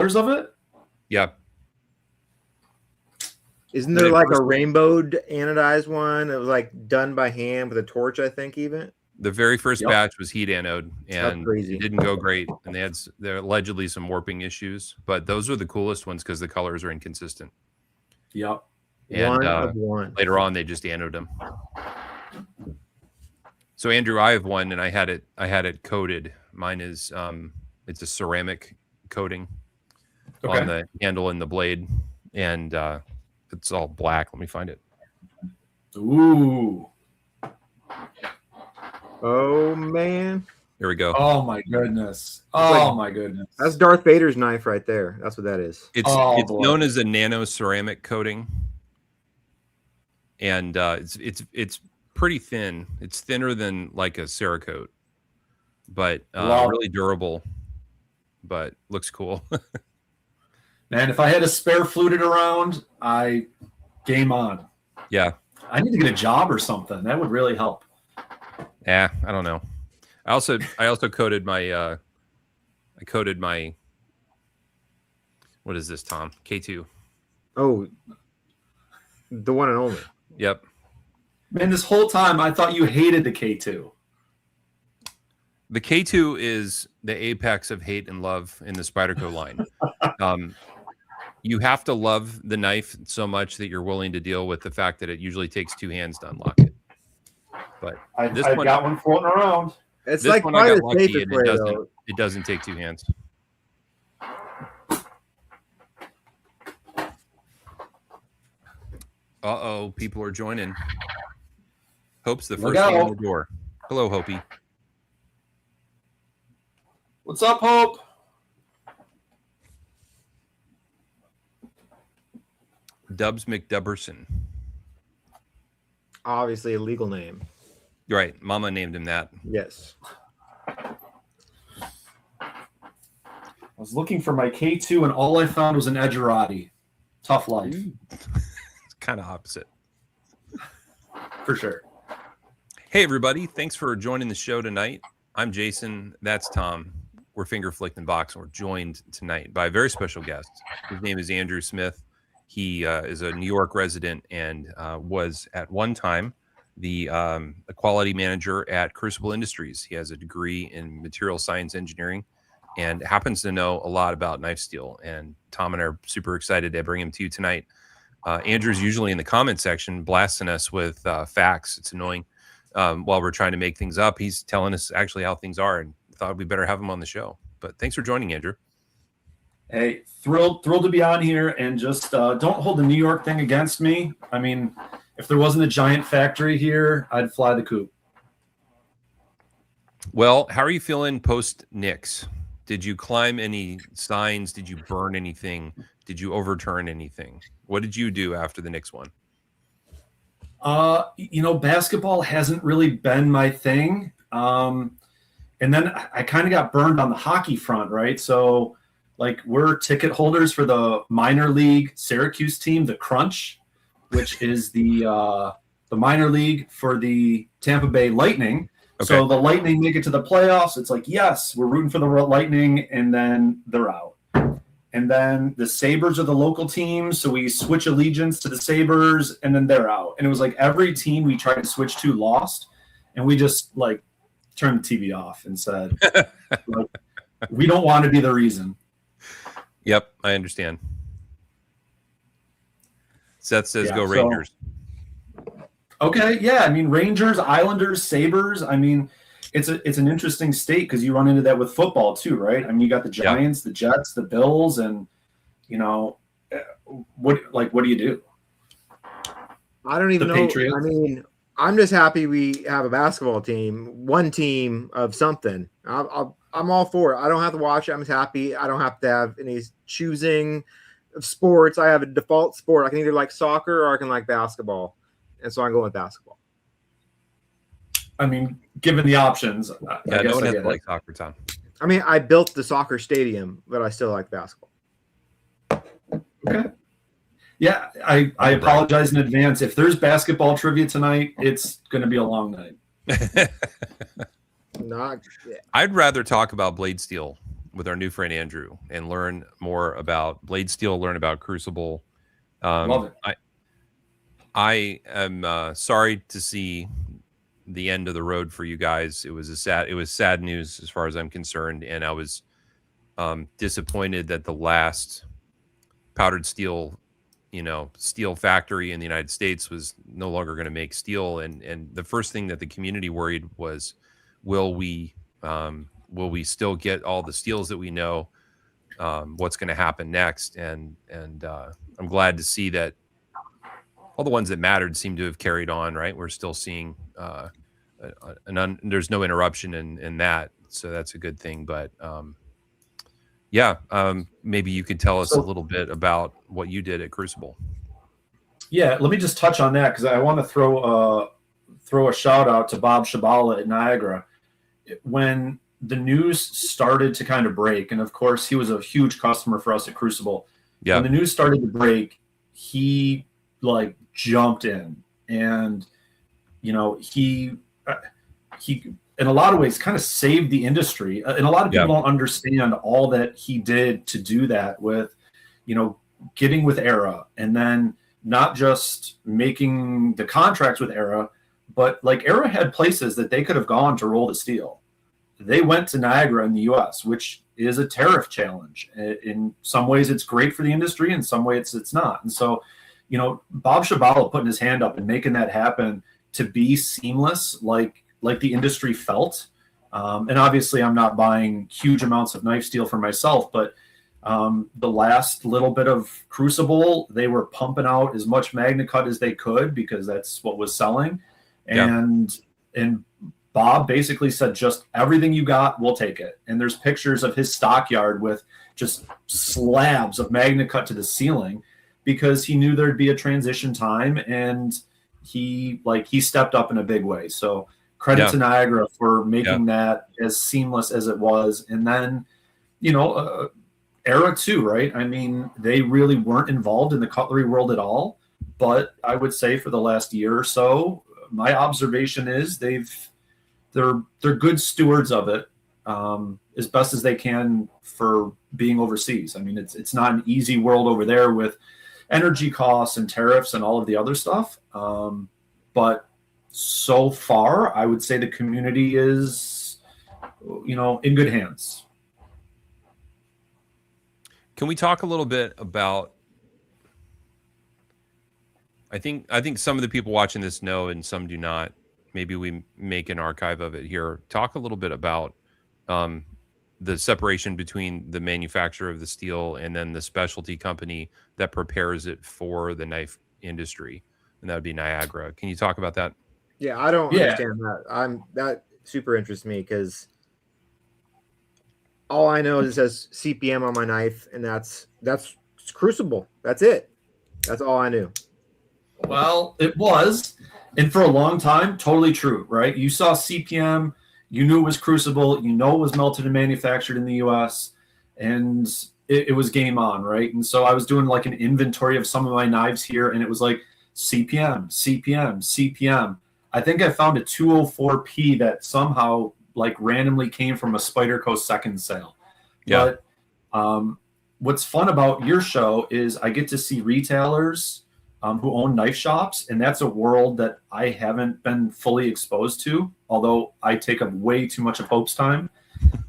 of it? Yeah. Isn't there like a rainbowed anodized one that was like done by hand with a torch, I think, even? The very first batch was heat anode, and crazy. it didn't go great. And they had allegedly some warping issues, but those were the coolest ones because the colors are inconsistent. Yep. And one of one. Later on, they just anode them. So Andrew, I have one, and I had it coated. Mine is it's a ceramic coating on the handle and the blade, and it's all black. Let me find it. Ooh. Oh man. There we go. Oh my goodness. Oh my goodness. That's Darth Vader's knife right there. That's what that is. It's known as a nano ceramic coating, and it's pretty thin. It's thinner than like a Cerakote, but really durable. But looks cool. Man, if I had a spare fluted around, game on. Yeah. I need to get a job or something. That would really help. Yeah, I don't know. I also coated my what is this, Tom? K2. Oh, the one and only. Yep. Man, this whole time I thought you hated the K2. The K2 is the apex of hate and love in the Spyderco line. You have to love the knife so much that you're willing to deal with the fact that it usually takes two hands to unlock it. But I've got one floating around. It's like one I got lucky, and though. it doesn't take two hands. Uh-oh, people are joining. Hope's the first one on the door. Hello, Hopey. What's up, Hope? Dubs McDubberson. Obviously a legal name. You're right. Mama named him that. Yes. I was looking for my K2 and all I found was an Edgerati. Tough life. It's kind of opposite. For sure. Hey, everybody. Thanks for joining the show tonight. I'm Jason. That's Tom. We're Finger Flicked and Box, and we're joined tonight by a very special guest. His name is Andrew Smith. He is a New York resident and was at one time the quality manager at Crucible Industries. He has a degree in material science engineering and happens to know a lot about knife steel. And Tom and I are super excited to bring him to you tonight. Andrew's usually in the comment section blasting us with facts. It's annoying while we're trying to make things up. He's telling us actually how things are, and thought we better have him on the show. But thanks for joining, Andrew. Hey, thrilled to be on here, and just don't hold the New York thing against me. I mean, if there wasn't a giant factory here, I'd fly the coop. Well, how are you feeling post Knicks? Did you climb any signs? Did you burn anything? Did you overturn anything? What did you do after the Knicks won? Basketball hasn't really been my thing. And then I kind of got burned on the hockey front, right? So, like, we're ticket holders for the minor league Syracuse team, the Crunch, which is the minor league for the Tampa Bay Lightning. Okay. So the Lightning make it to the playoffs. It's like, yes, we're rooting for the Lightning, and then they're out. And then the Sabres are the local team, so we switch allegiance to the Sabres, and then they're out. And it was like every team we tried to switch to lost, and we just, like, turned the TV off and said, like, we don't want to be the reason. Yep, I understand. Seth says go Rangers. Okay, yeah. I mean, Rangers, Islanders, Sabres. I mean, it's an interesting state because you run into that with football too, right? I mean, you got the Giants, the Jets, the Bills, and what do you do? I don't even know. Patriots. I mean, I'm just happy we have a basketball team, one team of something. I'm all for it. I don't have to watch it. I'm just happy. I don't have to have any choosing of sports. I have a default sport. I can either like soccer or I can like basketball. And so I'm going with basketball. I mean, given the options, I don't have to like soccer, Tom. I mean, I built the soccer stadium, but I still like basketball. Okay. Yeah, I apologize in advance. If there's basketball trivia tonight, it's going to be a long night. I'd rather talk about blade steel with our new friend Andrew and learn more about blade steel, learn about Crucible. Love it. I am sorry to see the end of the road for you guys. It was sad news as far as I'm concerned, and I was disappointed that the last powdered steel, steel factory in the United States was no longer going to make steel. And the first thing that the community worried was, will we still get all the steels that we know? What's going to happen next? And I'm glad to see that all the ones that mattered seem to have carried on. Right, we're still seeing there's no interruption in that, so that's a good thing. But maybe you could tell us a little bit about what you did at Crucible. Yeah, let me just touch on that because I want to throw a shout out to Bob Shabala at Niagara. When the news started to kind of break, and of course he was a huge customer for us at Crucible. Yeah. When the news started to break, he jumped in, and he in a lot of ways kind of saved the industry. And a lot of people don't understand all that he did to do that with, getting with Era, and then not just making the contracts with Era, but Era had places that they could have gone to roll the steel. They went to Niagara in the US, which is a tariff challenge. In some ways it's great for the industry, in some ways it's not. And so, Bob Shabala putting his hand up and making that happen to be seamless, like the industry felt. And obviously I'm not buying huge amounts of knife steel for myself, but the last little bit of Crucible, they were pumping out as much Magna Cut as they could because that's what was selling. And Bob basically said, just everything you got, we'll take it. And there's pictures of his stockyard with just slabs of Magna Cut to the ceiling because he knew there'd be a transition time, and he stepped up in a big way. So credit to Niagara for making that as seamless as it was. And then, Era too, right? I mean, they really weren't involved in the cutlery world at all. But I would say for the last year or so, my observation is they're good stewards of it as best as they can for being overseas. I mean, it's not an easy world over there with energy costs and tariffs and all of the other stuff. But so far, I would say the community is, in good hands. Can we talk a little bit about, I think some of the people watching this know and some do not. Maybe we make an archive of it here. Talk a little bit about the separation between the manufacturer of the steel and then the specialty company that prepares it for the knife industry, and that would be Niagara. Can you talk about that? Yeah, I don't understand that. That super interests me because all I know is it says CPM on my knife, and that's Crucible. That's it. That's all I knew. Well, it was, and for a long time, totally true, right? You saw CPM, you knew it was Crucible, you know it was melted and manufactured in the US, and it was game on, right? And so I was doing an inventory of some of my knives here, and it was CPM, CPM, CPM. I think I found a 204P that somehow randomly came from a Spyderco second sale. Yeah. But what's fun about your show is I get to see retailers who own knife shops, and that's a world that I haven't been fully exposed to, although I take up way too much of Hope's time.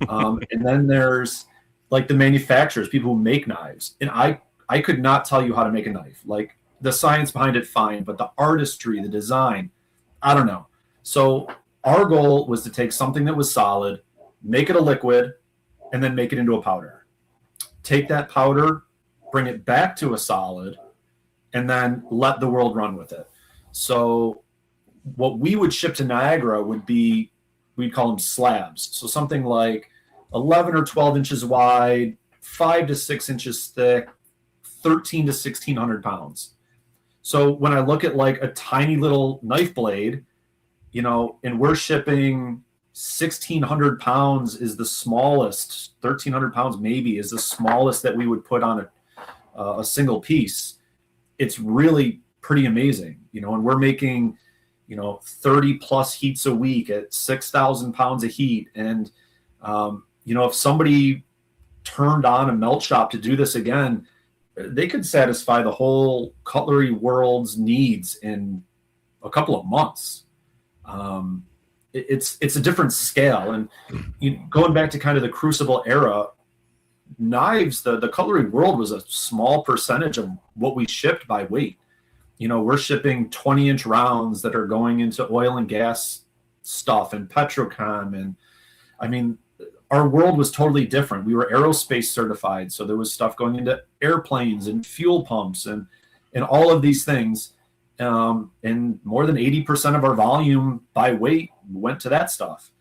And then there's the manufacturers, people who make knives, and I could not tell you how to make a knife. The science behind it, fine, but the artistry, the design, I don't know. So our goal was to take something that was solid, make it a liquid, and then make it into a powder. Take that powder, bring it back to a solid, and then let the world run with it. So what we would ship to Niagara would be, we'd call them slabs. So something 11 or 12 inches wide, 5 to 6 inches thick, 13 to 1,600 pounds. So when I look at a tiny little knife blade, and we're shipping 1,600 pounds is the smallest, 1,300 pounds maybe is the smallest that we would put on a single piece. It's really pretty amazing, and we're making, 30 plus heats a week at 6,000 pounds of heat. And, if somebody turned on a melt shop to do this again, they could satisfy the whole cutlery world's needs in a couple of months. It's a different scale. And going back to kind of the Crucible era, knives, the cutlery world was a small percentage of what we shipped by weight. We're shipping 20-inch rounds that are going into oil and gas stuff and petrochem. And I mean, our world was totally different. We were aerospace certified. So there was stuff going into airplanes and fuel pumps and all of these things. And more than 80% of our volume by weight went to that stuff.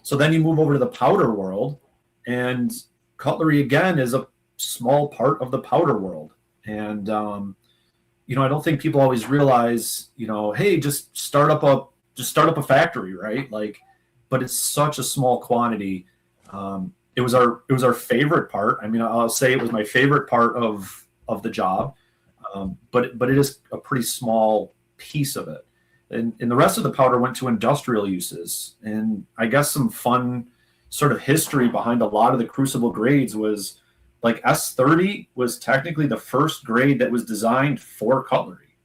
So then you move over to the powder world, and cutlery again is a small part of the powder world. And, I don't think people always realize, hey, just start up a factory, right? But it's such a small quantity. It was our favorite part. I mean, I'll say it was my favorite part of the job. But it is a pretty small piece of it. And the rest of the powder went to industrial uses. And I guess some fun sort of history behind a lot of the Crucible grades was like S30 was technically the first grade that was designed for cutlery.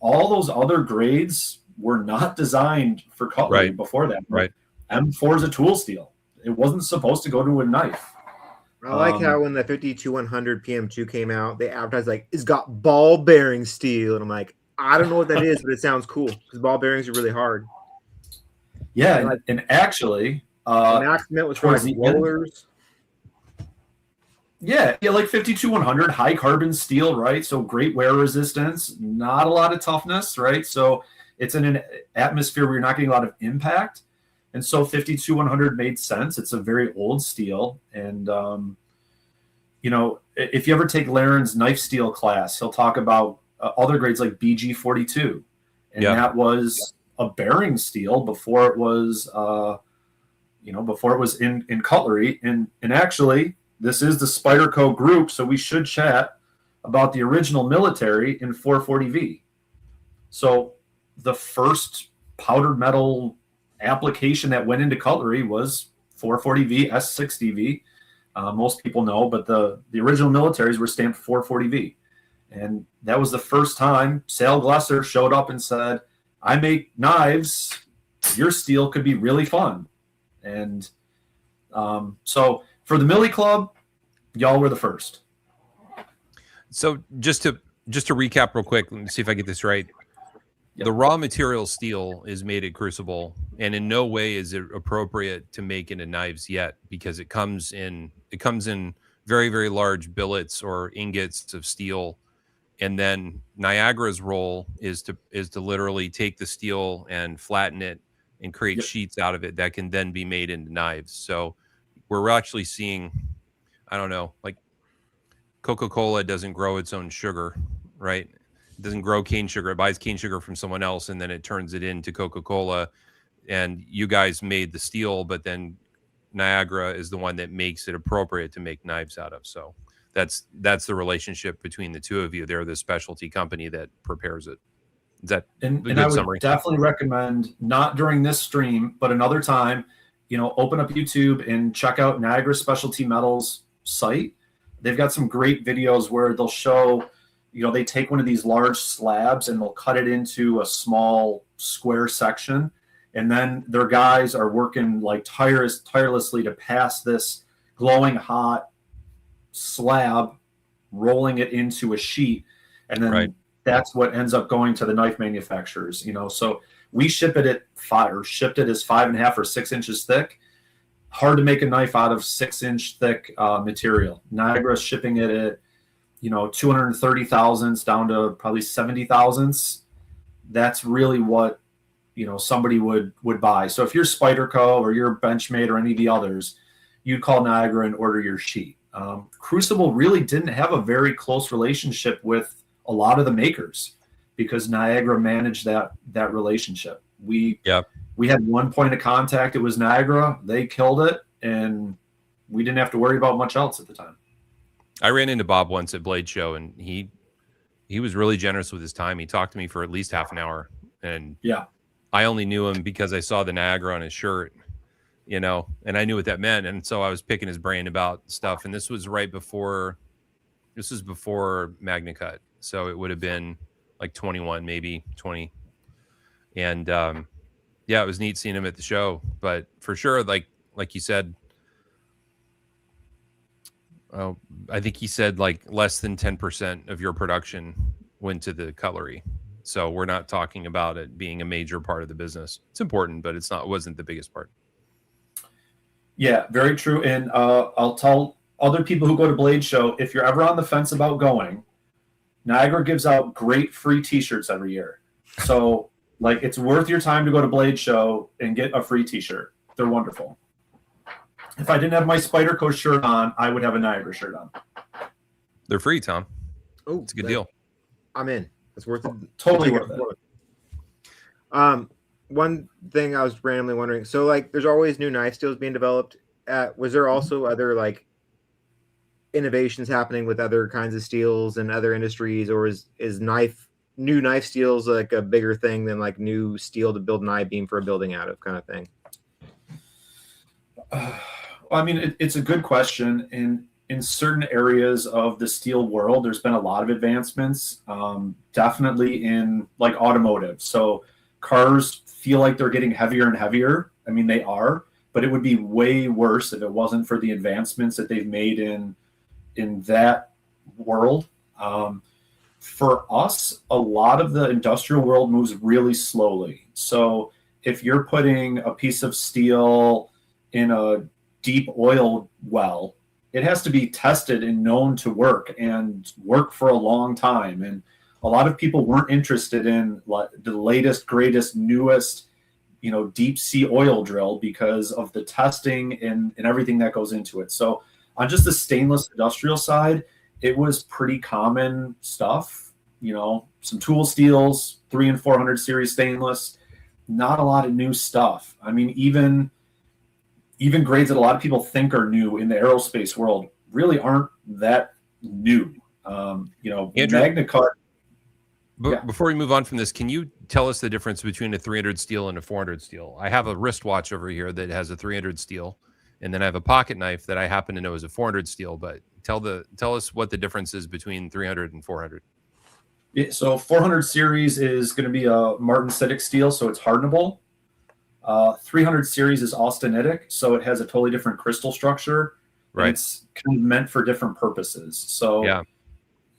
All those other grades were not designed for cutlery before that. Right. M4 is a tool steel. It wasn't supposed to go to a knife. I like how when the 52100 PM2 came out, they advertised it's got ball bearing steel, and I'm like, I don't know what that is, but it sounds cool because ball bearings are really hard. Yeah, and actually, Maximet was for rollers. Yeah, like 52100, high carbon steel, right? So great wear resistance, not a lot of toughness, right? So it's in an atmosphere where you're not getting a lot of impact. And so 52100 made sense. It's a very old steel. And, if you ever take Laren's knife steel class, he'll talk about other grades like BG42. And that was a bearing steel before it was, in cutlery. And actually, this is the Spyderco group, so we should chat about the original military in 440V. So the first powdered metal application that went into cutlery was 440V, S60V. Most people know, but the original militaries were stamped 440V. And that was the first time Sal Glesser showed up and said, I make knives. Your steel could be really fun. And so for the Millie Club, y'all were the first. So just to recap real quick, let me see if I get this right. Yep. The raw material steel is made at Crucible, and in no way is it appropriate to make into knives yet, because it comes in very, very large billets or ingots of steel. And then Niagara's role is to literally take the steel and flatten it and create sheets out of it that can then be made into knives. So we're actually seeing, I don't know, like Coca-Cola doesn't grow its own sugar, right? It doesn't grow cane sugar. It buys cane sugar from someone else, and then it turns it into Coca-Cola. And you guys made the steel, but then Niagara is the one that makes it appropriate to make knives out of. So that's the relationship between the two of you. They're the specialty company that prepares it. Is that a good I would summary? Definitely recommend, not during this stream, but another time, open up YouTube and check out Niagara Specialty Metals site. They've got some great videos where they'll show, they take one of these large slabs and they'll cut it into a small square section. And then their guys are working like tirelessly to pass this glowing hot slab, rolling it into a sheet. And then that's what ends up going to the knife manufacturers, So we shipped it as 5.5 or 6 inches thick. Hard to make a knife out of 6-inch thick material. Niagara's shipping it at, 230 thousandths down to probably 70 thousandths. That's really what, somebody would buy. So if you're Spyderco or you're Benchmade or any of the others, you'd call Niagara and order your sheet. Crucible really didn't have a very close relationship with a lot of the makers because Niagara managed that relationship. We had one point of contact. It was Niagara. They killed it, and we didn't have to worry about much else at the time. I ran into Bob once at Blade Show, and he was really generous with his time. He talked to me for at least half an hour, and I only knew him because I saw the Niagara on his shirt. you know, and I knew what that meant. And so I was picking his brain about stuff. And this was before MagnaCut. So it would have been like 21, maybe 20. And yeah, it was neat seeing him at the show. But for sure, like you said, I think he said like less than 10% of your production went to the cutlery. So we're not talking about it being a major part of the business. It's important, but it wasn't the biggest part. Yeah, very true. And I'll tell other people who go to Blade Show, if you're ever on the fence about going, Niagara gives out great free t-shirts every year. So like it's worth your time to go to Blade Show and get a free t-shirt. They're wonderful. If I didn't have my Spider Coast shirt on, I would have a Niagara shirt on. They're free, Tom. Oh, it's a good deal. I'm in. It's worth it. Totally worth it. One thing I was randomly wondering. So, like, there's always new knife steels being developed. Was there also other like innovations happening with other kinds of steels and other industries, or is new knife steels like a bigger thing than like new steel to build an I-beam for a building out of kind of thing? I mean, it's a good question. In certain areas of the steel world, there's been a lot of advancements, definitely in like automotive. So cars feel like they're getting heavier and heavier. I mean, they are, but it would be way worse if it wasn't for the advancements that they've made in that world. For us, a lot of the industrial world moves really slowly. So if you're putting a piece of steel in a deep oil well, it has to be tested and known to work for a long time. And a lot of people weren't interested in the latest, greatest, newest, deep sea oil drill because of the testing and everything that goes into it. So on just the stainless industrial side, it was pretty common stuff, some tool steels, 300 and 400 series stainless, not a lot of new stuff. I mean, even grades that a lot of people think are new in the aerospace world really aren't that new. Andrew, MagnaCut. Before we move on from this, can you tell us the difference between a 300 steel and a 400 steel? I have a wristwatch over here that has a 300 steel, and then I have a pocket knife that I happen to know is a 400 steel. But tell us what the difference is between 300 and 400. Yeah, so 400 series is going to be a martensitic steel, so it's hardenable. 300 series is austenitic, so it has a totally different crystal structure. Right. It's kind of meant for different purposes. So yeah.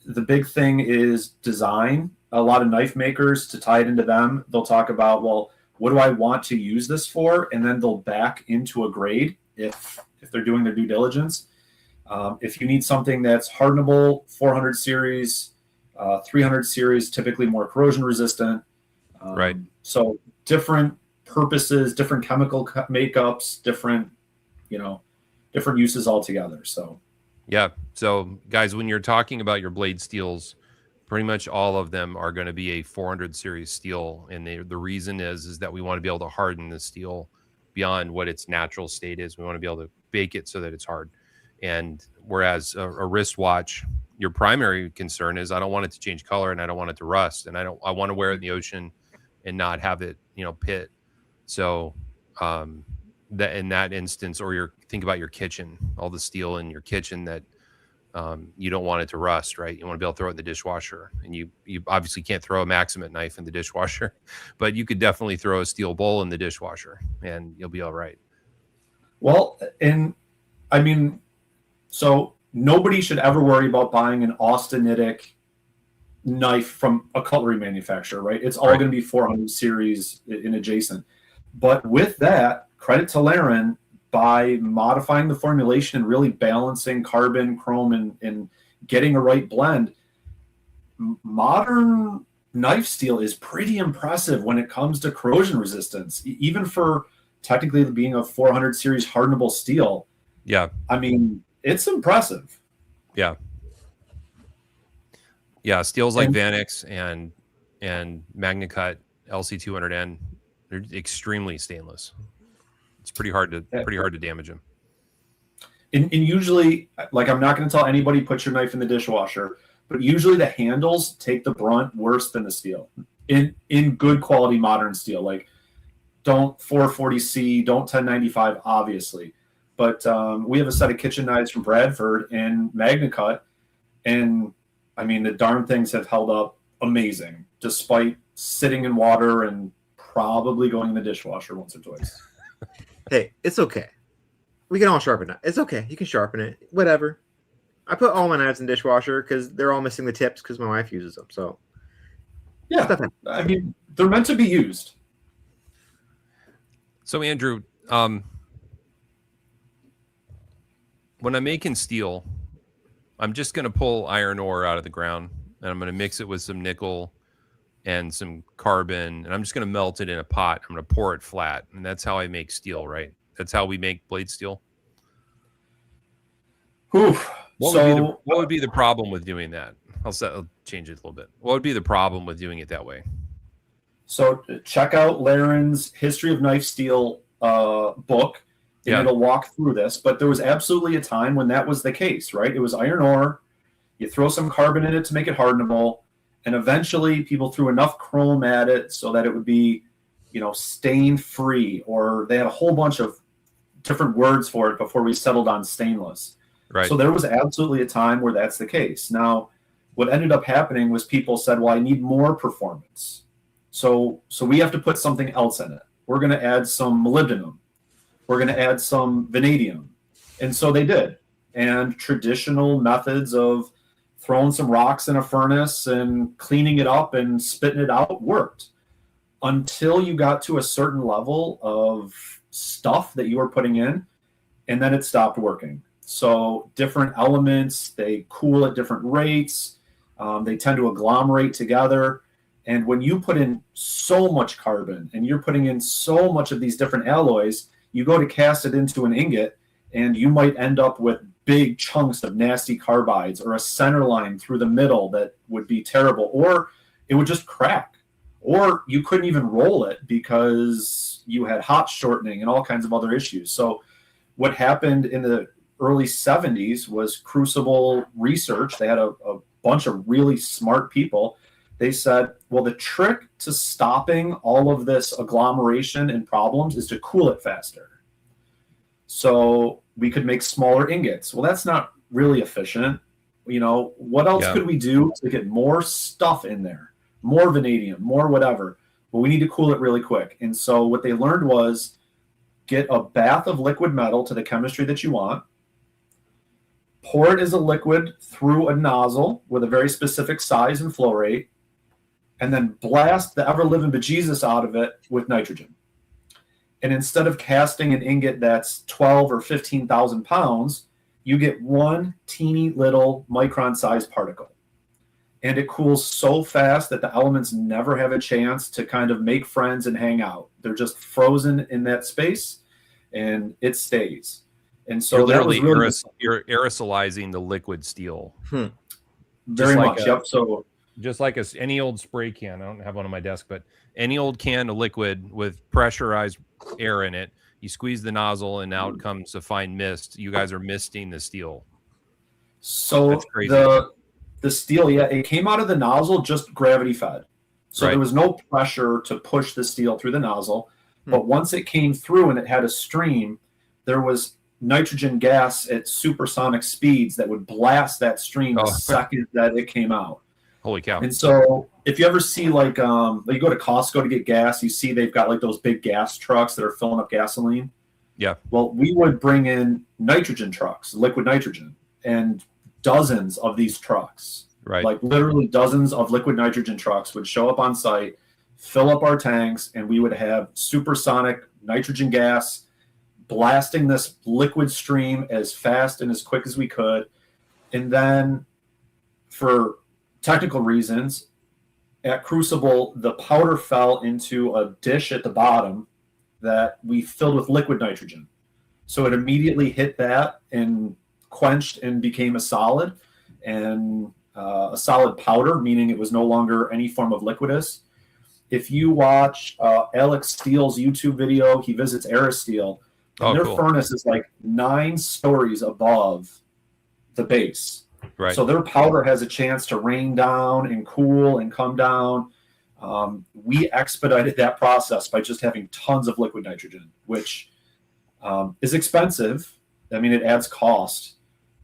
The big thing is design. A lot of knife makers, to tie it into them, they'll talk about, well, what do I want to use this for? And then they'll back into a grade if they're doing their due diligence. If you need something that's hardenable, 400 series, 300 series, typically more corrosion resistant. Right. So different purposes, different chemical makeups, different uses altogether. So yeah. So guys, when you're talking about your blade steels, pretty much all of them are going to be a 400 series steel. And the reason is that we want to be able to harden the steel beyond what its natural state is. We want to be able to bake it so that it's hard. And whereas a wristwatch, your primary concern is I don't want it to change color and I don't want it to rust. And I want to wear it in the ocean and not have it, pit. So that in that instance, or think about your kitchen, all the steel in your kitchen that you don't want it to rust, right? You want to be able to throw it in the dishwasher, and you obviously can't throw a Maximate knife in the dishwasher, but you could definitely throw a steel bowl in the dishwasher and you'll be all right. Well, and I mean, so nobody should ever worry about buying an austenitic knife from a cutlery manufacturer, right? It's all going to be 400 series in adjacent. But with that, credit to Laren, by modifying the formulation and really balancing carbon, chrome, and getting a right blend, modern knife steel is pretty impressive when it comes to corrosion resistance, even for technically being a 400 series hardenable steel. Yeah. I mean, it's impressive. Yeah. Yeah. Steels like Vanix and MagnaCut LC200N, they're extremely stainless. It's pretty hard to damage them. And usually, like, I'm not going to tell anybody put your knife in the dishwasher, but usually the handles take the brunt worse than the steel in good quality modern steel. Like, don't 440C, don't 1095, obviously. But we have a set of kitchen knives from Bradford and MagnaCut, and I mean, the darn things have held up amazing, despite sitting in water and probably going in the dishwasher once or twice. Hey, it's okay. We can all sharpen it. It's okay. You can sharpen it. Whatever. I put all my knives in the dishwasher because they're all missing the tips because my wife uses them. So, yeah, I mean, they're meant to be used. So, Andrew, when I'm making steel, I'm just going to pull iron ore out of the ground, and I'm going to mix it with some nickel and some carbon, and I'm just going to melt it in a pot. I'm going to pour it flat, and that's how I make steel, right? That's how we make blade steel. Oof. What would be the problem with doing that? I'll change it a little bit. What would be the problem with doing it that way? So check out Laren's History of Knife Steel book, and it'll walk through this. But there was absolutely a time when that was the case, right? It was iron ore. You throw some carbon in it to make it hardenable, and eventually people threw enough chrome at it so that it would be, stain-free, or they had a whole bunch of different words for it before we settled on stainless. Right. So there was absolutely a time where that's the case. Now, what ended up happening was people said, well, I need more performance. So we have to put something else in it. We're going to add some molybdenum. We're going to add some vanadium. And so they did. And traditional methods of throwing some rocks in a furnace and cleaning it up and spitting it out worked until you got to a certain level of stuff that you were putting in, and then it stopped working. So different elements, they cool at different rates. They tend to agglomerate together. And when you put in so much carbon and you're putting in so much of these different alloys, you go to cast it into an ingot and you might end up with big chunks of nasty carbides or a center line through the middle that would be terrible, or it would just crack, or you couldn't even roll it because you had hot shortening and all kinds of other issues. So what happened in the early 70s was Crucible research. They had a bunch of really smart people. They said, well, the trick to stopping all of this agglomeration and problems is to cool it faster. So we could make smaller ingots. Well, that's not really efficient. What else could we do to get more stuff in there? More vanadium, more whatever. Well, we need to cool it really quick. And so what they learned was get a bath of liquid metal to the chemistry that you want, pour it as a liquid through a nozzle with a very specific size and flow rate, and then blast the ever-living bejesus out of it with nitrogen. And instead of casting an ingot that's 12 or 15,000 pounds, you get one teeny little micron-sized particle. And it cools so fast that the elements never have a chance to kind of make friends and hang out. They're just frozen in that space, and it stays. And so you're aerosolizing the liquid steel. Very much. Yep. So just like any old spray can. I don't have one on my desk, but any old can of liquid with pressurized air in it, you squeeze the nozzle and out comes a fine mist. You guys are misting the steel. So that's crazy. The steel, it came out of the nozzle just gravity fed. So there was no pressure to push the steel through the nozzle. But once it came through and it had a stream, there was nitrogen gas at supersonic speeds that would blast that stream the second that it came out. Holy cow. And so if you ever see you go to Costco to get gas, you see they've got like those big gas trucks that are filling up gasoline. Yeah. Well, we would bring in nitrogen trucks, liquid nitrogen, and dozens of these trucks, like literally dozens of liquid nitrogen trucks would show up on site, fill up our tanks, and we would have supersonic nitrogen gas blasting this liquid stream as fast and as quick as we could. And then for technical reasons, at Crucible, the powder fell into a dish at the bottom that we filled with liquid nitrogen. So it immediately hit that and quenched and became a solid, and a solid powder, meaning it was no longer any form of liquidus. If you watch Alex Steele's YouTube video, he visits Aristeel, and their furnace is like 9 stories above the base. Right. So their powder has a chance to rain down and cool and come down. We expedited that process by just having tons of liquid nitrogen, which is expensive. I mean, it adds cost.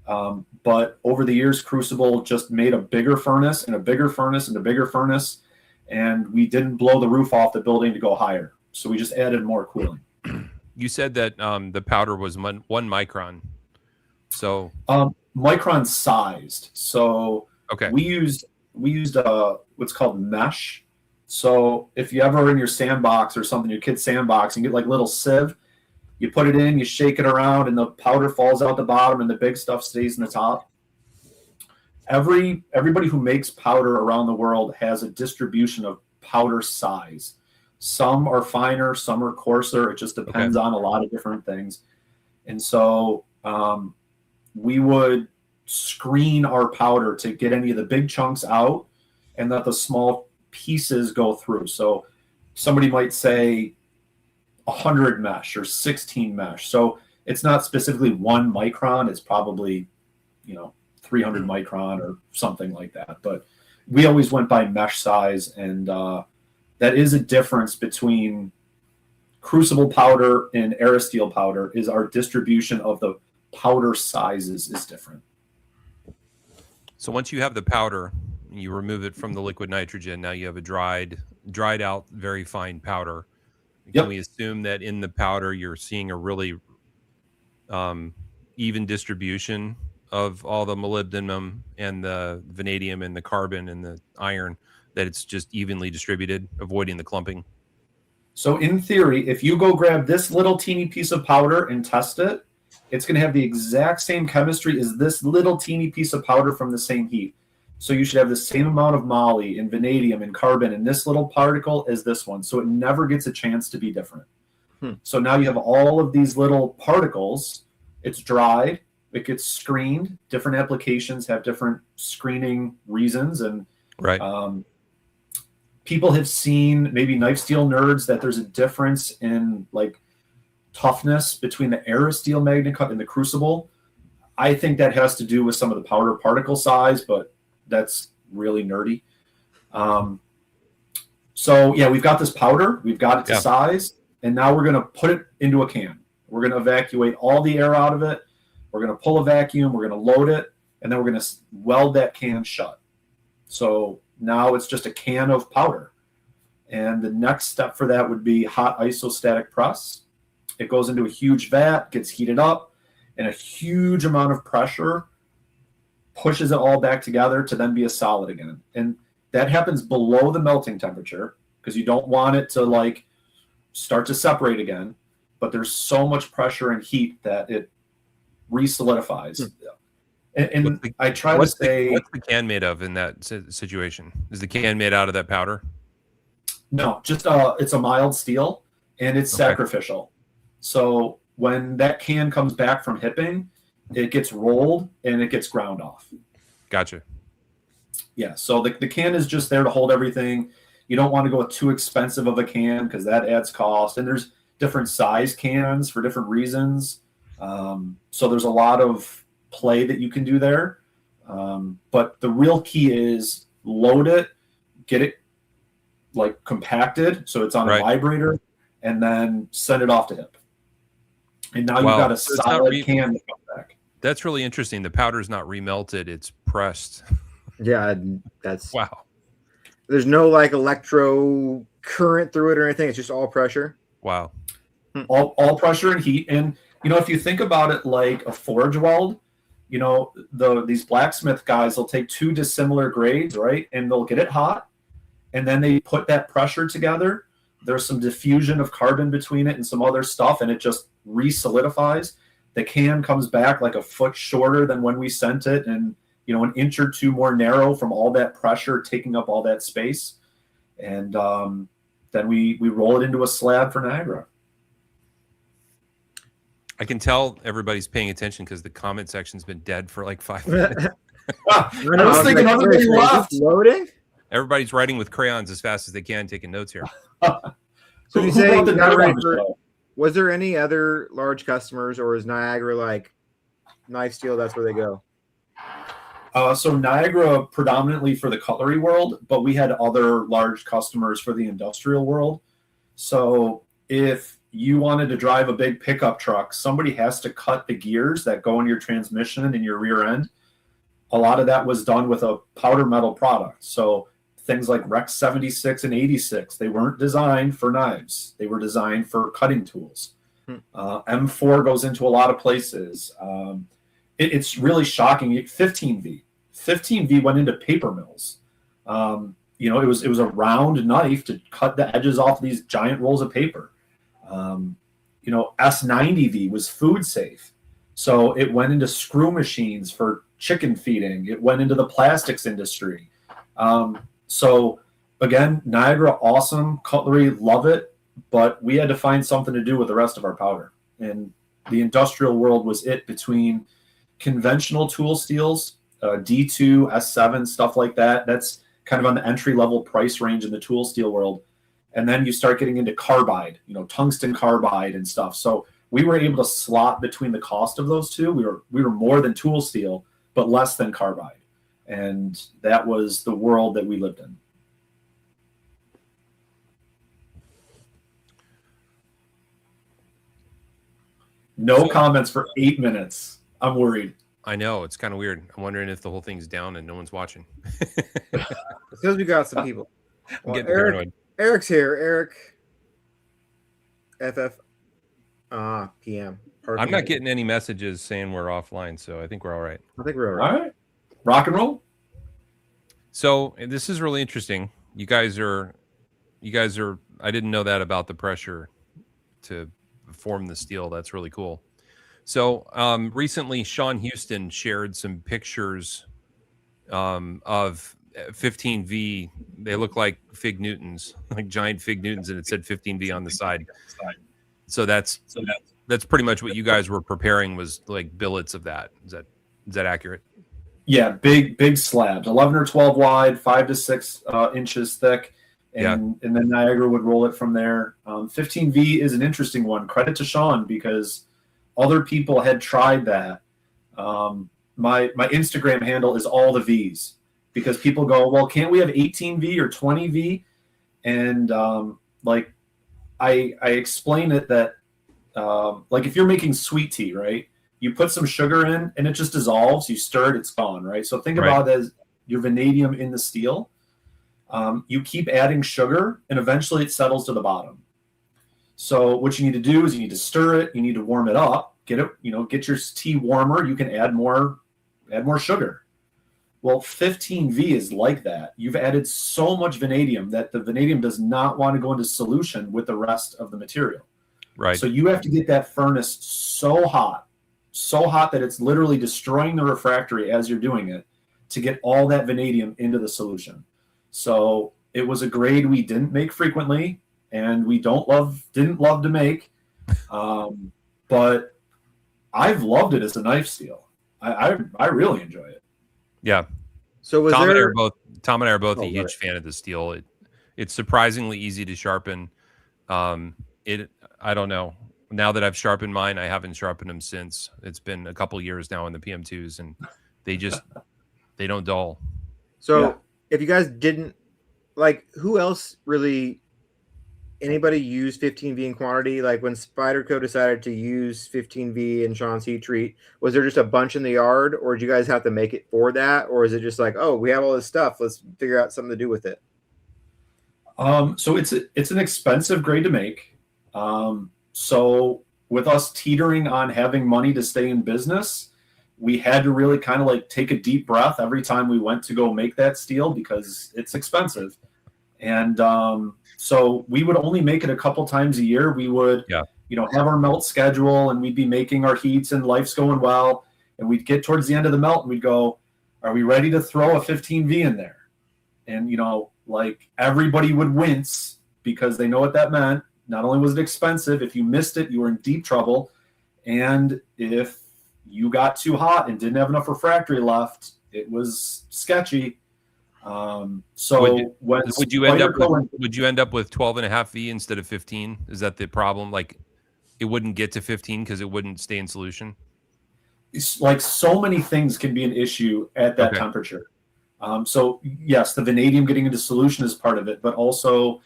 But over the years, Crucible just made a bigger furnace and a bigger furnace and a bigger furnace, and we didn't blow the roof off the building to go higher. So we just added more cooling. You said that the powder was 1 micron. So micron sized. So okay, we used what's called mesh. So if you ever in your sandbox or something, your kid's sandbox, you get like little sieve, you put it in, you shake it around, and the powder falls out the bottom, and the big stuff stays in the top. Everybody who makes powder around the world has a distribution of powder size. Some are finer, some are coarser. It just depends on a lot of different things. And so we would screen our powder to get any of the big chunks out and let the small pieces go through. So somebody might say 100 mesh or 16 mesh. So it's not specifically 1 micron. It's probably, 300 micron or something like that. But we always went by mesh size, and that is a difference between Crucible powder and Aristeel powder. Is our distribution of the powder sizes is different. So once you have the powder, you remove it from the liquid nitrogen. Now you have a dried out, very fine powder. Can we assume that in the powder you're seeing a really even distribution of all the molybdenum and the vanadium and the carbon and the iron, that it's just evenly distributed, avoiding the clumping? So in theory, if you go grab this little teeny piece of powder and test it, it's going to have the exact same chemistry as this little teeny piece of powder from the same heat. So you should have the same amount of moly and vanadium and carbon in this little particle as this one. So it never gets a chance to be different. So now you have all of these little particles. It's dried. It gets screened. Different applications have different screening reasons. And people have seen, maybe knife steel nerds, that there's a difference in like toughness between the Aristeel MagnaCut and the Crucible. I think that has to do with some of the powder particle size, but that's really nerdy. So yeah, we've got this powder, we've got it to size, and now we're going to put it into a can. We're going to evacuate all the air out of it. We're going to pull a vacuum, we're going to load it, and then we're going to weld that can shut. So now it's just a can of powder. And the next step for that would be hot isostatic press. It goes into a huge vat, gets heated up, and a huge amount of pressure pushes it all back together to then be a solid again. And that happens below the melting temperature because you don't want it to like start to separate again. But there's so much pressure and heat that it re-solidifies. And I try to say... What's the can made of in that situation? Is the can made out of that powder? No, just it's a mild steel, and it's sacrificial. So when that can comes back from hipping, it gets rolled and it gets ground off. Gotcha. Yeah, so the can is just there to hold everything. You don't want to go with too expensive of a can because that adds cost. And there's different size cans for different reasons. So there's a lot of play that you can do there. But the real key is load it, get it like compacted so it's on a vibrator, and then send it off to hip. And now you've got a solid can to come back. That's really interesting. The powder's not remelted, it's pressed. Yeah, that's wow. There's no like electro current through it or anything. It's just all pressure. Wow. All pressure and heat. And if you think about it like a forge weld, these blacksmith guys will take two dissimilar grades, right? And they'll get it hot, and then they put that pressure together. There's some diffusion of carbon between it and some other stuff, and it just re-solidifies. The can comes back like a foot shorter than when we sent it, and an inch or two more narrow from all that pressure taking up all that space. And then we roll it into a slab for Niagara. I can tell everybody's paying attention because the comment section's been dead for like 5 minutes. I was thinking everybody left. Loading? Everybody's writing with crayons as fast as they can, taking notes here. So you say was there any other large customers, or is Niagara like knife steel? That's where they go. So Niagara predominantly for the cutlery world, but we had other large customers for the industrial world. So if you wanted to drive a big pickup truck, somebody has to cut the gears that go in your transmission and your rear end. A lot of that was done with a powder metal product. So things like Rex 76 and 86, they weren't designed for knives. They were designed for cutting tools. M4 goes into a lot of places. It's really shocking. 15V went into paper mills. It was a round knife to cut the edges off these giant rolls of paper. S90V was food safe. So it went into screw machines for chicken feeding. It went into the plastics industry. So again, Niagara, awesome. Cutlery, love it. But we had to find something to do with the rest of our powder. And the industrial world was it between conventional tool steels, D2, S7, stuff like that. That's kind of on the entry-level price range in the tool steel world. And then you start getting into carbide, tungsten carbide and stuff. So we were able to slot between the cost of those two. We were more than tool steel, but less than carbide. And that was the world that we lived in. No comments for 8 minutes. I'm worried. I know. It's kind of weird. I'm wondering if the whole thing's down and no one's watching. Because we got some people. I'm getting paranoid. Eric's here. Eric. PM. I'm not getting any messages saying we're offline, so I think we're all right. I think we're all right. Rock and roll. So this is really interesting. You guys are. I didn't know that about the pressure to form the steel. That's really cool. So recently, Sean Houston shared some pictures of 15V. They look like fig Newtons, like giant fig Newtons, and it said 15V on the side. So that's pretty much what you guys were preparing, was like billets of that. Is that accurate? Yeah, big slabs, 11 or 12 wide, 5 to 6 inches thick, and then Niagara would roll it from there. 15V is an interesting one. Credit to Sean, because other people had tried that. My Instagram handle is all the V's, because people go, well, can't we have 18V or 20V? And I explain it that like if you're making sweet tea, right? You put some sugar in and it just dissolves. You stir it, it's gone, right? So think about it as your vanadium in the steel. You keep adding sugar and eventually it settles to the bottom. So what you need to do is you need to stir it. You need to warm it up. Get your tea warmer. You can add more sugar. Well, 15V is like that. You've added so much vanadium that the vanadium does not want to go into solution with the rest of the material. Right. So you have to get that furnace so hot that it's literally destroying the refractory as you're doing it to get all that vanadium into the solution. So it was a grade we didn't make frequently, and we didn't love to make, but I've loved it as a knife steel. I really enjoy it. Yeah. So Tom and I are both a huge fan of the steel. It's surprisingly easy to sharpen. I don't know. Now that I've sharpened mine, I haven't sharpened them since. It's been a couple years now in the PM2s, and they don't dull. So if you guys didn't, who else really, anybody use 15V in quantity? Like when Spyderco decided to use 15V in Sean's heat treat, was there just a bunch in the yard, or did you guys have to make it for that? Or is it just like, oh, we have all this stuff, let's figure out something to do with it? So it's an expensive grade to make. So with us teetering on having money to stay in business, we had to really kind of take a deep breath every time we went to go make that steel, because it's expensive. And so we would only make it a couple times a year. We would, have our melt schedule, and we'd be making our heats and life's going well. And we'd get towards the end of the melt and we'd go, are we ready to throw a 15V in there? And, everybody would wince, because they know what that meant. Not only was it expensive, if you missed it, you were in deep trouble. And if you got too hot and didn't have enough refractory left, it was sketchy. So would you end up with 12.5V instead of 15? Is that the problem? It wouldn't get to 15 because it wouldn't stay in solution? it's like so many things can be an issue at that temperature. So yes, the vanadium getting into solution is part of it, but also,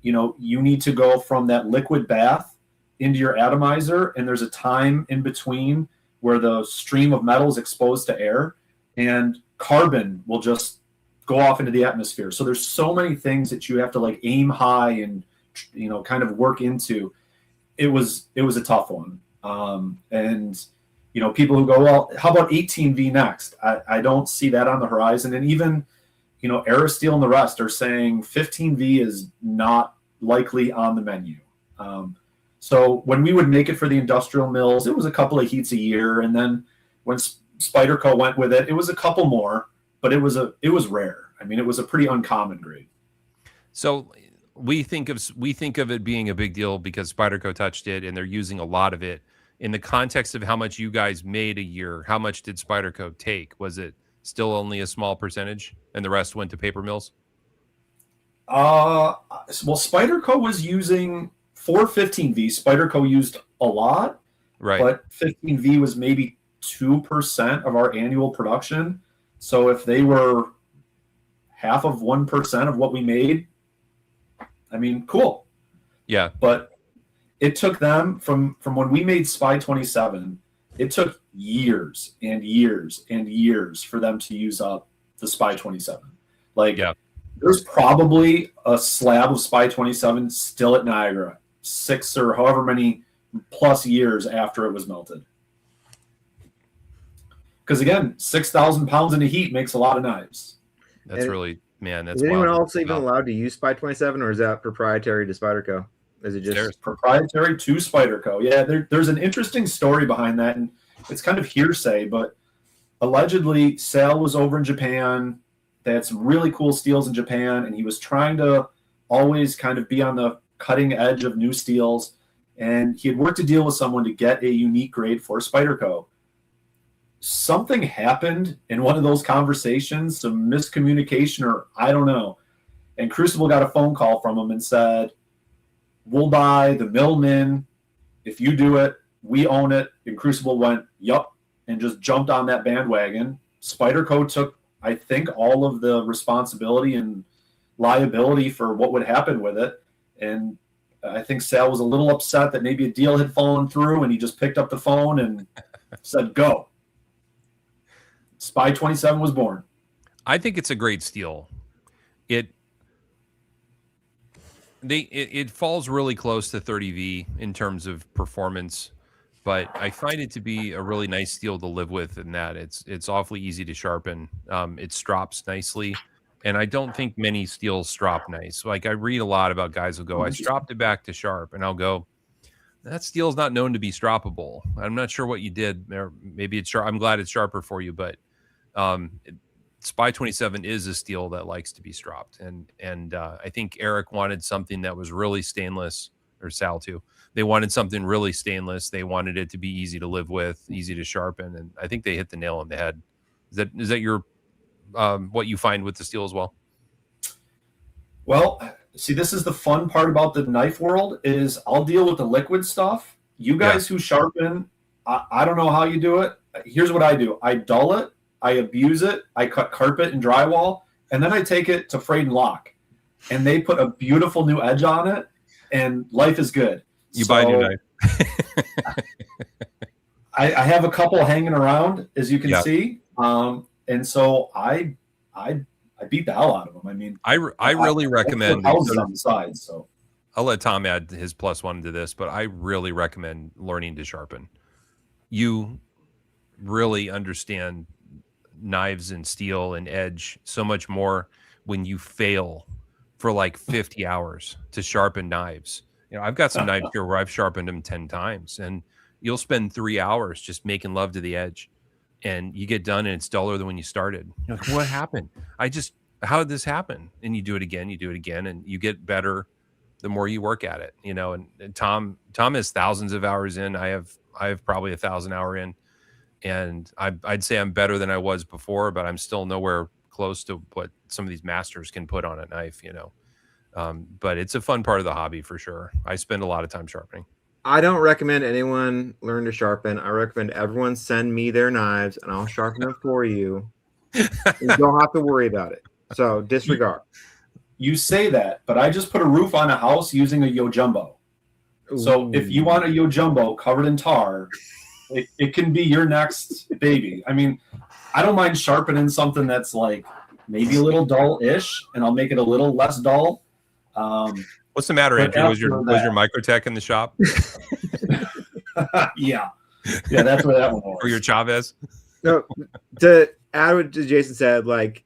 you need to go from that liquid bath into your atomizer, and there's a time in between where the stream of metal is exposed to air, and carbon will just go off into the atmosphere. So there's so many things that you have to like aim high and kind of work into. It was a tough one. And people who go, well, how about 18V next? I don't see that on the horizon. And even, Aerosteel and the rest are saying 15V is not likely on the menu. So when we would make it for the industrial mills, it was a couple of heats a year. And then when Spyderco went with it, it was a couple more, but it was rare. I mean, it was a pretty uncommon grade. So we think of it being a big deal because Spyderco touched it and they're using a lot of it. In the context of how much you guys made a year, how much did Spyderco take? Was it still only a small percentage and the rest went to paper mills? Well, Spyderco was using 415V. Spyderco used a lot, right? But 15V was maybe 2% of our annual production. So if they were half of 1% of what we made, I mean, cool. Yeah. But it took them from when we made Spy 27, it took years and years and years for them to use up the Spy 27. There's probably a slab of Spy 27 still at Niagara, 6 or however many plus years after it was melted. Because again, 6,000 pounds in the heat makes a lot of knives. That's really, man. That's is anyone else even allowed to use Spy 27, or is that proprietary to Spyderco? Is it just proprietary to Spyderco? Yeah, there's an interesting story behind that, and it's kind of hearsay, but allegedly Sal was over in Japan. They had some really cool steels in Japan, and he was trying to always kind of be on the cutting edge of new steels, and he had worked a deal with someone to get a unique grade for Spyderco. Something happened in one of those conversations, some miscommunication, or I don't know, and Crucible got a phone call from him and said, we'll buy the Millman. If you do it, we own it. And Crucible went, yup, and just jumped on that bandwagon. Spyderco took, I think, all of the responsibility and liability for what would happen with it. And I think Sal was a little upset that maybe a deal had fallen through, and he just picked up the phone and said, go. Spy 27 was born. I think it's a great steel. It falls really close to 30V in terms of performance, but I find it to be a really nice steel to live with in that it's awfully easy to sharpen. It strops nicely, and I don't think many steels strop nice. Like I read a lot about guys who go, I stropped it back to sharp, and I'll go, that steel's not known to be stroppable. I'm not sure what you did there. Maybe it's sharp. I'm glad it's sharper for you, but Spy 27 is a steel that likes to be stropped, and I think Eric wanted something that was really stainless, or Sal too. They wanted something really stainless. They wanted it to be easy to live with, easy to sharpen, and I think they hit the nail on the head. Is that your what you find with the steel as well? Well, see, this is the fun part about the knife world is I'll deal with the liquid stuff. You guys who sharpen, I don't know how you do it. Here's what I do: I dull it. I abuse it. I cut carpet and drywall, and then I take it to Frayed and Lock, and they put a beautiful new edge on it, and life is good. You buy a new knife. I have a couple hanging around, as you can see, and so I beat the hell out of them. I mean, I really recommend houses on the sides. So I'll let Tom add his +1 to this, but I really recommend learning to sharpen. You really understand knives and steel and edge so much more when you fail for like 50 hours to sharpen knives. I've got some knives here where I've sharpened them 10 times, and you'll spend 3 hours just making love to the edge, and you get done and it's duller than when you started. You're like, what happened? How did this happen? And you do it again, and you get better the more you work at it, and Tom has thousands of hours in. I have probably 1,000 hour in. And I'd say I'm better than I was before, but I'm still nowhere close to what some of these masters can put on a knife, But it's a fun part of the hobby for sure. I spend a lot of time sharpening. I don't recommend anyone learn to sharpen. I recommend everyone send me their knives and I'll sharpen them for you. You don't have to worry about it. So disregard. You say that, but I just put a roof on a house using a Yojumbo. So if you want a Yojumbo covered in tar, it can be your next baby. I mean, I don't mind sharpening something that's like maybe a little dull-ish, and I'll make it a little less dull. What's the matter, Andrew? Was your Microtech in the shop? Yeah, that's where that one was. Or your Chavez? No, to add what Jason said, like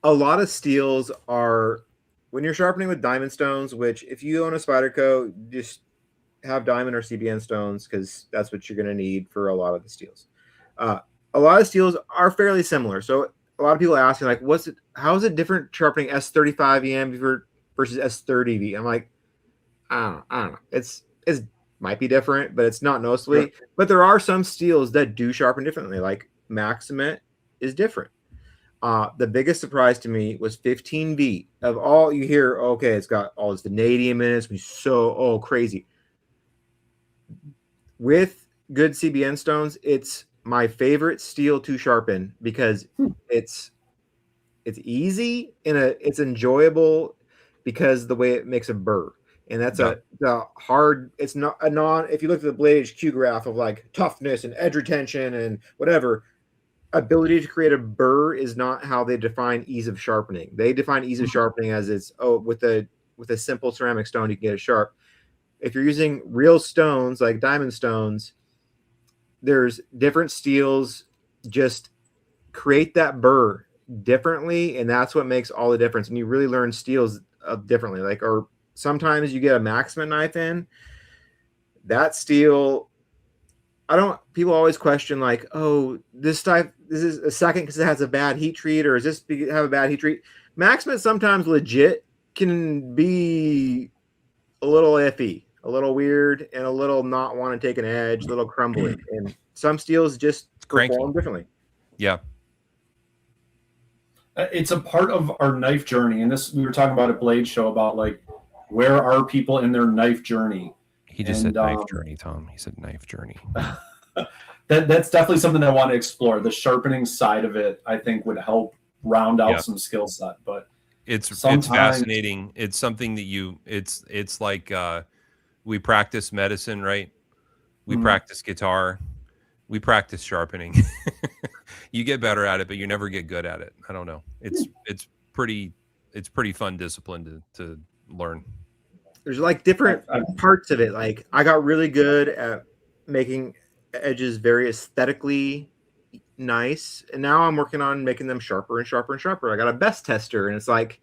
a lot of steels are when you're sharpening with diamond stones. Which, if you own a Spyderco, just have diamond or CBN stones because that's what you're going to need for a lot of the steels. A lot of steels are fairly similar. So a lot of people ask me like, how is it different sharpening S35 EM versus S30V? I'm like, I don't know. It's might be different, but it's not noticeably. Sure. But there are some steels that do sharpen differently. Like Maximate is different. The biggest surprise to me was 15V. Of all you hear, okay, it's got all this vanadium in it. It's gonna be so crazy. With good CBN stones, it's my favorite steel to sharpen because it's easy and it's enjoyable because the way it makes a burr. And that's a hard, it's not a if you look at the Blade HQ graph of like toughness and edge retention and whatever, ability to create a burr is not how they define ease of sharpening. They define ease of sharpening as it's, with a simple ceramic stone, you can get it sharp. If you're using real stones like diamond stones, there's different steels just create that burr differently, and that's what makes all the difference. And you really learn steels differently. Like, or sometimes you get a Maximate knife in that steel. People always question like, oh, this is a second because it has a bad heat treat, or is this have a bad heat treat? Maximate sometimes legit can be a little iffy, a little weird, and a little not want to take an edge, a little crumbly. And some steels just perform differently. Yeah. It's a part of our knife journey. And we were talking about at Blade Show about like, where are people in their knife journey? He just said knife journey, Tom. He said knife journey. That's definitely something I want to explore. The sharpening side of it, I think, would help round out some skill set. But it's fascinating. It's something that it's like we practice medicine, right? We practice guitar. We practice sharpening. You get better at it, but you never get good at it. I don't know. It's pretty fun discipline to learn. There's like different parts of it. Like I got really good at making edges very aesthetically nice, and now I'm working on making them sharper and sharper and sharper. I got a best tester, and it's like,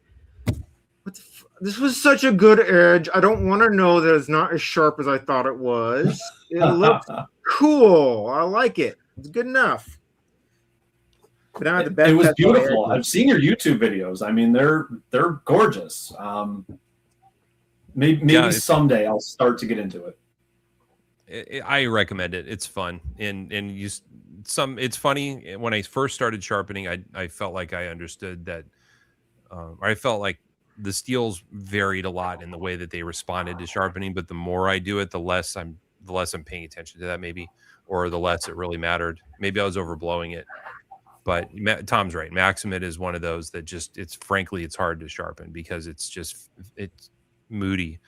this was such a good edge. I don't want to know that it's not as sharp as I thought it was. It looks cool. I like it. It's good enough. But now the best. It was beautiful. I've seen your YouTube videos. I mean, they're gorgeous. Maybe someday I'll start to get into it. I recommend it. It's fun, and it's funny. When I first started sharpening, I felt like I understood that. I felt like the steels varied a lot in the way that they responded to sharpening. But the more I do it, the less I'm paying attention to that, maybe, or the less it really mattered. Maybe I was overblowing it. But Tom's right. Maximate is one of those that it's hard to sharpen because it's moody.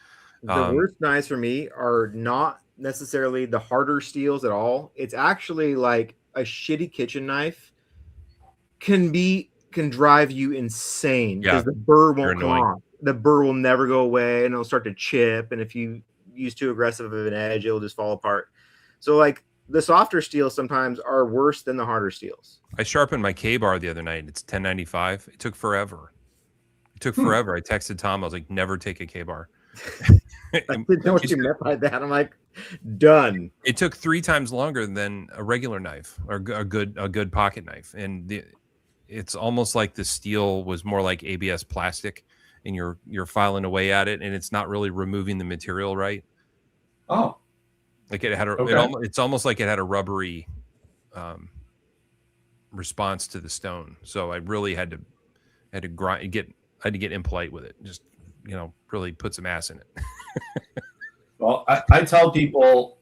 The worst knives for me are not necessarily the harder steels at all. It's actually like a shitty kitchen knife can drive you insane because the burr won't come off. The burr will never go away and it'll start to chip. And if you use too aggressive of an edge, it'll just fall apart. So like the softer steels sometimes are worse than the harder steels. I sharpened my K-bar the other night. It's 1095. It took forever. I texted Tom. I was like, never take a K-bar. I didn't know what you meant by that. I'm like, done. It took 3 times longer than a regular knife or a good pocket knife. And it's almost like the steel was more like ABS plastic and you're filing away at it and it's not really removing the material right. Oh. Like it had it's almost like it had a rubbery response to the stone. So I really had to get impolite with it. Just, really put some ass in it. Well, I tell people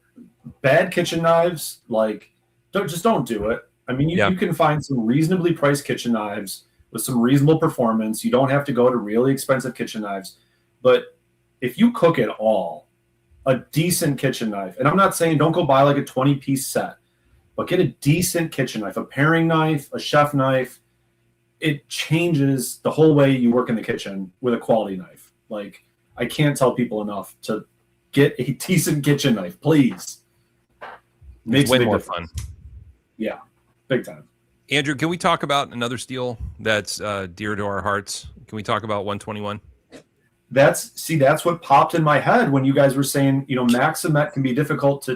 bad kitchen knives, like, don't do it. I mean, you can find some reasonably priced kitchen knives with some reasonable performance. You don't have to go to really expensive kitchen knives. But if you cook at all, a decent kitchen knife, and I'm not saying don't go buy like a 20-piece set, but get a decent kitchen knife, a paring knife, a chef knife. It changes the whole way you work in the kitchen with a quality knife. Like, I can't tell people enough to get a decent kitchen knife, please. Makes way more fun. Yeah, big time. Andrew, can we talk about another steel that's dear to our hearts? Can we talk about 121? That's what popped in my head when you guys were saying, Maximet can be difficult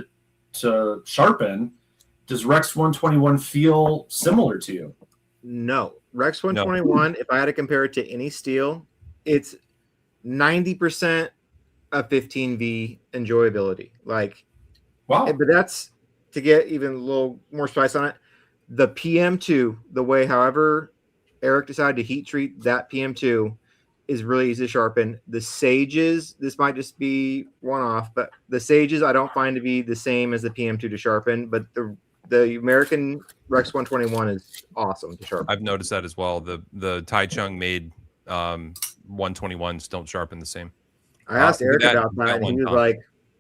to sharpen. Does Rex 121 feel similar to you? No. Rex 121, if I had to compare it to any steel, it's 90% of 15V enjoyability. Like, wow. But that's to get even a little more spice on it. The PM2, the way, however, Eric decided to heat treat that PM2 is really easy to sharpen. The Sages, this might just be one off, but the Sages I don't find to be the same as the PM2 to sharpen, but the American Rex 121 is awesome to sharpen. I've noticed that as well. The Tai Chung made 121s don't sharpen the same. I asked Eric about that, and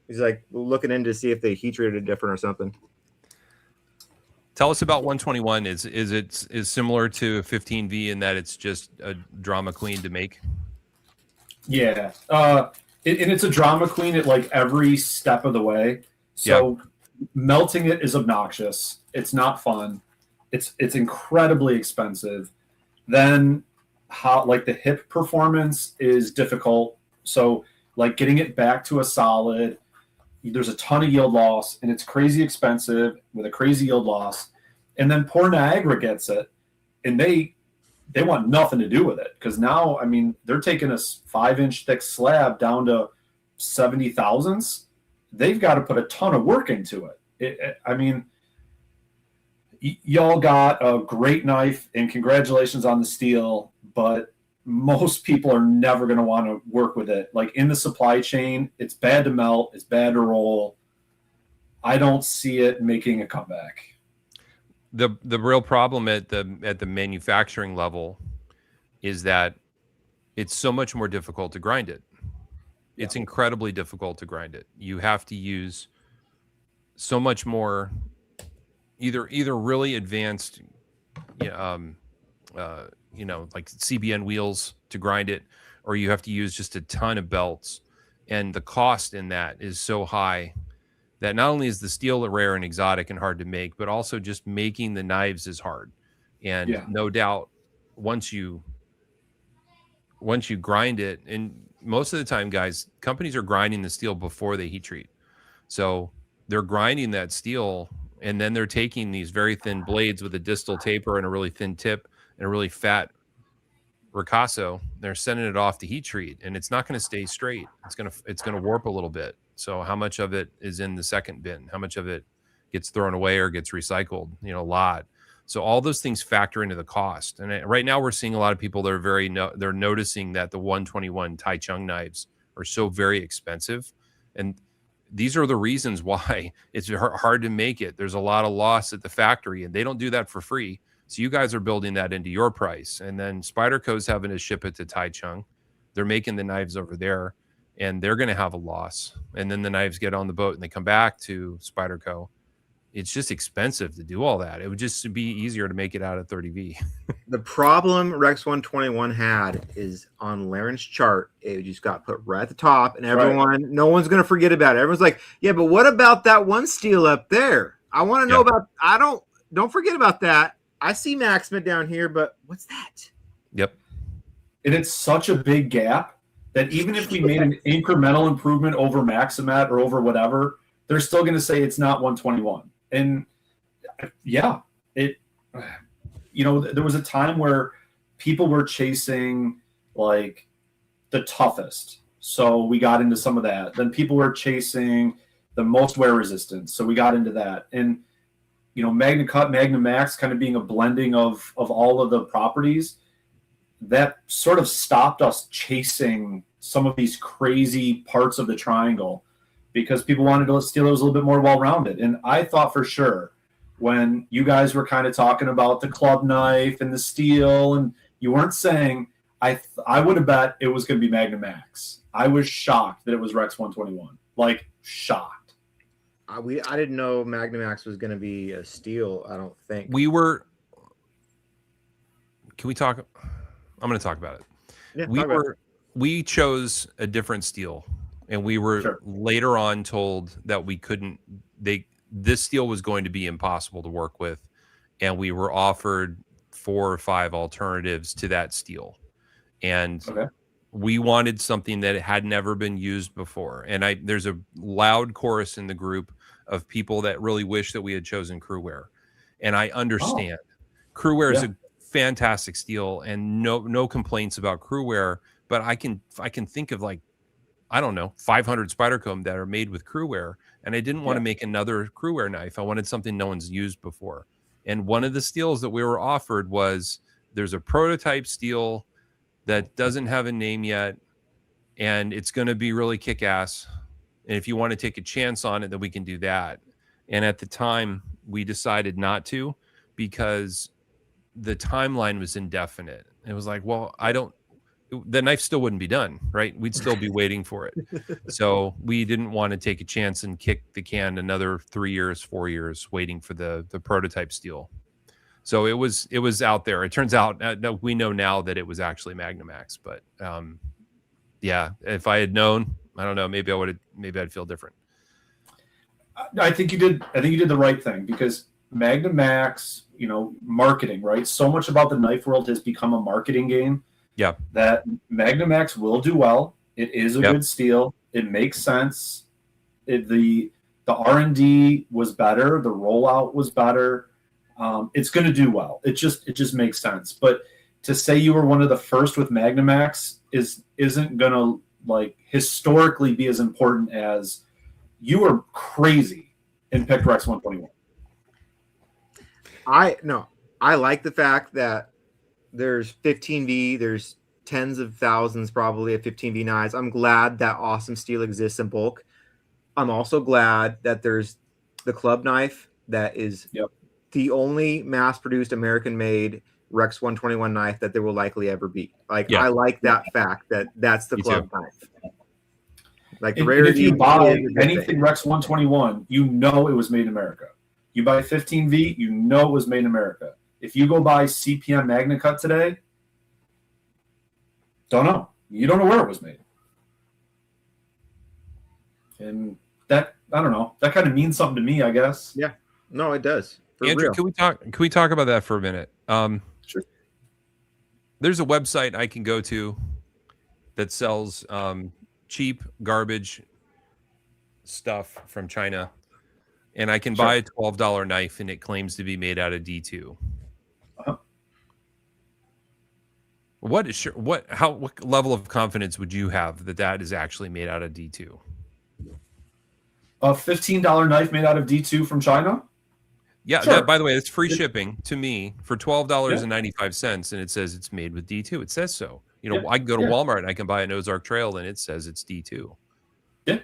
he's like looking in to see if they heat treated it different or something. Tell us about 121. Is it similar to 15V in that it's just a drama queen to make? Yeah, and it's a drama queen at like every step of the way. So melting it is obnoxious. It's not fun. It's incredibly expensive. Then how like the hip performance is difficult. So like getting it back to a solid, there's a ton of yield loss, and it's crazy expensive with a crazy yield loss. And then poor Niagara gets it, and they want nothing to do with it because now, I mean, they're taking a 5-inch thick slab down to 70 thousandths. They've got to put a ton of work into it. I mean, y'all got a great knife, and congratulations on the steel, but most people are never going to want to work with it. Like in the supply chain, it's bad to melt, it's bad to roll. I don't see it making a comeback. The real problem at the manufacturing level is that it's so much more difficult to grind it. It's incredibly difficult to grind it. You have to use so much more either really advanced like CBN wheels to grind it, or you have to use just a ton of belts, and the cost in that is so high that not only is the steel rare and exotic and hard to make, but also just making the knives is hard. And no doubt once you grind it, and most of the time, guys, companies are grinding the steel before they heat treat. So they're grinding that steel, and then they're taking these very thin blades with a distal taper and a really thin tip and a really fat ricasso. They're sending it off to heat treat, and it's not going to stay straight. It's going to warp a little bit. So how much of it is in the second bin? How much of it gets thrown away or gets recycled? A lot. So all those things factor into the cost. And right now we're seeing a lot of people that are they're noticing that the 121 Tai Chung knives are so very expensive. And these are the reasons why it's hard to make it. There's a lot of loss at the factory, and they don't do that for free. So you guys are building that into your price. And then Spyderco's having to ship it to Tai Chung. They're making the knives over there, and they're going to have a loss. And then the knives get on the boat and they come back to Spyderco. It's just expensive to do all that. It would just be easier to make it out at 30V. The problem Rex 121 had is on Laren's chart, it just got put right at the top, and no one's going to forget about it. Everyone's like, yeah, but what about that one steel up there? I want to know about, don't forget about that. I see Maximet down here, but what's that? Yep. And it's such a big gap that even if we made an incremental improvement over Maximet or over whatever, they're still going to say it's not 121. And there was a time where people were chasing like the toughest. So we got into some of that. Then people were chasing the most wear resistance. So we got into that. And, Magna Cut, Magna Max kind of being a blending of all of the properties that sort of stopped us chasing some of these crazy parts of the triangle. because people wanted a steel that was a little bit more well-rounded. And I thought for sure when you guys were kind of talking about the club knife and the steel, and you weren't saying, I would have bet it was going to be Magnum Max. I was shocked that it was Rex 121. Like, shocked. I didn't know Magnum Max was going to be a steel, I don't think. Can we talk? I'm going to talk about it. Yeah, we chose a different steel, and we were later on told that we couldn't. This steel was going to be impossible to work with, and we were offered 4 or 5 alternatives to that steel, and we wanted something that had never been used before. And there's a loud chorus in the group of people that really wish that we had chosen Crewwear, and I understand. Crewwear is a fantastic steel, and no complaints about Crewwear, but I can think of, like, I don't know, 500 Spyderco that are made with Crewwear, and I didn't want to make another Crewwear knife. I wanted something no one's used before. And one of the steels that we were offered was, there's a prototype steel that doesn't have a name yet, and it's going to be really kick-ass, and if you want to take a chance on it, then we can do that. And at the time we decided not to, because the timeline was indefinite. It was like, well, the knife still wouldn't be done, right? We'd still be waiting for it. So we didn't want to take a chance and kick the can another 3 years, 4 years, waiting for the prototype steel. So it was out there. It turns out we know now that it was actually Magnum Max, but if I had known, I don't know, maybe I'd feel different. I think you did the right thing, because Magnum Max, marketing, right? So much about the knife world has become a marketing game. Yeah. That Magnum Max will do well. It is a good steel. It makes sense. The R&D was better. The rollout was better. It's going to do well. It just makes sense. But to say you were one of the first with Magnum Max isn't going to, like, historically be as important as you were crazy and picked Rex 121. I like the fact that there's 15V, there's tens of thousands probably of 15V knives. I'm glad that awesome steel exists in bulk. I'm also glad that there's the club knife that is the only mass-produced American-made Rex 121 knife that there will likely ever be. Like, I like that fact that that's the club knife. Like, the rarity. If you buy anything Rex 121, it was made in America. You buy 15V, it was made in America. If you go buy CPM MagnaCut today, don't know. You don't know where it was made. And that, I don't know, that kind of means something to me, I guess. Yeah. No, it does. Andrew, can we talk about that for a minute? Sure. There's a website I can go to that sells cheap garbage stuff from China, and I can buy a $12 knife, and it claims to be made out of D2. What level of confidence would you have that is actually made out of D2? A $15 knife made out of D2 from China? Yeah, that, by the way, it's free shipping to me for $12.95, and it says it's made with D2. It says so. I can go to Walmart and I can buy an Ozark Trail, and it says it's D2. Yeah.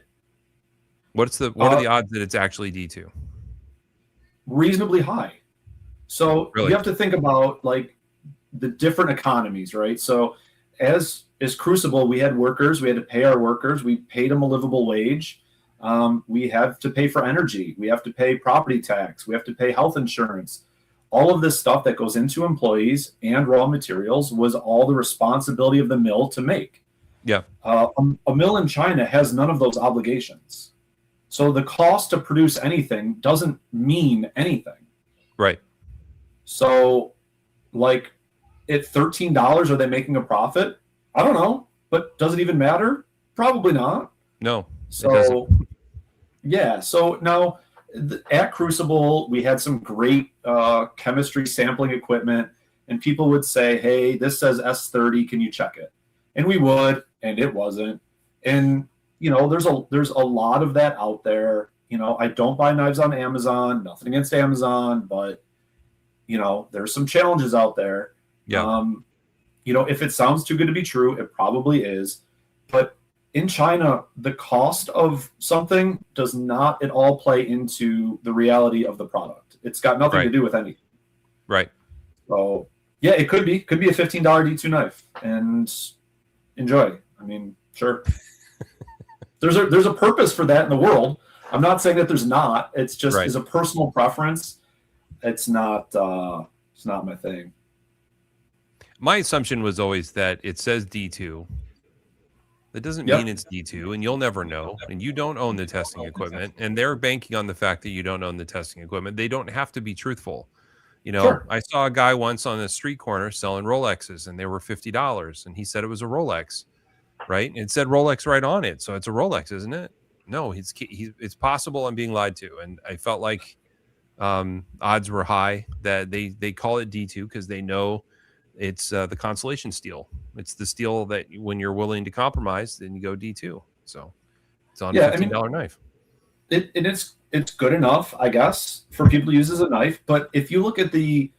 What are the odds that it's actually D2? Reasonably high. So you have to think about, like, the different economies, right? So as Crucible, we had workers. We had to pay our workers. We paid them a livable wage. We have to pay for energy. We have to pay property tax. We have to pay health insurance. All of this stuff that goes into employees and raw materials was all the responsibility of the mill to make. Yeah. A mill in China has none of those obligations. So the cost to produce anything doesn't mean anything. Right. So, like, at $13, are they making a profit? I don't know. But does it even matter? Probably not. No. So, yeah. So now at Crucible, we had some great chemistry sampling equipment, and people would say, hey, this says S30. Can you check it? And we would, and it wasn't. And, there's a lot of that out there. I don't buy knives on Amazon, nothing against Amazon, but, there's some challenges out there. Yeah. If it sounds too good to be true, it probably is. But in China, the cost of something does not at all play into the reality of the product. It's got nothing to do with anything. Right. So yeah, it could be a $15 D2 knife, and enjoy. I mean, sure. There's a purpose for that in the world. I'm not saying that there's not. It's just as a personal preference. It's not my thing. My assumption was always that it says D2. That doesn't mean it's D2, and you'll never know. And you don't own the testing equipment, and they're banking on the fact that you don't own the testing equipment. They don't have to be truthful. You know, I saw a guy once on a street corner selling Rolexes, and they were $50, and he said it was a Rolex, right? And it said Rolex right on it, so it's a Rolex, isn't it? No, it's possible I'm being lied to, and I felt like odds were high that they call it D2 because they know it's the consolation steel. It's the steel that when you're willing to compromise, then you go D2. So it's on a $15 knife. It's good enough, I guess, for people to use as a knife. But if you look at the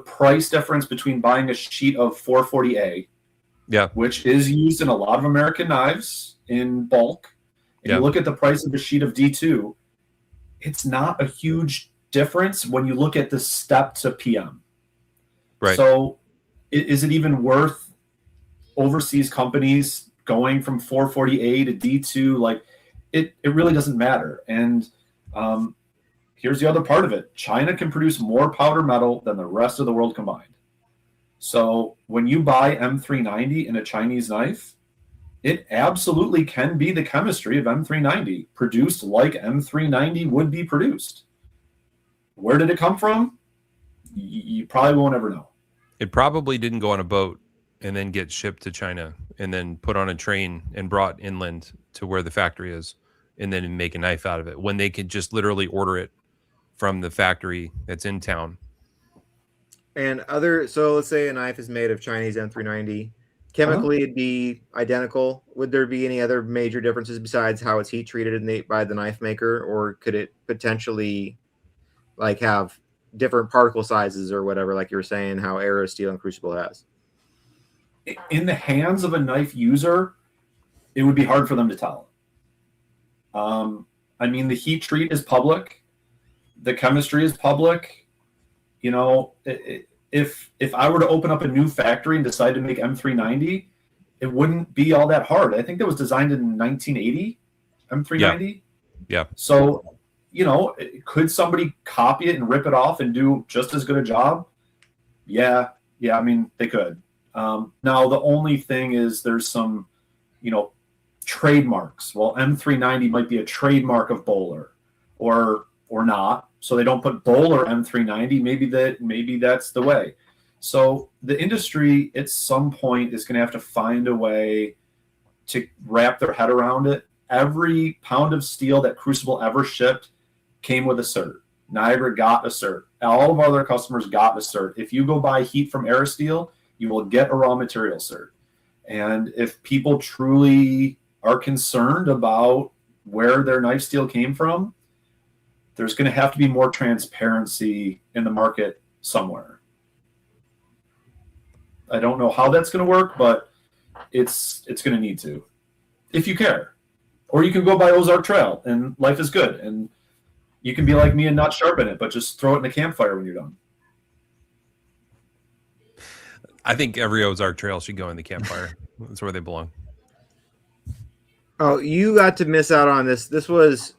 price difference between buying a sheet of 440A, which is used in a lot of American knives in bulk, and you look at the price of a sheet of D2, it's not a huge difference when you look at the step to PM. Right. So is it even worth overseas companies going from 440A to D2? Like, it really doesn't matter. And here's the other part of it. China can produce more powder metal than the rest of the world combined. So when you buy M390 in a Chinese knife, it absolutely can be the chemistry of M390, produced like M390 would be produced. Where did it come from? You probably won't ever know. It probably didn't go on a boat and then get shipped to China and then put on a train and brought inland to where the factory is and then make a knife out of it when they could just literally order it from the factory that's in town. And so let's say a knife is made of Chinese M390. Chemically, it'd be identical. Would there be any other major differences besides how it's heat treated by the knife maker, or could it potentially like have different particle sizes or whatever, like you were saying, how Aerosteel and Crucible has? In the hands of a knife user, it would be hard for them to tell. I mean, the heat treat is public. The chemistry is public. You know, if I were to open up a new factory and decide to make M390, it wouldn't be all that hard. I think that was designed in 1980, M390. Yeah. So, you know, could somebody copy it and rip it off and do just as good a job? Yeah. I mean, they could. Now, the only thing is there's some, you know, trademarks. Well, M390 might be a trademark of Bowler or not. So they don't put Bowler M390. Maybe that's the way. So the industry at some point is going to have to find a way to wrap their head around it. Every pound of steel that Crucible ever shipped came with a cert. Niagara got a cert. All of our other customers got a cert. If you go buy heat from Aerosteel, you will get a raw material cert. And if people truly are concerned about where their knife steel came from, there's going to have to be more transparency in the market somewhere. I don't know how that's going to work, but it's going to need to, if you care. Or you can go by Ozark Trail, and life is good. And you can be like me and not sharpen it, but just throw it in the campfire when you're done. I think every Ozark Trail should go in the campfire. That's where they belong. Oh, you got to miss out on this. This was,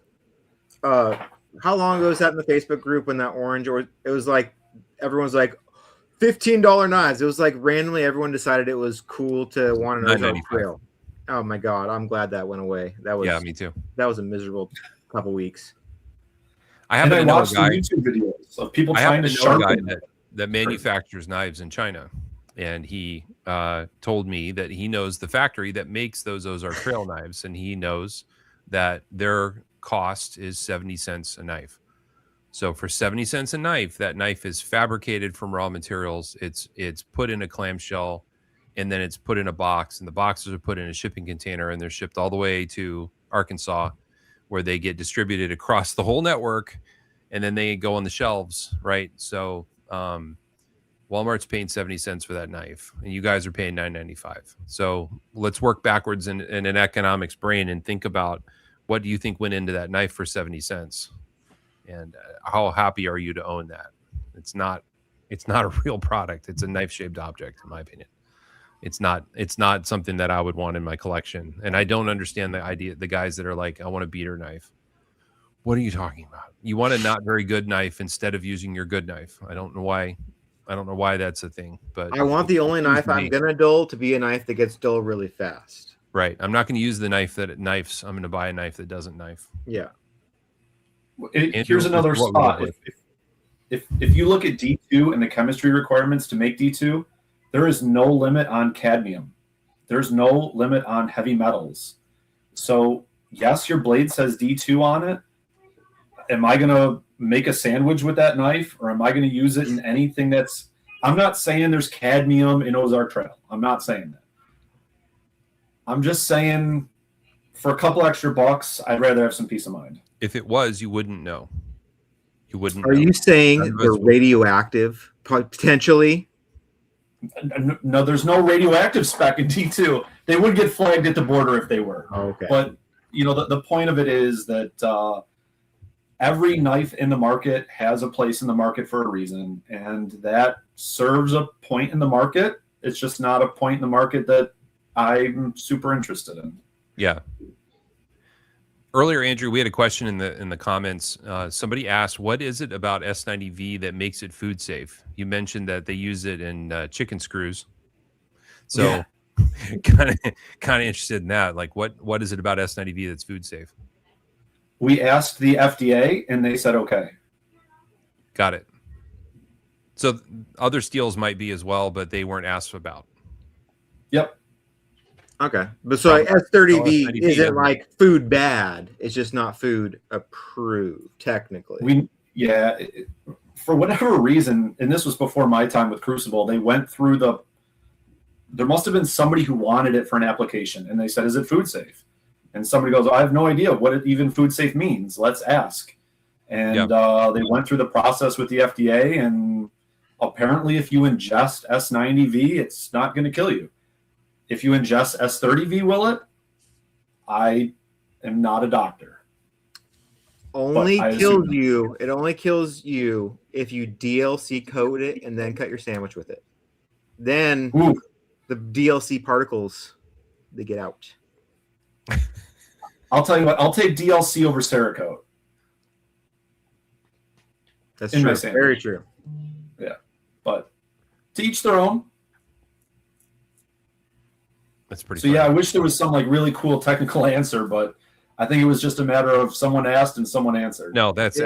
how long ago was that in the Facebook group when that orange, or it was like, everyone's like, $15 knives. It was like randomly everyone decided it was cool to want an Ozark Trail. Oh my God. I'm glad that went away. That was, yeah, me too. That was a miserable couple weeks. I happen to know a guy, YouTube videos of people trying to sharpen that manufactures knives in China. And he told me that he knows the factory that makes those Ozark Trail knives, and he knows that their cost is 70 cents a knife. So for 70 cents a knife, that knife is fabricated from raw materials. It's put in a clamshell, and then it's put in a box, and the boxes are put in a shipping container, and they're shipped all the way to Arkansas, where they get distributed across the whole network, and then they go on the shelves, right? So Walmart's paying 70 cents for that knife, and you guys are paying $9.95. So let's work backwards in an economics brain and think about what do you think went into that knife for 70 cents, and how happy are you to own that? It's not a real product. It's a knife-shaped object, in my opinion. It's not something that I would want in my collection, and I don't understand the guys that are like, I want a beater knife. What are you talking about? You want a not very good knife instead of using your good knife. I don't know why that's a thing, but I want the only knife I'm gonna dull to be a knife that gets dull really fast. Right. I'm not going to use the knife that it knifes. I'm going to buy a knife that doesn't knife. Yeah. Here's another spot. If you look at D2 and the chemistry requirements to make D2, there is no limit on cadmium. There's no limit on heavy metals. So yes, your blade says D2 on it. Am I going to make a sandwich with that knife, or am I going to use it in anything that's... I'm not saying there's cadmium in Ozark Trail. I'm not saying that. I'm just saying for a couple extra bucks, I'd rather have some peace of mind. If it was, you wouldn't know. You wouldn't Are know. You saying they're radioactive, potentially? No, there's no radioactive spec in D2. They would get flagged at the border if they were. Okay. But, the point of it is that every knife in the market has a place in the market for a reason, and that serves a point in the market. It's just not a point in the market that I'm super interested in. Yeah. Earlier, Andrew, we had a question in the comments. Somebody asked, what is it about S90V that makes it food safe? You mentioned that they use it in chicken screws. So yeah. kind of interested in that. Like, what is it about S90V that's food safe? We asked the FDA and they said, okay. Got it. So other steels might be as well, but they weren't asked about. Yep. Okay. But so S30V isn't like food bad. It's just not food approved, technically. For whatever reason, and this was before my time with Crucible, they went through there must have been somebody who wanted it for an application, and they said, is it food safe? And somebody goes, I have no idea what it even food safe means. Let's ask. And they went through the process with the FDA, and apparently if you ingest S90V, it's not going to kill you. If you ingest S30V, will it? I am not a doctor. It only kills you if you DLC coat it and then cut your sandwich with it. Then the DLC particles, they get out. I'll tell you what, I'll take DLC over Cerakote. That's true. Very true. Yeah. But to each their own. That's pretty funny. I wish there was some really cool technical answer, but I think it was just a matter of someone asked and someone answered. No, that's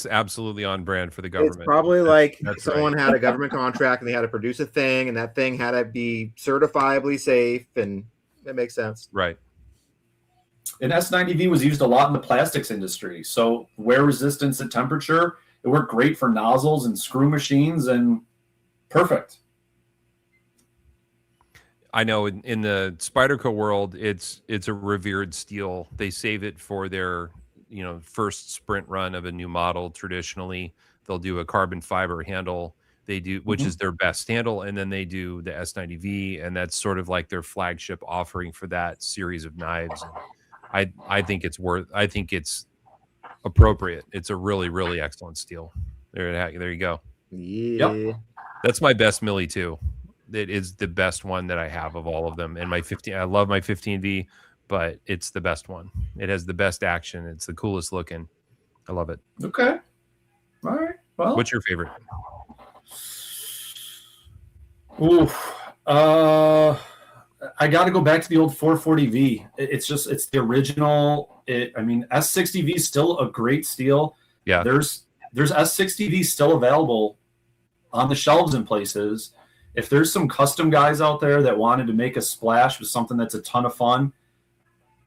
absolutely on brand for the government. It's probably that's someone had a government contract and they had to produce a thing, and that thing had to be certifiably safe, and it makes sense. Right. And S90V was used a lot in the plastics industry. So wear resistance at temperature, it worked great for nozzles and screw machines, and perfect. I know in the Spyderco world, it's a revered steel. They save it for their first sprint run of a new model. Traditionally, they'll do a carbon fiber handle. They do, which is their best handle, and then they do the S90V, and that's sort of like their flagship offering for that series of knives. I think it's appropriate. It's a really, really excellent steel. There you go. Yeah. Yep. That's my best Millie too. It is the best one that I have of all of them. And I love my 15V, but it's the best one. It has the best action. It's the coolest looking. I love it. Okay. All right. Well, what's your favorite? I got to go back to the old 440V. It's the original. S60V is still a great steel. Yeah. There's S60V still available on the shelves in places. If there's some custom guys out there that wanted to make a splash with something that's a ton of fun,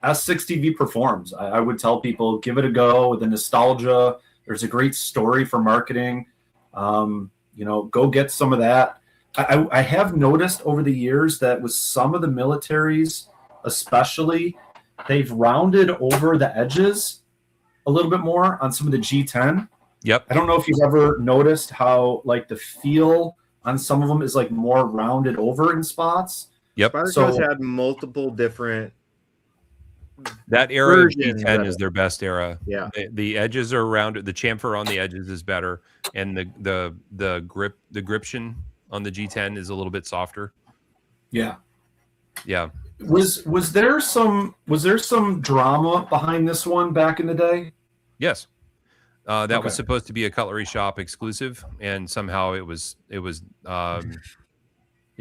S60V performs. I would tell people, give it a go. The nostalgia, there's a great story for marketing. Go get some of that. I have noticed over the years that with some of the militaries, especially, they've rounded over the edges a little bit more on some of the G10. Yep. I don't know if you've ever noticed how the feel on some of them is like more rounded over in spots. Yep. Spyderco's had multiple different. That era of versions G10 of is it. their best era. Yeah. The edges are rounded. The chamfer on the edges is better, and the gription on the G10 is a little bit softer. Yeah. Yeah. Was there some drama behind this one back in the day? Yes. That Okay. was supposed to be a cutlery shop exclusive, and somehow it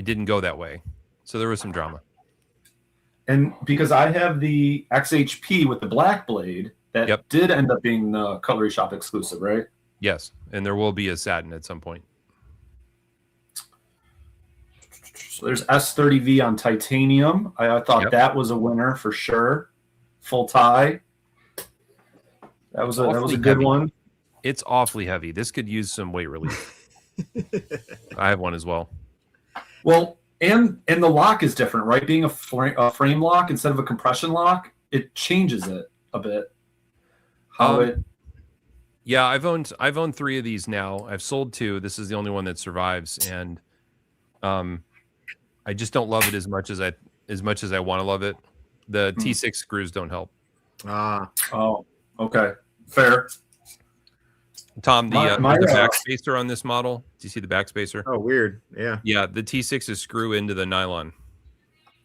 didn't go that way. So there was some drama. And because I have the XHP with the black blade, that did end up being the cutlery shop exclusive, right? Yes, and there will be a satin at some point. So there's S30V on titanium. I thought that was a winner for sure. Full tie. That was a good one. It's awfully heavy. This could use some weight relief. I have one as well. Well, and the lock is different, right? Being a frame lock instead of a compression lock, it changes it a bit. Yeah, I've owned 3 of these now. I've sold 2. This is the only one that survives, and I just don't love it as much as I want to love it. The T6 screws don't help. Oh, okay, fair. Tom, the backspacer on this model. Do you see the backspacer? Oh, weird. Yeah. Yeah, the T6s screw into the nylon.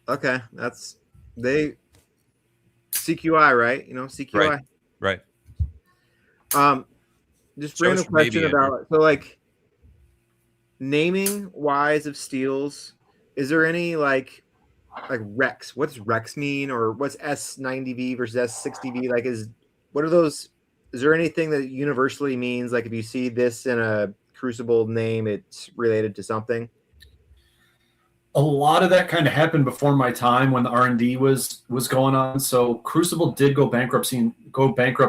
Okay, that's CQI, right? You know, CQI. Right. Just random question about like naming wise of steels. Is there any like Rex? What does Rex mean, or what's S90V versus S60V? Like, what are those? Is there anything that universally means, like, if you see this in a Crucible name, it's related to something? A lot of that kind of happened before my time when the R&D was going on. So Crucible did go bankrupt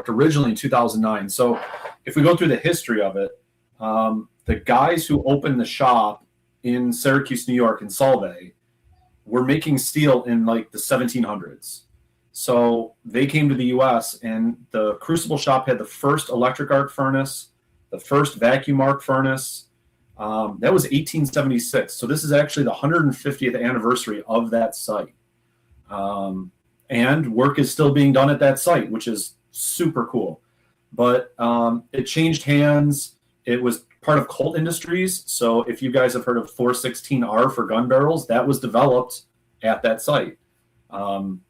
originally in 2009. So if we go through the history of it, the guys who opened the shop in Syracuse, New York, in Solvay, were making steel in like the 1700s. So they came to the U.S. and the Crucible shop had the first electric arc furnace, the first vacuum arc furnace. That was 1876. So this is actually the 150th anniversary of that site. And work is still being done at that site, which is super cool. But it changed hands. It was part of Colt Industries. So if you guys have heard of 416R for gun barrels, that was developed at that site.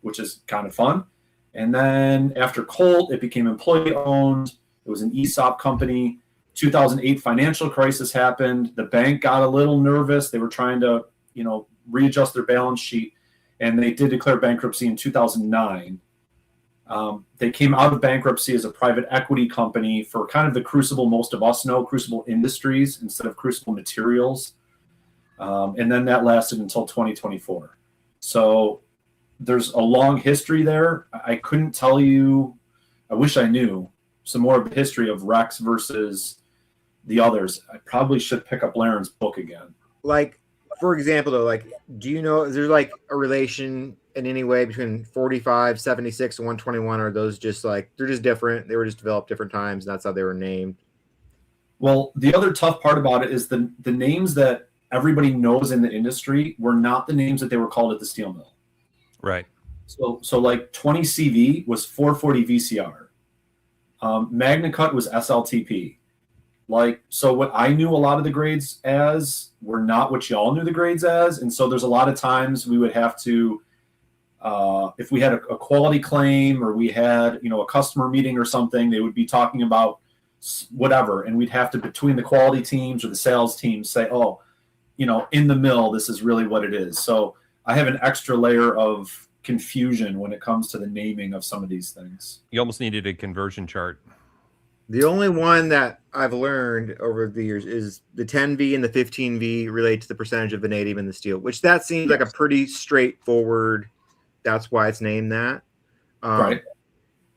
Which is kind of fun. And then after Colt, it became employee owned. It was an ESOP company. 2008 financial crisis happened. The bank got a little nervous. They were trying to, readjust their balance sheet, and they did declare bankruptcy in 2009. They came out of bankruptcy as a private equity company for kind of the Crucible most of us know, Crucible Industries instead of Crucible Materials. And then that lasted until 2024. So there's a long history there. I couldn't tell you. I wish I knew some more of the history of Rex versus the others. I probably should pick up Laren's book again. Like, for example, though, like, do you know, is there like a relation in any way between 45, 76, and 121? Or are those just like, they're just different? They were just developed different times, and that's how they were named? Well, the other tough part about it is the names that everybody knows in the industry were not the names that they were called at the steel mill. Right. So like 20 CV was 440 VCR. MagnaCut was SLTP. So what I knew a lot of the grades as were not what y'all knew the grades as. And so there's a lot of times we would have to, if we had a quality claim or we had, a customer meeting or something, they would be talking about whatever. And we'd have to, between the quality teams or the sales teams, say, in the mill, this is really what it is. So I have an extra layer of confusion when it comes to the naming of some of these things. You almost needed a conversion chart. The only one that I've learned over the years is the 10V and the 15V relate to the percentage of vanadium in the steel, which that seems like a pretty straightforward. That's why it's named that. Right.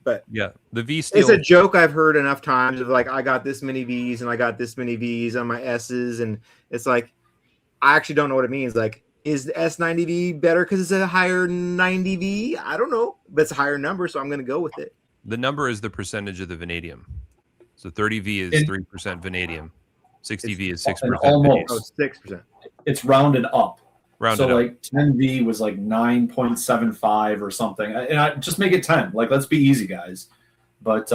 But yeah, the V steel. It's a joke I've heard enough times of like, I got this many Vs and I got this many Vs on my S's. And it's like, I actually don't know what it means. Like, is the S90V better because it's a higher 90V? I don't know, but it's a higher number, so I'm going to go with it. The number is the percentage of the vanadium. So 30V is 3% vanadium. 60V is 6%. Almost 6%. It's rounded up. Rounded so up. Like 10V was like 9.75 or something. And I just make it 10. Like, let's be easy, guys. But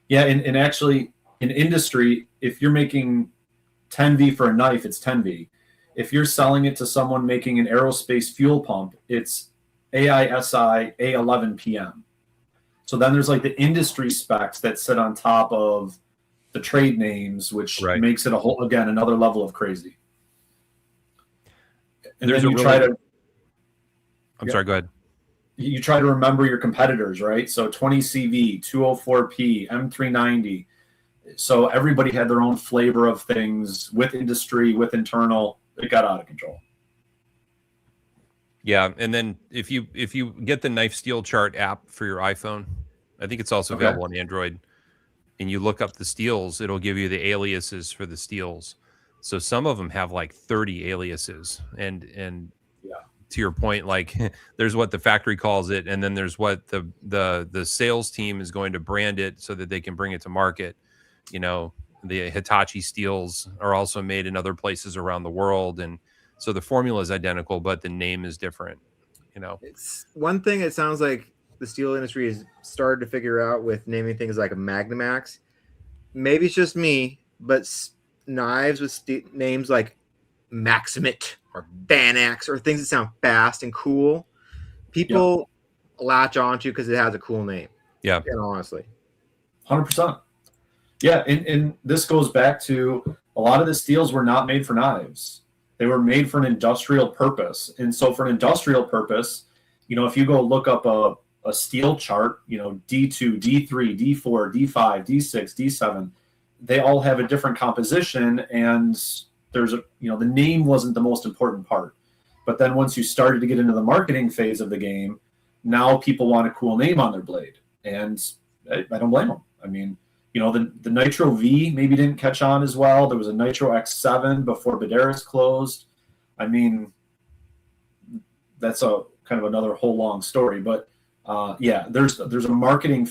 yeah, and actually in industry, if you're making 10V for a knife, it's 10V. If you're selling it to someone making an aerospace fuel pump, it's AISI A11 PM. So then there's like the industry specs that sit on top of the trade names, which makes it another level of crazy. And then you try to. I'm sorry, go ahead. You try to remember your competitors, right? So 20CV, 204P, M390. So everybody had their own flavor of things with industry, with internal. It got out of control. Yeah, and then if you get the Knife Steel Chart app for your iPhone, I think it's also available on Android, and you look up the steels, it'll give you the aliases for the steels. So some of them have like 30 aliases, and to your point, like there's what the factory calls it, and then there's what the sales team is going to brand it so that they can bring it to market. You know, the Hitachi steels are also made in other places around the world, and so the formula is identical, but the name is different. You know, it's one thing. It sounds like the steel industry has started to figure out with naming things like a Magnamax. Maybe it's just me, but knives with names like Maximit or Banax or things that sound fast and cool, people latch onto because it has a cool name. Yeah, and honestly, 100%. Yeah, and this goes back to a lot of the steels were not made for knives. They were made for an industrial purpose. And so for an industrial purpose, you know, if you go look up a steel chart, you know, D2, D3, D4, D5, D6, D7, they all have a different composition, and there's a, you know, the name wasn't the most important part. But then once you started to get into the marketing phase of the game, now people want a cool name on their blade. And I don't blame them. I mean, you know, the Nitro V maybe didn't catch on as well. There was a Nitro X7 before Baderis closed. I mean, that's a kind of another whole long story. But yeah, there's a marketing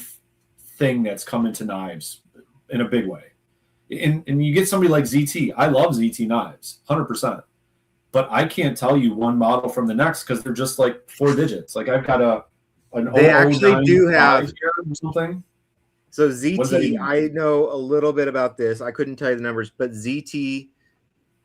thing that's come into knives in a big way. And you get somebody like ZT. I love ZT knives, 100%. But I can't tell you one model from the next because they're just like 4 digits. Like I've got they actually do have something. So ZT, I know a little bit about this. I couldn't tell you the numbers, but ZT,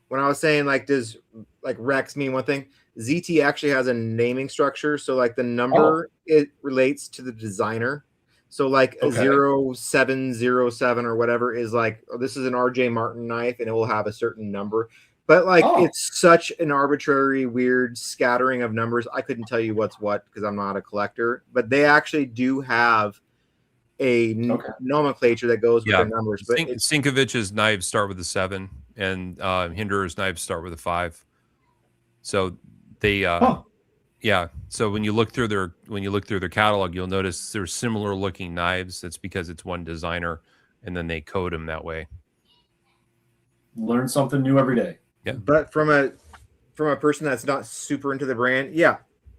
when I was saying like, does like Rex mean one thing? ZT actually has a naming structure. So like the number, it relates to the designer. So like a 0707 or whatever is like, oh, this is an RJ Martin knife and it will have a certain number. But like it's such an arbitrary, weird scattering of numbers. I couldn't tell you what's what because I'm not a collector. But they actually do have a nomenclature that goes with their numbers. But Sinkovich's knives start with a 7, and Hinderer's knives start with a 5. So they, So when you look through their catalog, you'll notice there's similar looking knives. That's because it's one designer, and then they code them that way. Learn something new every day. Yeah. But from a person that's not super into the brand,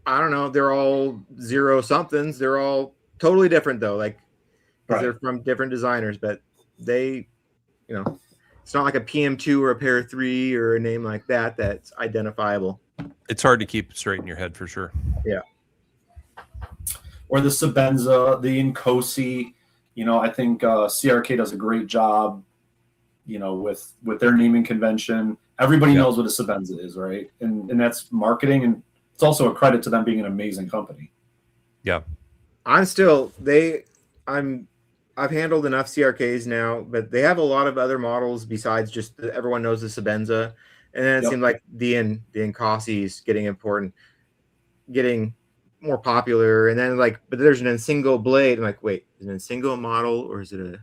I don't know. They're all 0 somethings. They're all totally different though. Like they're from different designers, but they, you know, it's not like a PM2 or a Pair 3 or a name like that that's identifiable. It's hard to keep straight in your head for sure. Yeah. Or the Sebenza, the Inkosi. You know, I think CRK does a great job, you know, with their naming convention. Everybody knows what a Sebenza is, right? And that's marketing, and it's also a credit to them being an amazing company. Yeah. I've handled enough CRKs now, but they have a lot of other models besides just everyone knows the Sebenza. And then it seemed like the Inkosi is getting important, getting more popular. And then but there's an Nsingo blade. I'm like, wait, is it a Nsingo model or is it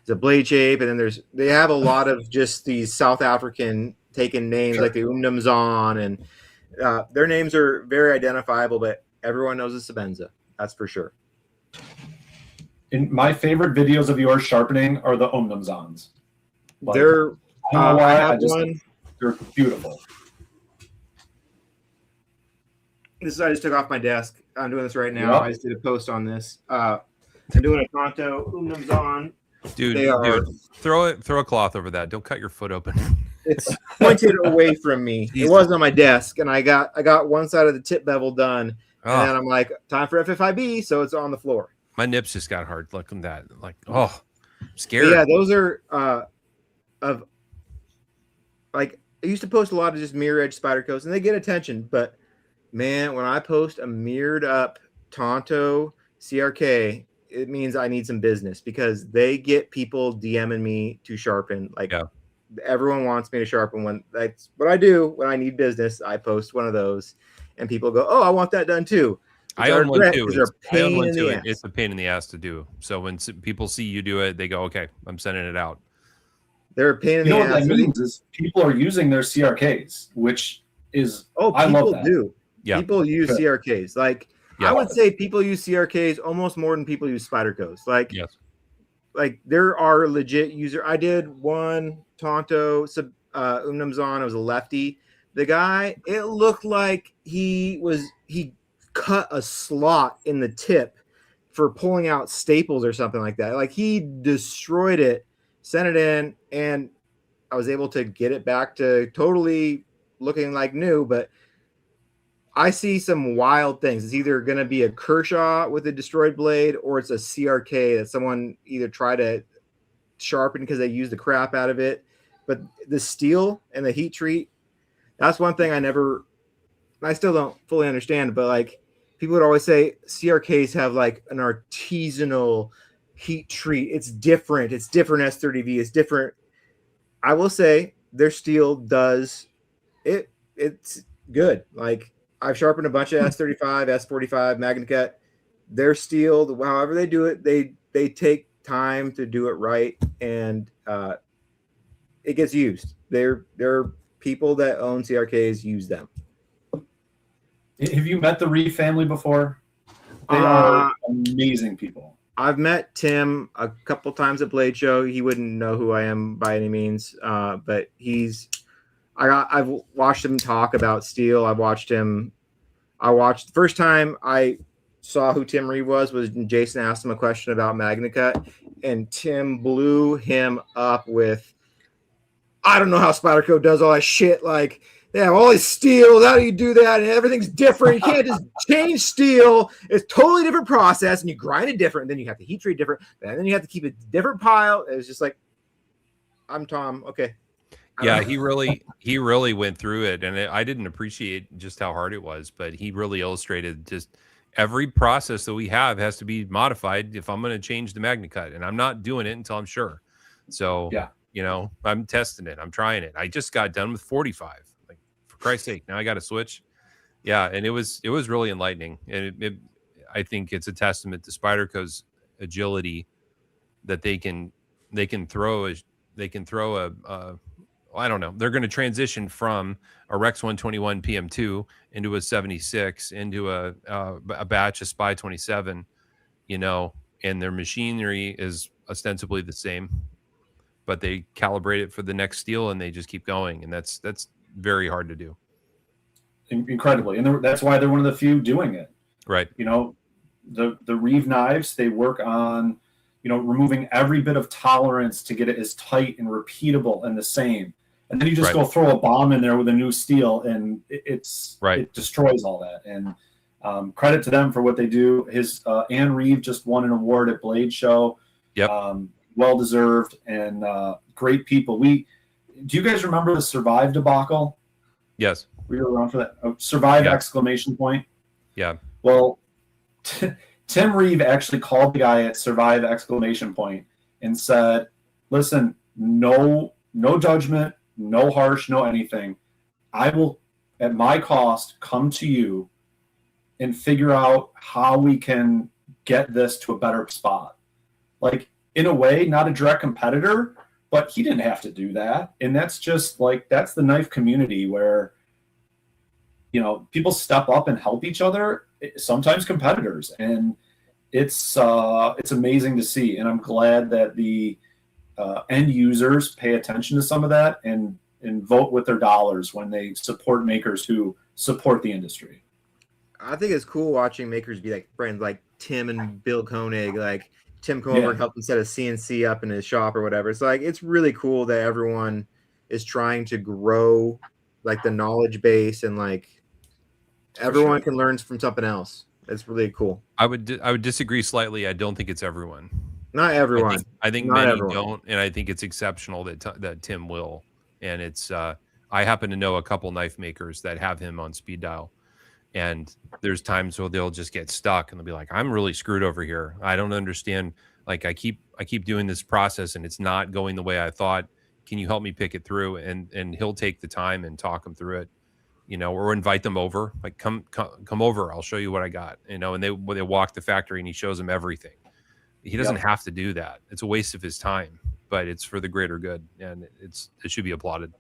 a blade shape? And then they have a lot of just these South African taken names like the Umnamzon, and their names are very identifiable, but everyone knows the Sebenza. That's for sure. In my favorite videos of yours sharpening are the Umnamzons. They're they're beautiful. I just took off my desk. I'm doing this right now. I just did a post on this. I'm doing a Tonto Umnamzon Dude, throw a cloth over that. Don't cut your foot open. It's pointed away from me. It was on my desk, and I got one side of the tip bevel done, and then I'm like, time for FFIB, so it's on the floor. My nips just got hard looking at that. Like, I'm scared. But yeah, those are of like I used to post a lot of just mirror edge Spydercos, and they get attention. But man, when I post a mirrored up Tonto CRK, it means I need some business because they get people DMing me to sharpen. Like everyone wants me to sharpen one. That's what I do when I need business. I post one of those, and people go, "Oh, I want that done too." I own one too. It's a pain in the ass to do. So when people see you do it, they go, "Okay, I'm sending it out." They're a pain in the ass. What that means is people are using their CRKs, which is I love that. Do. Yeah, people use CRKs. Like I would say, people use CRKs almost more than people use Spydercos. Like like there are legit user. I did one Tonto Umnamzon. It was a lefty. The guy, it looked like he cut a slot in the tip for pulling out staples or something like that. Like he destroyed it, sent it in, and I was able to get it back to totally looking like new. But I see some wild things. It's either going to be a Kershaw with a destroyed blade, or it's a CRK that someone either tried to sharpen because they used the crap out of it. But the steel and the heat treat, that's one thing I still don't fully understand. But like people would always say CRKs have like an artisanal heat treat. It's different. It's different S30V. It's different. I will say their steel does it. It's good. Like I've sharpened a bunch of S35, S45, MagnaCut. Their steel, however they do it, they take time to do it right, and it gets used. There are people that own CRKs use them. Have you met the Reeve family before? They are amazing people. I've met Tim a couple times at Blade Show. He wouldn't know who I am by any means, but I've watched him talk about steel. The first time I saw who Tim Reeve was when Jason asked him a question about MagnaCut, and Tim blew him up with, I don't know how Spyderco does all that shit. Like, they have all this steel. How do you do that? And everything's different. You can't just change steel. It's a totally different process, and you grind it different. And then you have to heat treat different. And then you have to keep a different pile. It's just like, I'm Tom. Okay. Yeah, he really went through it, and I didn't appreciate just how hard it was. But he really illustrated just every process that we have has to be modified if I'm going to change the MagnaCut, and I'm not doing it until I'm sure. So I'm testing it. I'm trying it. I just got done with 45. Like, for Christ's sake, now I got to switch. Yeah, and it was really enlightening, and I think it's a testament to Spyderco's agility that they can throw a I don't know. They're going to transition from a Rex 121 PM2 into a 76 into a batch of Spy 27, and their machinery is ostensibly the same, but they calibrate it for the next steel and they just keep going, and that's very hard to do. Incredibly, and that's why they're one of the few doing it. Right. The Reeve knives, they work on removing every bit of tolerance to get it as tight and repeatable and the same. And then you just go throw a bomb in there with a new steel, and it destroys all that. And credit to them for what they do. Ann Reeve just won an award at Blade Show. Yep. Well deserved, and great people. Do you guys remember the Survive debacle? Yes. We were around for that. Survive exclamation point. Yeah. Well, Tim Reeve actually called the guy at Survive exclamation point and said, "Listen, no judgment, no harsh, no anything. I will, at my cost, come to you and figure out how we can get this to a better spot." Like, in a way, not a direct competitor, but he didn't have to do that. And that's just that's the knife community where, people step up and help each other, sometimes competitors. And it's amazing to see. And I'm glad that the end users pay attention to some of that and vote with their dollars when they support makers who support the industry. I think it's cool watching makers be like friends, like Tim and Bill Koenig. Like Tim come over and help him set a CNC up in his shop or whatever. It's like, it's really cool that everyone is trying to grow like the knowledge base, and like everyone can learn from something else. It's really cool. I would disagree slightly. I don't think it's everyone. Not everyone. I think Not many everyone. don't, and I think it's exceptional that Tim will. And it's I happen to know a couple knife makers that have him on speed dial, and there's times where they'll just get stuck and they'll be like, "I'm really screwed over here. I don't understand. Like I keep doing this process and it's not going the way I thought. Can you help me pick it through?" And he'll take the time and talk them through it, or invite them over. Like come over. I'll show you what I got. And they walk the factory and he shows them everything. He doesn't have to do that. It's a waste of his time, but it's for the greater good, and it should be applauded.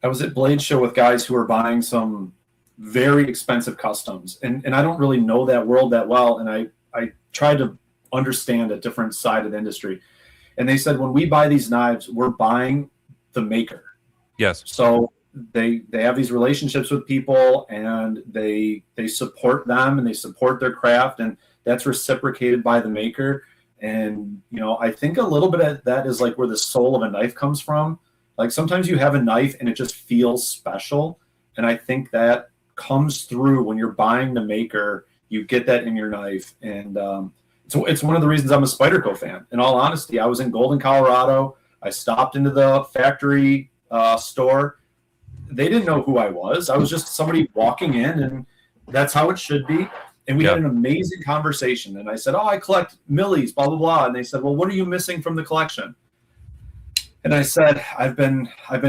I was at Blade Show with guys who were buying some very expensive customs, and I don't really know that world that well, and I tried to understand a different side of the industry. And they said, when we buy these knives, we're buying the maker. Yes. So they have these relationships with people, and they support them and they support their craft, and that's reciprocated by the maker. And, I think a little bit of that is like where the soul of a knife comes from. Like sometimes you have a knife and it just feels special. And I think that comes through when you're buying the maker. You get that in your knife. And so it's one of the reasons I'm a Spyderco fan. In all honesty, I was in Golden, Colorado. I stopped into the factory store. They didn't know who I was. I was just somebody walking in, and that's how it should be. And we had an amazing conversation. And I said, "Oh, I collect millies, blah, blah, blah." And they said, "Well, what are you missing from the collection?" And I said, I've been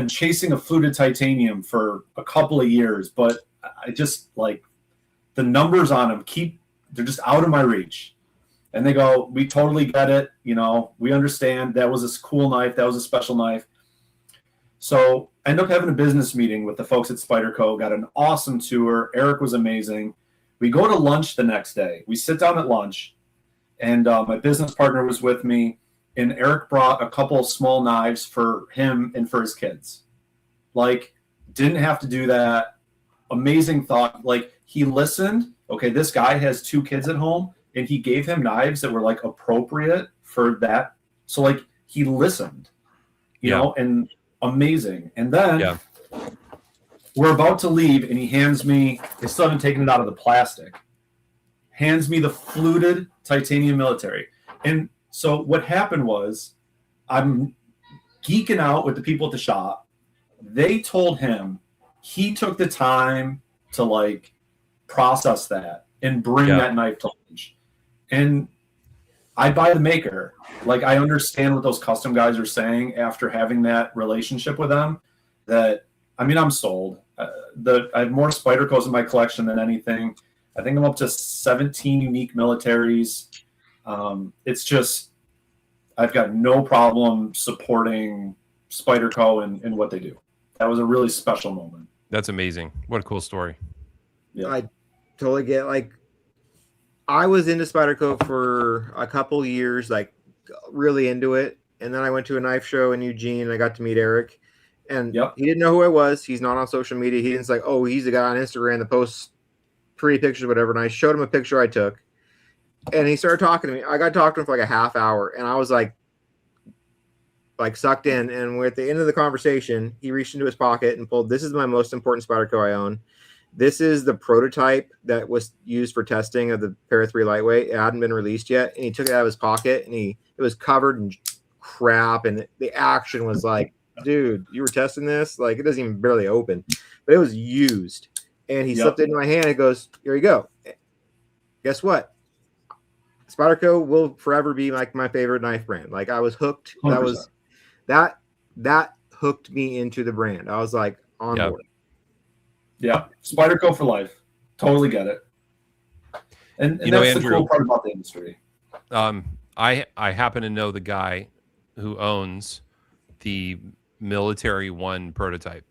chasing a fluted titanium for a couple of years, but I just like the numbers on them they're just out of my reach. And they go, "We totally get it. We understand. That was a cool knife. That was a special knife." So I ended up having a business meeting with the folks at Spyderco, got an awesome tour. Eric was amazing. We go to lunch the next day. We sit down at lunch, and my business partner was with me, and Eric brought a couple of small knives for him and for his kids. Like, didn't have to do that. Amazing thought. Like, he listened. Okay, this guy has 2 kids at home, and he gave him knives that were like appropriate for that. So like he listened, you know, and amazing. And then we're about to leave, and he hands me, I still haven't taken it out of the plastic, hands me the fluted titanium military. And so what happened was, I'm geeking out with the people at the shop. They told him he took the time to like process that and bring that knife to lunch. And I buy the maker. Like, I understand what those custom guys are saying after having that relationship with them. That, I mean, I'm sold. I have more Spydercos in my collection than anything. I think I'm up to 17 unique militaries. It's just, I've got no problem supporting Spyderco and what they do. That was a really special moment. That's amazing. What a cool story. Yeah, I totally get, like, I was into Spyderco for a couple years, like really into it. And then I went to a knife show in Eugene, and I got to meet Eric. And he didn't know who I was. He's not on social media. He didn't say, "Oh, he's the guy on Instagram that posts pretty pictures," whatever. And I showed him a picture I took, and he started talking to me. I got to talk to him for like a half hour, and I was like sucked in. And we're at the end of the conversation, he reached into his pocket and pulled, "This is my most important Spyderco I own. This is the prototype that was used for testing of the Para 3 lightweight. It hadn't been released yet." And he took it out of his pocket, and it was covered in crap. And the action was like, "Dude, you were testing this? Like, it doesn't even barely open." But it was used. And he slipped it in my hand and goes, "Here you go. Guess what? Spyderco will forever be like my favorite knife brand." Like, I was hooked. 100%. That hooked me into the brand. I was like on board. Yeah, Spyderco for life. Totally get it. And that's Andrew, the cool part about the industry. I happen to know the guy who owns the Military One prototype.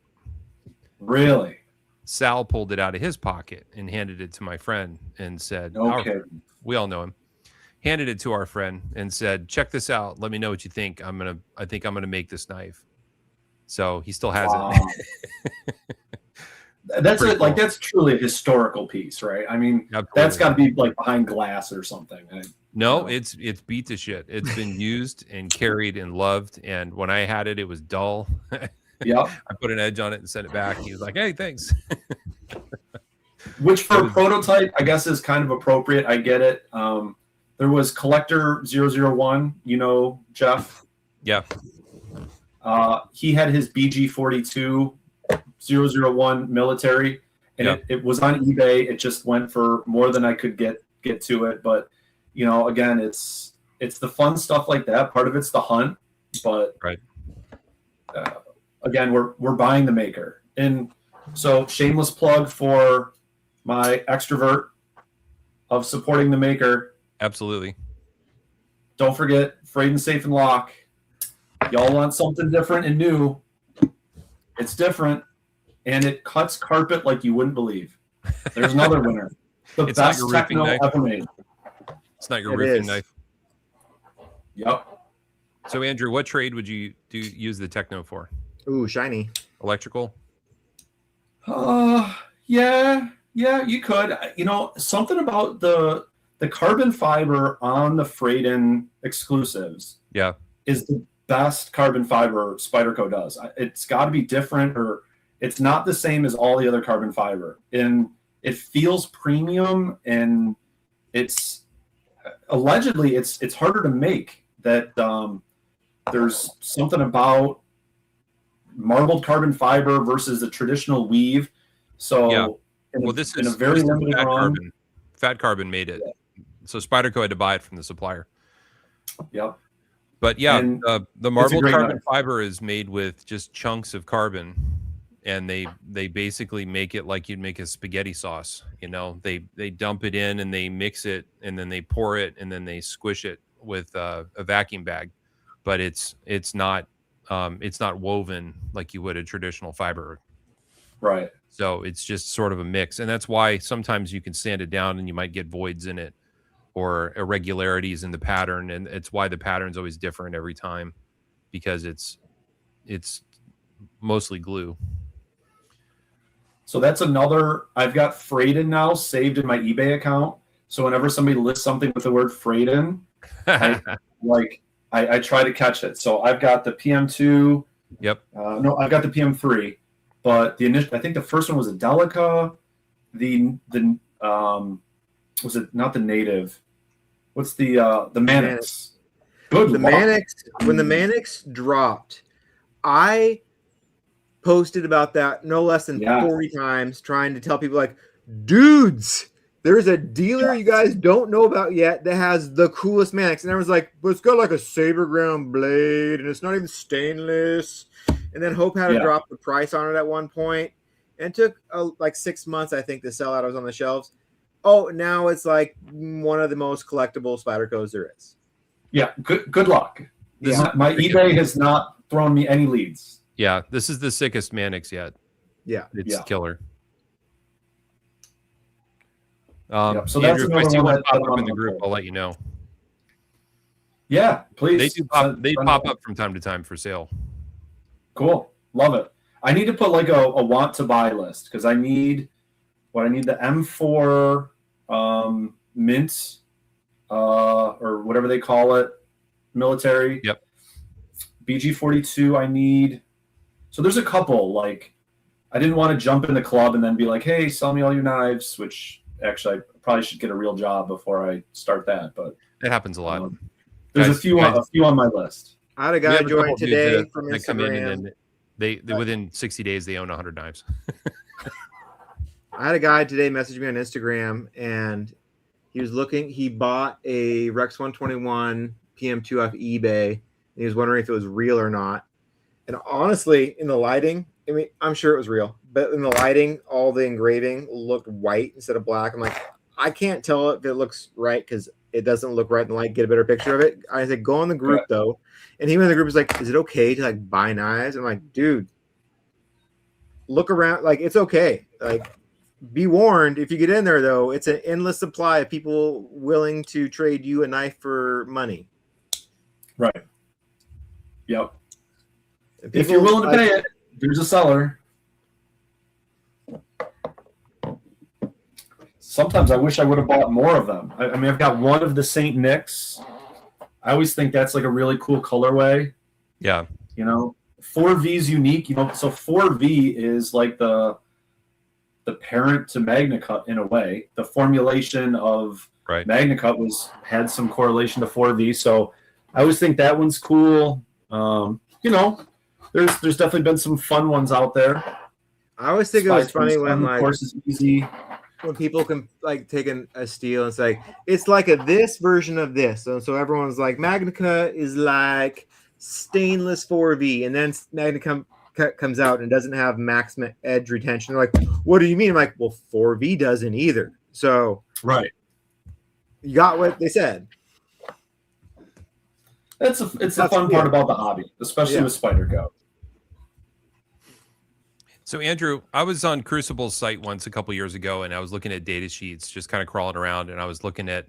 Really? Sal pulled it out of his pocket and handed it to my friend and said, we all know him, handed it to our friend and said, "Check this out. Let me know what you think. I think I'm gonna make this knife." So he still has it. That's it. Like, that's truly a historical piece, right? I mean, that's got to be like behind glass or something. No, it's beat to shit. It's been used and carried and loved. And when I had it, it was dull. Yeah. I put an edge on it and sent it back. He was like, "Hey, thanks." Which for a prototype, I guess, is kind of appropriate. I get it. There was Collector 001, Jeff. Yeah. He had his BG42 001 military, and it was on eBay. It just went for more than I could get to it. But, again, it's the fun stuff like that. Part of it's the hunt. But, right. Again, we're buying the maker. And so shameless plug for my extrovert of supporting the maker. Absolutely. Don't forget Frayden Safe and Lock. Y'all want something different and new. It's different, and it cuts carpet like you wouldn't believe. There's another winner. The It's best not your roofing techno knife. ever made. It's not your roofing knife. Yep. So, Andrew, what trade would you use the Techno for? Ooh, shiny. Electrical? Yeah, you could. Something about the carbon fiber on the Frayden exclusives is the best carbon fiber Spyderco does. It's got to be different, or it's not the same as all the other carbon fiber. And it feels premium, and it's allegedly it's harder to make. That there's something about marbled carbon fiber versus the traditional weave. So this in is a very limited fat run. carbon. Fat carbon made it. So Spyderco had to buy it from the supplier. Yep. But the marbled carbon fiber is made with just chunks of carbon, and they basically make it like you'd make a spaghetti sauce. They dump it in and they mix it, and then they pour it, and then they squish it with a vacuum bag. But it's not woven like you would a traditional fiber. Right. So it's just sort of a mix, and that's why sometimes you can sand it down and you might get voids in it or irregularities in the pattern, and it's why the pattern's always different every time, because it's mostly glue. So that's another. I've got Frayden now saved in my eBay account. So whenever somebody lists something with the word Frayden, I try to catch it. So I've got the PM2. Yep. No, I've got the PM3, but I think the first one was a Delica. Was it not the Native? What's the Mannix? Good. The Mannix. When the Mannix dropped, I posted about that no less than 40 times, trying to tell people like, dudes, there's a dealer you guys don't know about yet that has the coolest Mannix. And everyone's like, but it's got like a saber ground blade and it's not even stainless. And then Hope had to drop the price on it at one point. And it took like 6 months, I think, to sell out. I was on the shelves. Oh, now it's like one of the most collectible Spydercos there is. Yeah, good luck. My eBay has not thrown me any leads. Yeah, this is the sickest Mannix yet. Yeah. It's killer. So Andrew, if I see one pop up on in the group, I'll let you know. Yeah, please. They pop up from time to time for sale. Cool. Love it. I need to put like a want to buy list, because I need the M4 mint or whatever they call it, military. Yep. BG42 I need. So there's a couple. Like, I didn't want to jump in the club and then be like, hey, sell me all your knives, which actually I probably should get a real job before I start that. But it happens a lot. There's a few on my list. I had a guy join today from Instagram. Come in and then they within 60 days they own 100 knives. I had a guy today message me on Instagram, and he bought a Rex 121 PM2 off eBay, and he was wondering if it was real or not. And honestly, in the lighting, I mean, I'm sure it was real, but in the lighting, all the engraving looked white instead of black. I'm like, I can't tell if it looks right because it doesn't look right in the light. Get a better picture of it. I said, go in the group though. And he went in the group, was like, is it okay to like buy knives? I'm like, dude, look around. Like, it's okay. Like, be warned, if you get in there though, it's an endless supply of people willing to trade you a knife for money. Right. Yep. If you're willing to pay it, there's a seller. sometimes I wish I would have bought more of them. I mean, I've got one of the St. Nick's. I always think that's like a really cool colorway. Yeah. 4V is unique, so 4V is like the parent to MagnaCut in a way. The formulation of MagnaCut had some correlation to 4V, so I always think that one's cool. There's definitely been some fun ones out there. I always think it was funny when of course is easy. When people can like take a steel and it's like it's like this version of this, and so everyone's like MagnaCut is like stainless 4V, and then MagnaCut comes out and doesn't have max edge retention. They're like, what do you mean? I'm like, well, 4V doesn't either. So you got what they said. It's the fun part about the hobby, especially with Spyder Go. So Andrew, I was on Crucible's site once a couple years ago, and I was looking at data sheets, just kind of crawling around, and I was looking at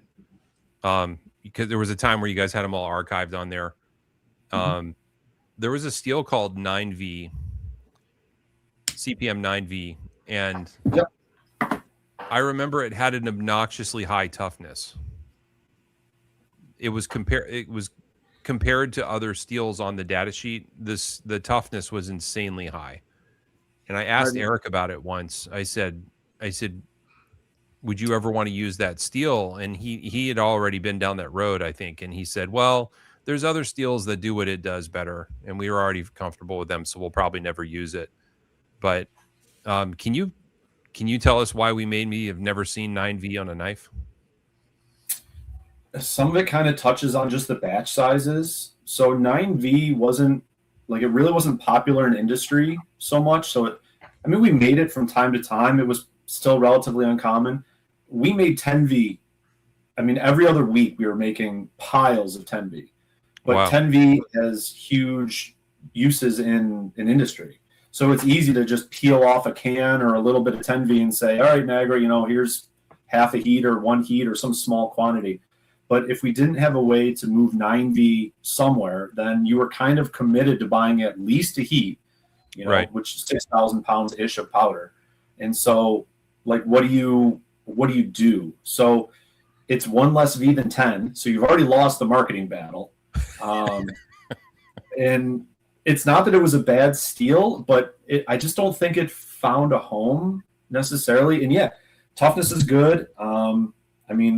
because there was a time where you guys had them all archived on there. There was a steel called 9V, CPM 9V, and I remember it had an obnoxiously high toughness. It was compared to other steels on the data sheet. The toughness was insanely high. And I asked Eric about it once. I said, would you ever want to use that steel? And he had already been down that road, I think. And he said, well, there's other steels that do what it does better, and we were already comfortable with them, so we'll probably never use it. But can you tell us why we maybe have never seen 9V on a knife? Some of it kind of touches on just the batch sizes. So 9V it really wasn't popular in industry so much. So we made it from time to time. It was still relatively uncommon. We made 10V. Every other week we were making piles of 10V. But 10V has huge uses in industry. So it's easy to just peel off a can or a little bit of 10V and say, all right, Niagara, here's half a heat or one heat or some small quantity. But if we didn't have a way to move 9V somewhere, then you were kind of committed to buying at least a heat, which is 6,000 pounds-ish of powder. And so, what do you do? So it's one less V than 10. So you've already lost the marketing battle. And it's not that it was a bad steel, but I just don't think it found a home necessarily. And toughness is good.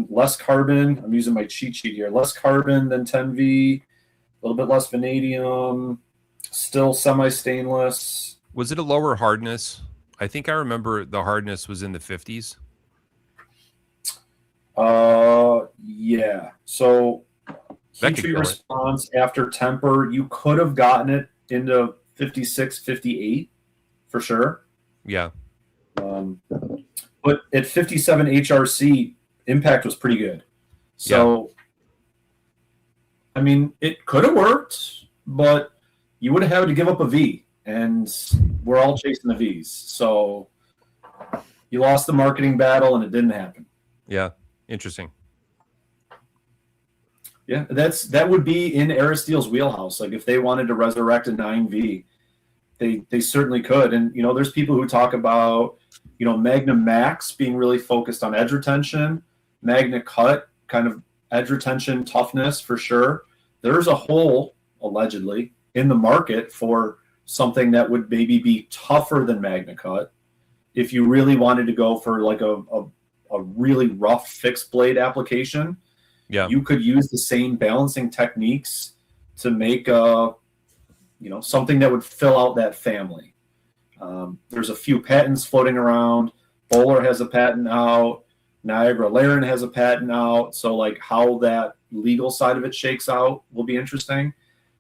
Less carbon. I'm using my cheat sheet here. Less carbon than 10V, a little bit less vanadium, still semi-stainless. Was it a lower hardness? I think I remember the hardness was in the 50s. Yeah. So heat treat response after temper, you could have gotten it into 56, 58 for sure. Yeah. But at 57 HRC, impact was pretty good. So, it could have worked, but you would have had to give up a V, and we're all chasing the Vs. So you lost the marketing battle, and it didn't happen. Yeah, interesting. Yeah, that would be in Aristeel's wheelhouse. If they wanted to resurrect a 9V, they certainly could. And there's people who talk about Magna Max being really focused on edge retention, MagnaCut kind of edge retention toughness for sure. There's a hole allegedly in the market for something that would maybe be tougher than MagnaCut if you really wanted to go for a really rough fixed blade application. You could use the same balancing techniques to make something that would fill out that family. There's a few patents floating around. Bowler has a patent out. Niagara Laren has a patent out. So how that legal side of it shakes out will be interesting.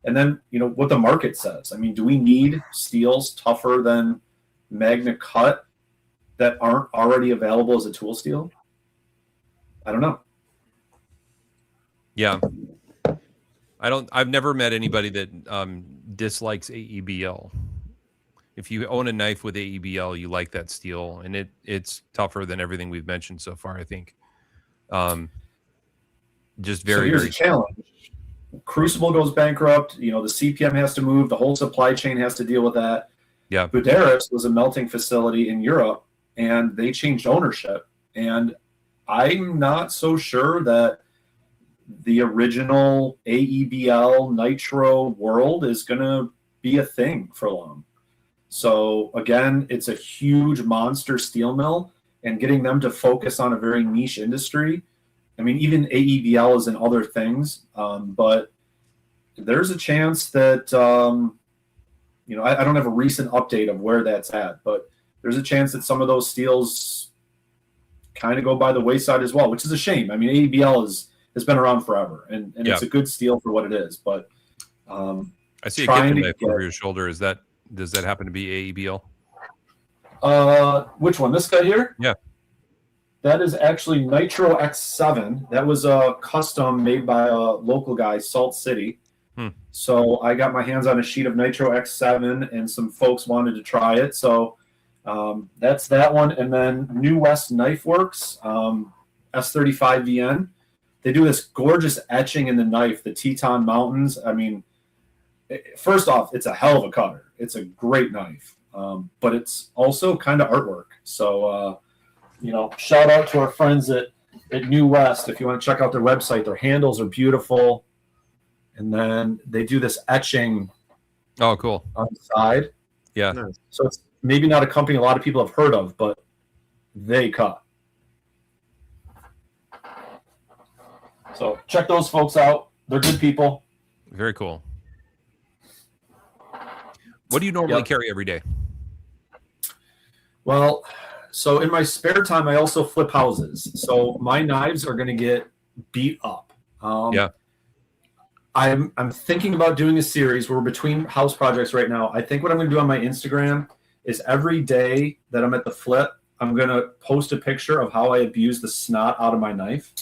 And then, what the market says. Do we need steels tougher than MagnaCut that aren't already available as a tool steel? I don't know. Yeah. I've never met anybody that dislikes AEBL. If you own a knife with AEBL, you like that steel, and it's tougher than everything we've mentioned so far, I think. Just very, so here's very a challenge. Crucible goes bankrupt. The CPM has to move. The whole supply chain has to deal with that. Yeah. Buderus was a melting facility in Europe, and they changed ownership. And I'm not so sure that the original AEBL nitro world is going to be a thing for long. So again, it's a huge monster steel mill, and getting them to focus on a very niche industry. I mean, even AEBL is in other things, but there's a chance that, I don't have a recent update of where that's at, but there's a chance that some of those steels kind of go by the wayside as well, which is a shame. I mean, AEBL has been around forever, and it's a good steel for what it is. But I see a kitchen knife over your shoulder. Does that happen to be AEBL? Which one? This guy here? Yeah. That is actually Nitro X7. That was a custom made by a local guy, Salt City. So I got my hands on a sheet of Nitro X7, and some folks wanted to try it. So that's that one. And then New West Knife Works, S35VN. They do this gorgeous etching in the knife, the Teton Mountains. I mean, first off, it's a hell of a cutter. It's a great knife, but it's also kind of artwork. So, shout out to our friends at New West. If you want to check out their website, their handles are beautiful. And then they do this etching. Oh, cool. On the side. Yeah. Nice. So it's maybe not a company a lot of people have heard of, but they cut. So check those folks out. They're good people. Very cool. What do you normally carry every day? Well, so in my spare time, I also flip houses. So my knives are going to get beat up. I'm thinking about doing a series. We're between house projects right now. I think what I'm going to do on my Instagram is every day that I'm at the flip, I'm going to post a picture of how I abuse the snot out of my knife.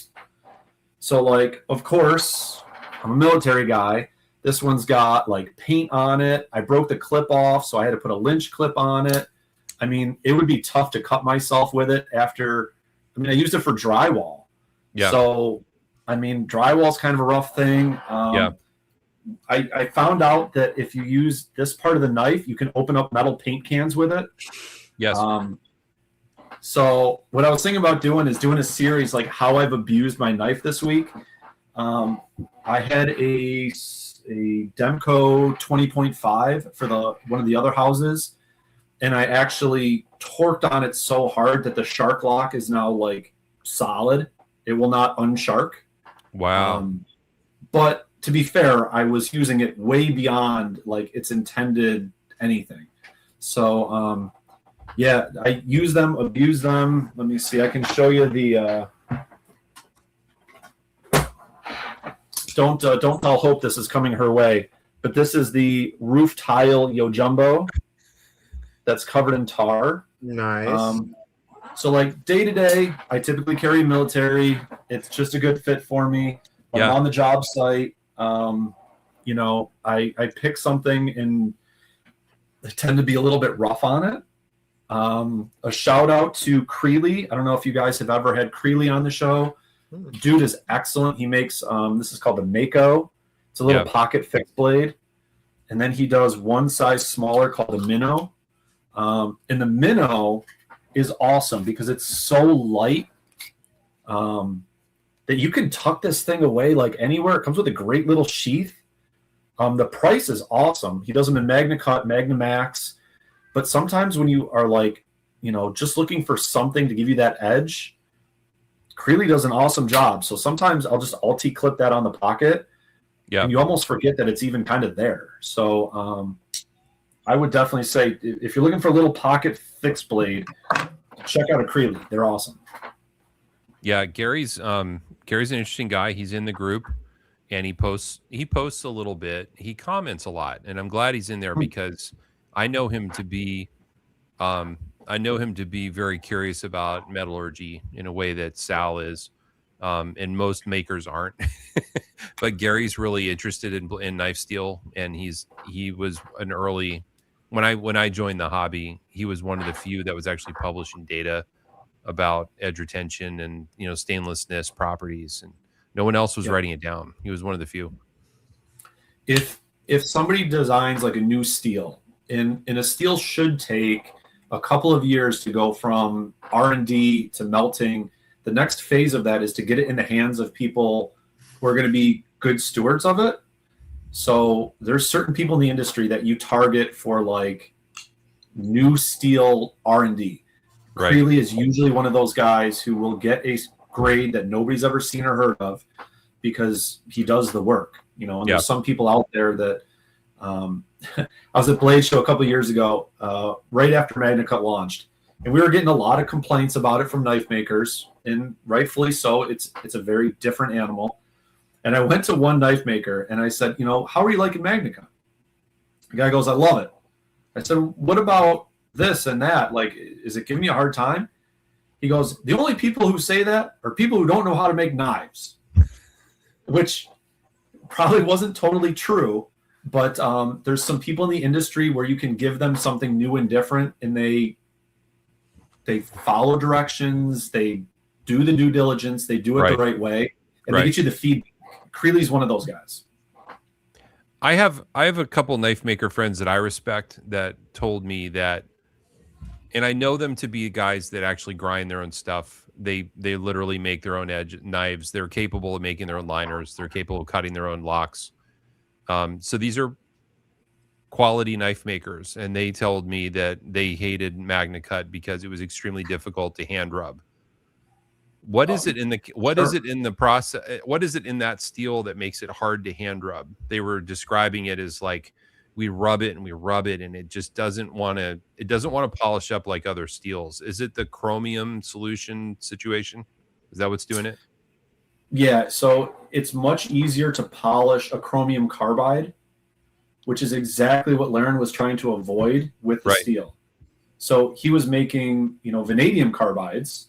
So, like, of course, I'm a military guy. This one's got, like, paint on it. I broke the clip off, so I had to put a lynch clip on it. I mean, it would be tough to cut myself with it after. I mean, I used it for drywall. Yeah. So, I mean, drywall's kind of a rough thing. I found out that if you use this part of the knife, you can open up metal paint cans with it. Yes. So what I was thinking about doing is doing a series like how I've abused my knife this week. I had a Demco 20.5 for one of the other houses, and I actually torqued on it so hard that the shark lock is now like solid. It will not unshark. Wow. But to be fair, I was using it way beyond like its intended anything. So, I use them, abuse them. Let me see. I can show you the. Don't tell Hope this is coming her way, but this is the roof tile Yojumbo that's covered in tar. Nice. So like day to day, I typically carry military. It's just a good fit for me. When I'm on the job site, I pick something and I tend to be a little bit rough on it. A shout out to Creeley. I don't know if you guys have ever had Creeley on the show. Dude is excellent. He makes this is called the Mako. It's a little pocket fixed blade, and then he does one size smaller called the Minnow. And the Minnow is awesome because it's so light that you can tuck this thing away like anywhere. It comes with a great little sheath. The price is awesome. He does them in Magna Cut, Magna Max. But sometimes when you are like, just looking for something to give you that edge, Creeley does an awesome job. So sometimes I'll just clip that on the pocket. Yeah. And you almost forget that it's even kind of there. So I would definitely say if you're looking for a little pocket fixed blade, check out a Creeley. They're awesome. Yeah, Gary's an interesting guy. He's in the group and he posts a little bit. He comments a lot, and I'm glad he's in there because I know him to be very curious about metallurgy in a way that Sal is, and most makers aren't. But Gary's really interested in knife steel, and he was an early when I joined the hobby. He was one of the few that was actually publishing data about edge retention and stainlessness properties, and no one else was writing it down. He was one of the few. If somebody designs like a new steel, and a steel should take a couple of years to go from R&D to melting, the next phase of that is to get it in the hands of people who are going to be good stewards of it. So there's certain people in the industry that you target for like new steel R&D. Right. Creeley is usually one of those guys who will get a grade that nobody's ever seen or heard of because he does the work, you know. And there's some people out there that I was at Blade Show a couple of years ago, right after MagnaCut launched, and we were getting a lot of complaints about it from knife makers, and rightfully so. It's a very different animal. And I went to one knife maker and I said, you know, how are you liking MagnaCut? The guy goes, I love it. I said, what about this and that? Like, is it giving me a hard time? He goes, the only people who say that are people who don't know how to make knives, which probably wasn't totally true. But there's some people in the industry where you can give them something new and different, and they follow directions, they do the due diligence, they do it the right way, and they get you the feedback. Creeley's one of those guys. I have a couple knife maker friends that I respect that told me that, and I know them to be guys that actually grind their own stuff. They literally make their own edge knives. They're capable of making their own liners. They're capable of cutting their own locks. So these are quality knife makers, and they told me that they hated MagnaCut because it was extremely difficult to hand rub. What is it in the process? What is it in that steel that makes it hard to hand rub? They were describing it as like we rub it and it just doesn't want to polish up like other steels. Is it the chromium solution situation? Is that what's doing it? Yeah, so it's much easier to polish a chromium carbide, which is exactly what Laren was trying to avoid with the steel. So he was making, you know, vanadium carbides,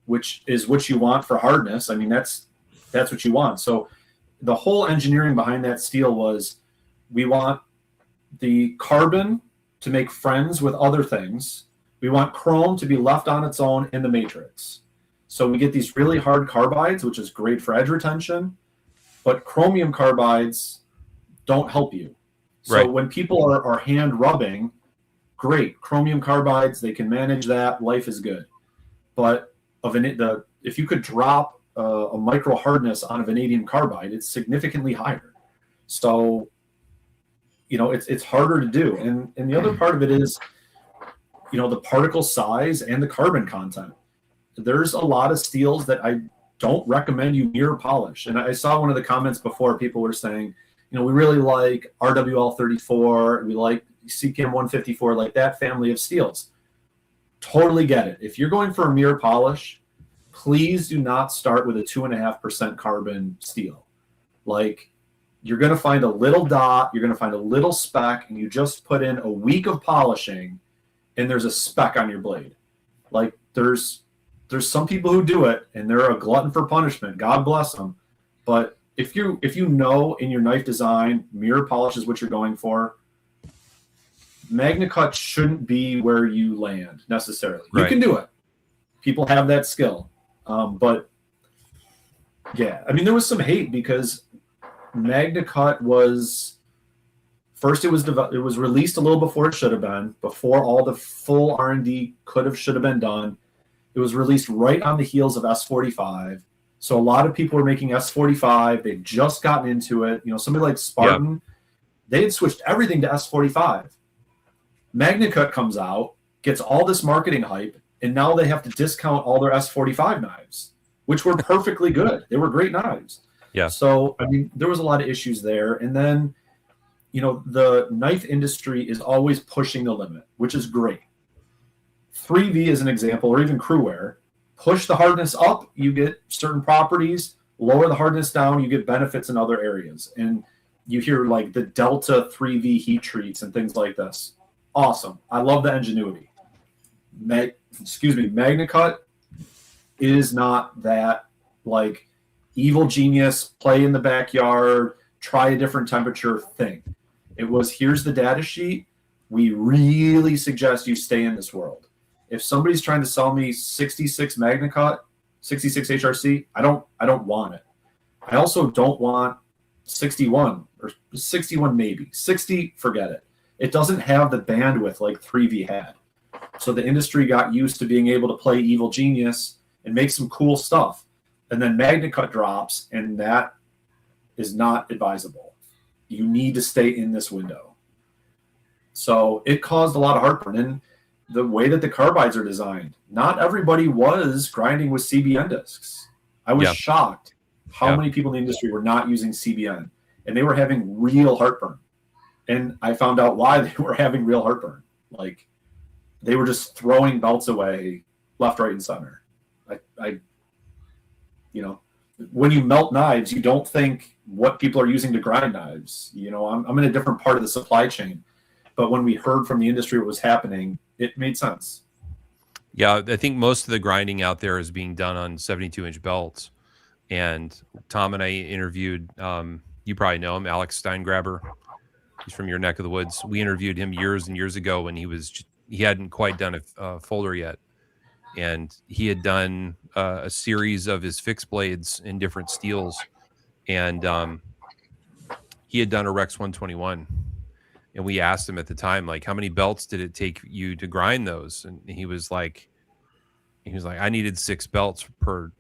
which is what you want for hardness. I mean, that's what you want. So the whole engineering behind that steel was we want the carbon to make friends with other things. We want chrome to be left on its own in the matrix. So we get these really hard carbides, which is great for edge retention, but chromium carbides don't help you. So when people are hand rubbing, great. Chromium carbides, they can manage that. Life is good. But if you could drop a micro hardness on a vanadium carbide, it's significantly higher. So, you know, it's harder to do. And the other part of it is, you know, the particle size and the carbon content. There's a lot of steels that I don't recommend you mirror polish. And I saw one of the comments before, people were saying, you know, we really like RWL 34, we like CPM 154, like that family of steels. Totally get it. If you're going for a mirror polish, please do not start with a 2.5% carbon steel. Like, you're going to find a little dot, you're going to find a little speck, and you just put in a week of polishing, and there's a speck on your blade. Like, there's some people who do it, and they're a glutton for punishment. God bless them. But if you know in your knife design, mirror polish is what you're going for, MagnaCut shouldn't be where you land necessarily. You can do it. People have that skill. But yeah, I mean, there was some hate because MagnaCut was first. It was released a little before it should have been, before all the full R&D should have been done. It was released right on the heels of S45. So a lot of people were making S45. They've just gotten into it. You know, somebody like Spartan, they had switched everything to S45. MagnaCut comes out, gets all this marketing hype, and now they have to discount all their S45 knives, which were perfectly good. They were great knives. Yeah. So, I mean, there was a lot of issues there. And then, you know, the knife industry is always pushing the limit, which is great. 3V is an example, or even Crewwear. Push the hardness up, you get certain properties. Lower the hardness down, you get benefits in other areas. And you hear like the Delta 3V heat treats and things like this. Awesome. I love the ingenuity. MagnaCut is not that like evil genius, play in the backyard, try a different temperature thing. It was, here's the data sheet. We really suggest you stay in this world. If somebody's trying to sell me 66 MagnaCut, 66 HRC, I don't want it. I also don't want 61 or 61 maybe. 60, forget it. It doesn't have the bandwidth like 3V had. So the industry got used to being able to play evil genius and make some cool stuff. And then MagnaCut drops, and that is not advisable. You need to stay in this window. So it caused a lot of heartburn. And the way that the carbides are designed, not everybody was grinding with CBN discs. I was shocked how many people in the industry were not using CBN, and they were having real heartburn. And I found out why they were having real heartburn. Like, they were just throwing belts away left, right, and center. When you melt knives, you don't think what people are using to grind knives. I'm in a different part of the supply chain. But when we heard from the industry what was happening, it made sense. Yeah, I think most of the grinding out there is being done on 72-inch belts. And Tom and I interviewed, you probably know him, Alex Steingraber. He's from your neck of the woods. We interviewed him years and years ago when he hadn't quite done a folder yet. And he had done a series of his fixed blades in different steels. And he had done a Rex 121. And we asked him at the time, like, how many belts did it take you to grind those? And he was like, I needed 6 belts per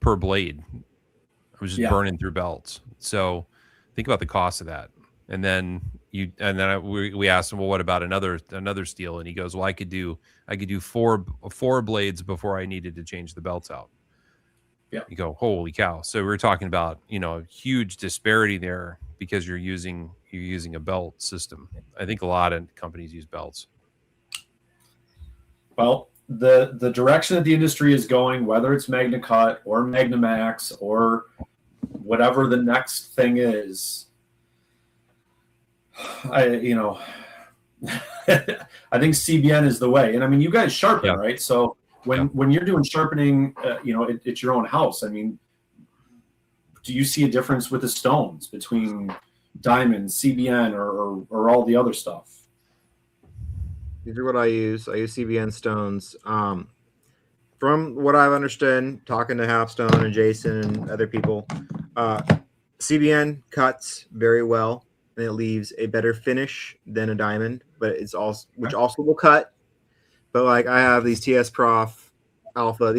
blade. I was just burning through belts. So think about the cost of that. And then we asked him, well, what about another steel? And he goes, well, I could do 4 blades before I needed to change the belts out. Yeah. You go, holy cow. So we're talking about, a huge disparity there because you're using a belt system. I think a lot of companies use belts. Well, the direction that the industry is going, whether it's MagnaCut or MagnaMax or whatever the next thing is, I think CBN is the way. And I mean, you guys sharpen, right? So when you're doing sharpening, it's your own house. I mean, do you see a difference with the stones between diamond, CBN, or all the other stuff? These are what I use. I use CBN stones. From what I've understood, talking to Halfstone and Jason and other people, CBN cuts very well, and it leaves a better finish than a diamond, but it's also will cut. But like, I have these TS Prof Alpha.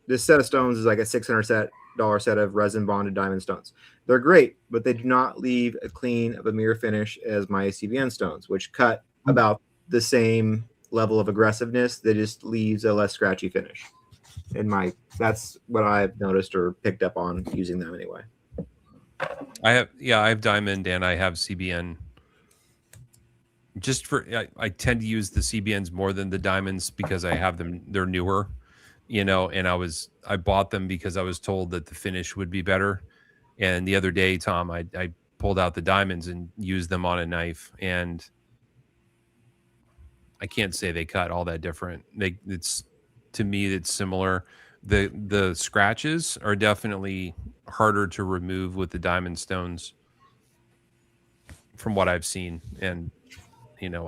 This set of stones is like a $600 set of resin bonded diamond stones. They're great, but they do not leave a clean of a mirror finish as my CBN stones, which cut about the same level of aggressiveness. That just leaves a less scratchy finish. That's what I've noticed or picked up on using them anyway. I have diamond and I have CBN. I tend to use the CBNs more than the diamonds because I have them. They're newer, and I bought them because I was told that the finish would be better. And the other day, Tom, I pulled out the diamonds and used them on a knife, and I can't say they cut all that different. To me, it's similar. The scratches are definitely harder to remove with the diamond stones from what I've seen. And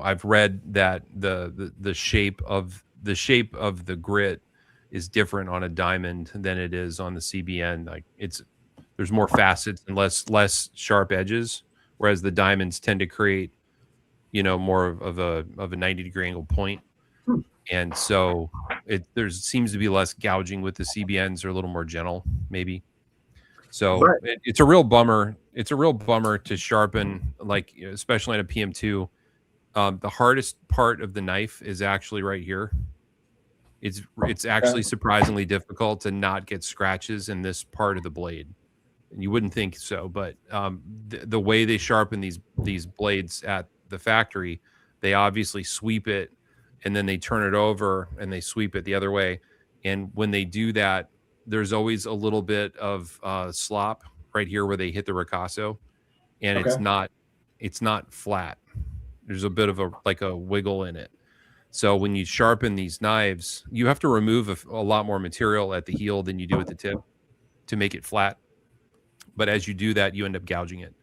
I've read that the shape of the grit is different on a diamond than it is on the CBN. Like, there's more facets and less sharp edges, whereas the diamonds tend to create more of a 90-degree angle point. And so there seems to be less gouging with the CBNs. They're a little more gentle, maybe. So it's a real bummer. It's a real bummer to sharpen, like, especially on a PM2. The hardest part of the knife is actually right here. It's actually surprisingly difficult to not get scratches in this part of the blade. And you wouldn't think so, but the way they sharpen these blades at the factory, they obviously sweep it and then they turn it over and they sweep it the other way. And when they do that, there's always a little bit of slop right here where they hit the ricasso, and it's not flat. There's a bit of a wiggle in it. So when you sharpen these knives, you have to remove a lot more material at the heel than you do at the tip to make it flat. But as you do that, you end up gouging it.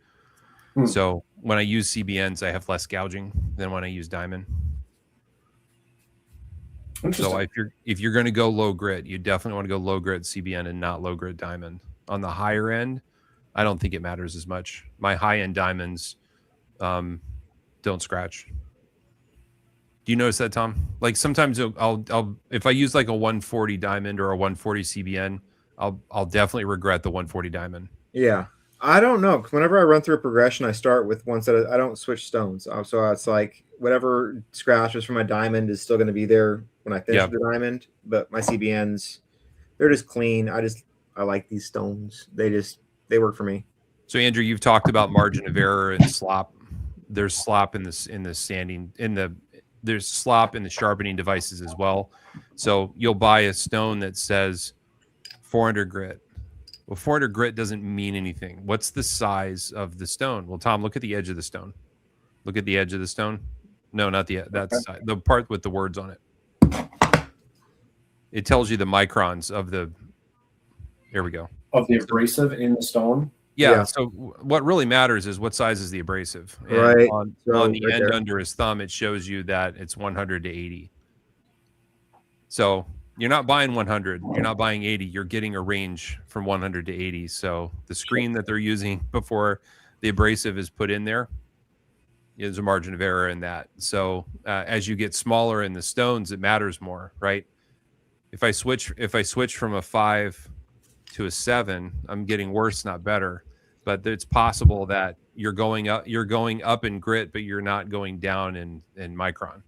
So when I use CBNs, I have less gouging than when I use diamond. So if you're going to go low grit, you definitely want to go low grit CBN and not low grit diamond. On the higher end, I don't think it matters as much. My high end diamonds don't scratch. Do you notice that, Tom? Like sometimes I'll if I use like a 140 diamond or a 140 CBN, I'll definitely regret the 140 diamond. Yeah. I don't know, because whenever I run through a progression, I start with one set of, I don't switch stones. So it's like whatever scratches from my diamond is still going to be there when I finish the diamond. But my CBNs, they're just clean. I like these stones. They work for me. So Andrew, you've talked about margin of error and slop. There's slop in the sanding there's slop in the sharpening devices as well. So you'll buy a stone that says 400 grit. Well, 400 grit doesn't mean anything. What's the size of the stone? Well, Tom, look at the edge of the stone. Look at the edge of the stone. No, not that's the part with the words on it. It tells you the microns of the. There we go. Of the abrasive in the stone. Yeah. So what really matters is what size is the abrasive. And right. On the end under his thumb, it shows you that it's 100 to 80. So you're not buying 100. You're not buying 80. You're getting a range from 100 to 80. So the screen that they're using before the abrasive is put in there is a margin of error in that. So as you get smaller in the stones, it matters more, right? If I switch from a 5 to a 7, I'm getting worse, not better. But it's possible that you're going up in grit, but you're not going down in micron.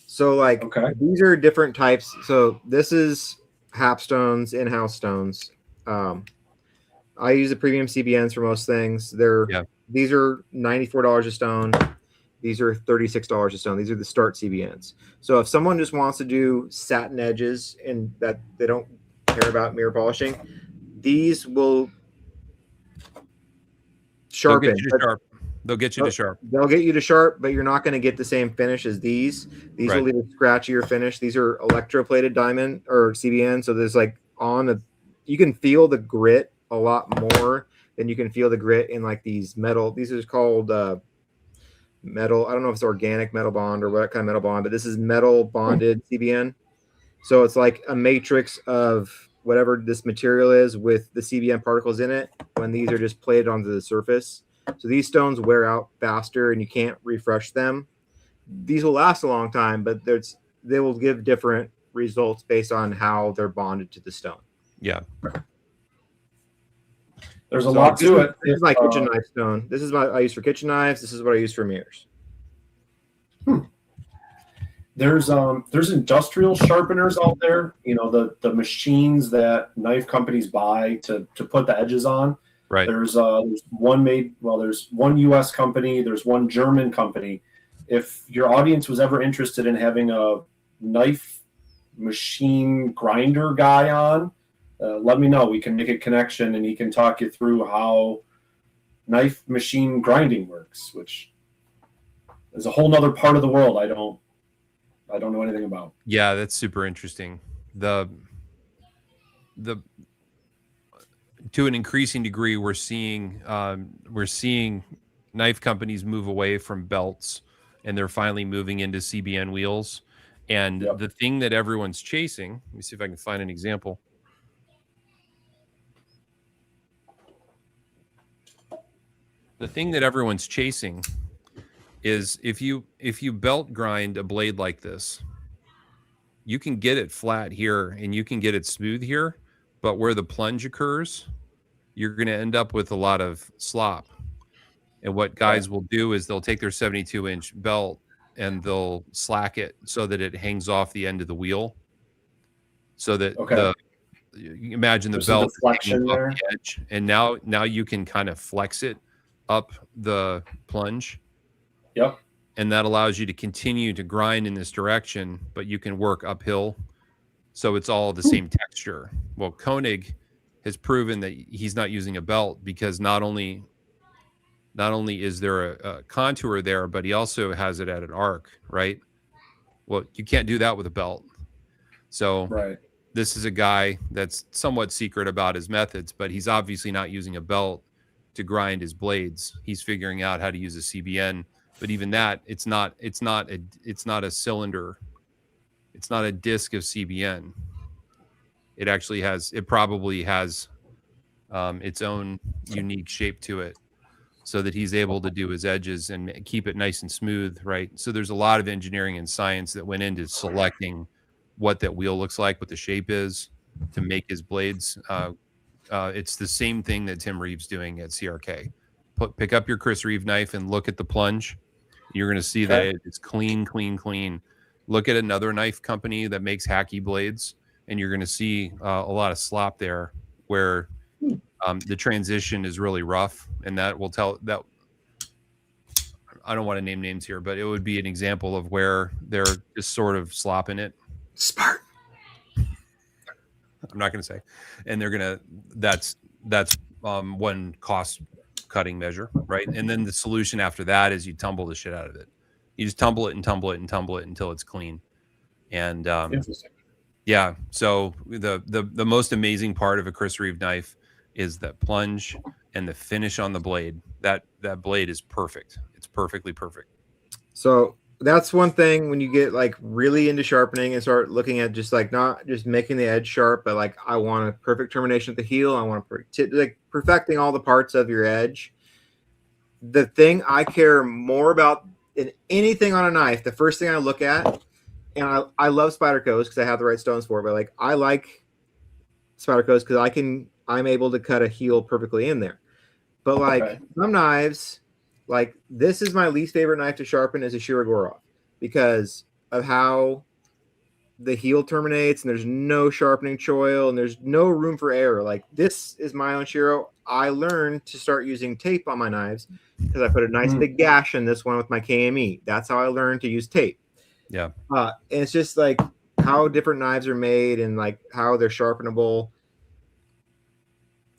So like these are different types. So this is HAP stones, in-house stones. I use the premium CBNs for most things. These are $94 a stone. These are $36 a stone. These are the start CBNs. So if someone just wants to do satin edges and that they don't care about mirror polishing, these will sharpen. They'll get you to sharp. They'll get you to sharp, but you're not going to get the same finish as these. These will leave a scratchier finish. These are electroplated diamond or CBN. So there's like you can feel the grit a lot more than you can feel the grit in like these metal. These are called metal. I don't know if it's organic metal bond or what kind of metal bond, but this is metal bonded CBN. So it's like a matrix of whatever this material is with the CBN particles in it when these are just plated onto the surface. So these stones wear out faster and you can't refresh them. These will last a long time, but they will give different results based on how they're bonded to the stone. Yeah. There's a lot to it. This is my kitchen knife stone. This is what I use for kitchen knives. This is what I use for mirrors. There's industrial sharpeners out there, the machines that knife companies buy to put the edges on. Right. There's there's one US company, there's one German company. If your audience was ever interested in having a knife machine grinder guy on, let me know. We can make a connection and he can talk you through how knife machine grinding works, which is a whole nother part of the world I don't know anything about. Yeah, that's super interesting. The to an increasing degree, we're seeing knife companies move away from belts, and they're finally moving into CBN wheels. And the thing that everyone's chasing, let me see if I can find an example. The thing that everyone's chasing is if you belt grind a blade like this, you can get it flat here and you can get it smooth here, but where the plunge occurs, you're going to end up with a lot of slop. And what guys will do is they'll take their 72-inch belt and they'll slack it so that it hangs off the end of the wheel, so that you imagine the belt hanging off the edge, and now you can kind of flex it up the plunge. Yep. And that allows you to continue to grind in this direction, but you can work uphill. So it's all the same texture. Well, Koenig has proven that he's not using a belt, because not only is there a contour there, but he also has it at an arc, right? Well, you can't do that with a belt. So this is a guy that's somewhat secret about his methods, but he's obviously not using a belt to grind his blades. He's figuring out how to use a CBN. But even that, it's not a cylinder. It's not a disc of CBN. It probably has its own unique shape to it. so that he's able to do his edges and keep it nice and smooth, right? So there's a lot of engineering and science that went into selecting what that wheel looks like, what the shape is to make his blades. It's the same thing that Tim Reeves doing at CRK. Pick up your Chris Reeve knife and look at the plunge. You're going to see that it's clean, clean, clean. Look at another knife company that makes hacky blades, and you're going to see a lot of slop there where the transition is really rough, and that will tell that. I don't want to name names here, but it would be an example of where they're just sort of slopping it. Smart. I'm not going to say, and they're going to. That's one cost cutting measure, right? And then the solution after that is you tumble the shit out of it. You just tumble it and tumble it and tumble it until it's clean. And yeah, so the most amazing part of a Chris Reeve knife is the plunge and the finish on the blade. That blade is perfect. It's perfectly perfect. So that's one thing when you get like really into sharpening and start looking at just like not just making the edge sharp, but like I want a perfect termination at the heel. I want to like perfecting all the parts of your edge. The thing I care more about than anything on a knife, the first thing I look at, and I love Spyderco's because I have the right stones for it, but like I like Spyderco's because I'm able to cut a heel perfectly in there. But like some knives, like this is my least favorite knife to sharpen is a Shirogorov because of how the heel terminates and there's no sharpening choil and there's no room for error. Like this is my own Shiro. I learned to start using tape on my knives because I put a nice big gash in this one with my KME. That's how I learned to use tape. Yeah. And it's just like how different knives are made and like how they're sharpenable.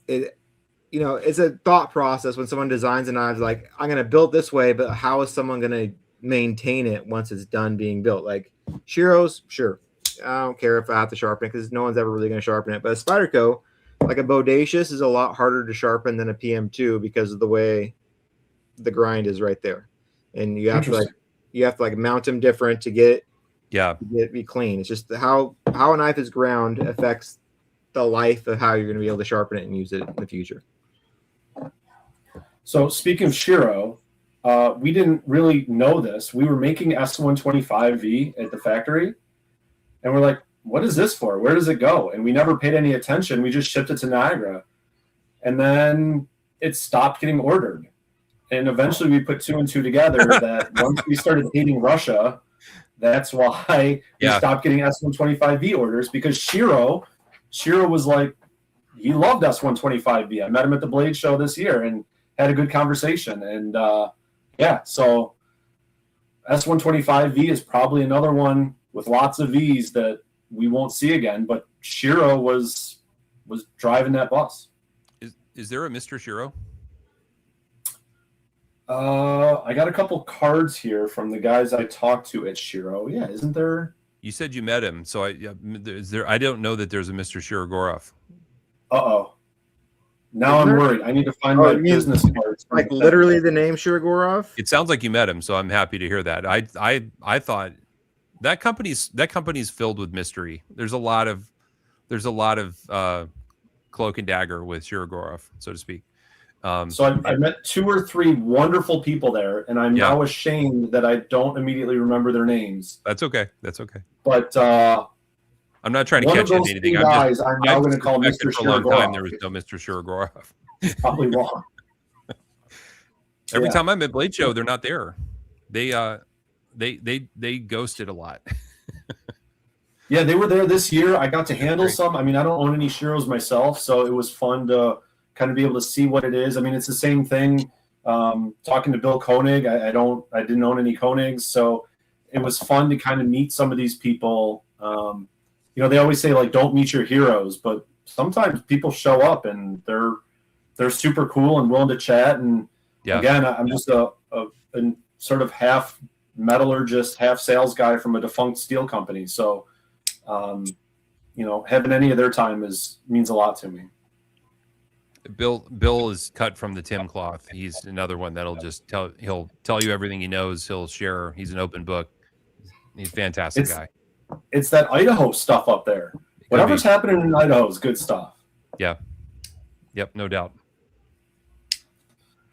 It's a thought process when someone designs a knife like I'm going to build this way, but how is someone going to maintain it once it's done being built? Like Shiros, sure. I don't care if I have to sharpen it because no one's ever really going to sharpen it. But a Spyderco, like a Bodacious, is a lot harder to sharpen than a PM2 because of the way the grind is right there, and you have to mount them different to get it be clean. It's just how a knife is ground affects the life of how you're going to be able to sharpen it and use it in the future. So speaking of Shiro, we didn't really know this. We were making S125V at the factory, and we're like, what is this for? Where does it go? And we never paid any attention. We just shipped it to Niagara. And then it stopped getting ordered. And eventually we put two and two together that once we started hating Russia, that's why we stopped getting S125V orders, because Shiro was like, he loved S125V. I met him at the Blade Show this year and had a good conversation. And so S125V is probably another one with lots of V's that we won't see again, but Shiro was driving that bus. Is there a Mr. Shiro? I got a couple cards here from the guys I talked to at Shiro. Yeah, isn't there? You said you met him, so I don't know that there's a Mr. Shirogorov. Now I'm worried. I need to find my business cards. Like literally the name Shirogorov? It sounds like you met him, so I'm happy to hear that. I thought that company's filled with mystery. There's a lot of cloak and dagger with Shirogorov, so to speak. So I met 2 or 3 wonderful people there, and I'm now ashamed that I don't immediately remember their names. That's okay. But I'm not trying to catch you on anything. I'm now going to call Mr. For a long time, Shirogorov. there was no Mr. Shirogorov. Probably wrong. Every time I'm at Blade Show, they're not there. They ghosted a lot. Yeah, they were there this year. I got to handle some. I mean, I don't own any Shiros myself, so it was fun to kind of be able to see what it is. I mean, it's the same thing. Talking to Bill Koenig, I didn't own any Koenigs, so it was fun to kind of meet some of these people. They always say like, don't meet your heroes, but sometimes people show up and they're super cool and willing to chat. And again, I'm just a sort of half metallurgist, half sales guy from a defunct steel company. So, having any of their time means a lot to me. Bill is cut from the Tim cloth. He's another one that'll just he'll tell you everything he knows. He'll share. He's an open book. He's a fantastic guy. It's that Idaho stuff up there. Whatever's happening in Idaho is good stuff. Yeah. Yep, no doubt.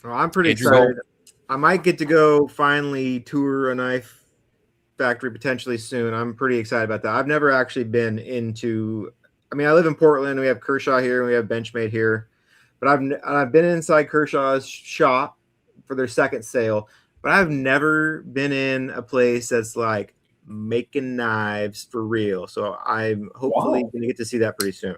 Well, I'm pretty excited. I might get to go finally tour a knife factory potentially soon. I'm pretty excited about that. I've never actually been into. I mean, I live in Portland. We have Kershaw here, and we have Benchmade here, but I've been inside Kershaw's shop for their second sale, but I've never been in a place that's like making knives for real. So I'm hopefully going to get to see that pretty soon.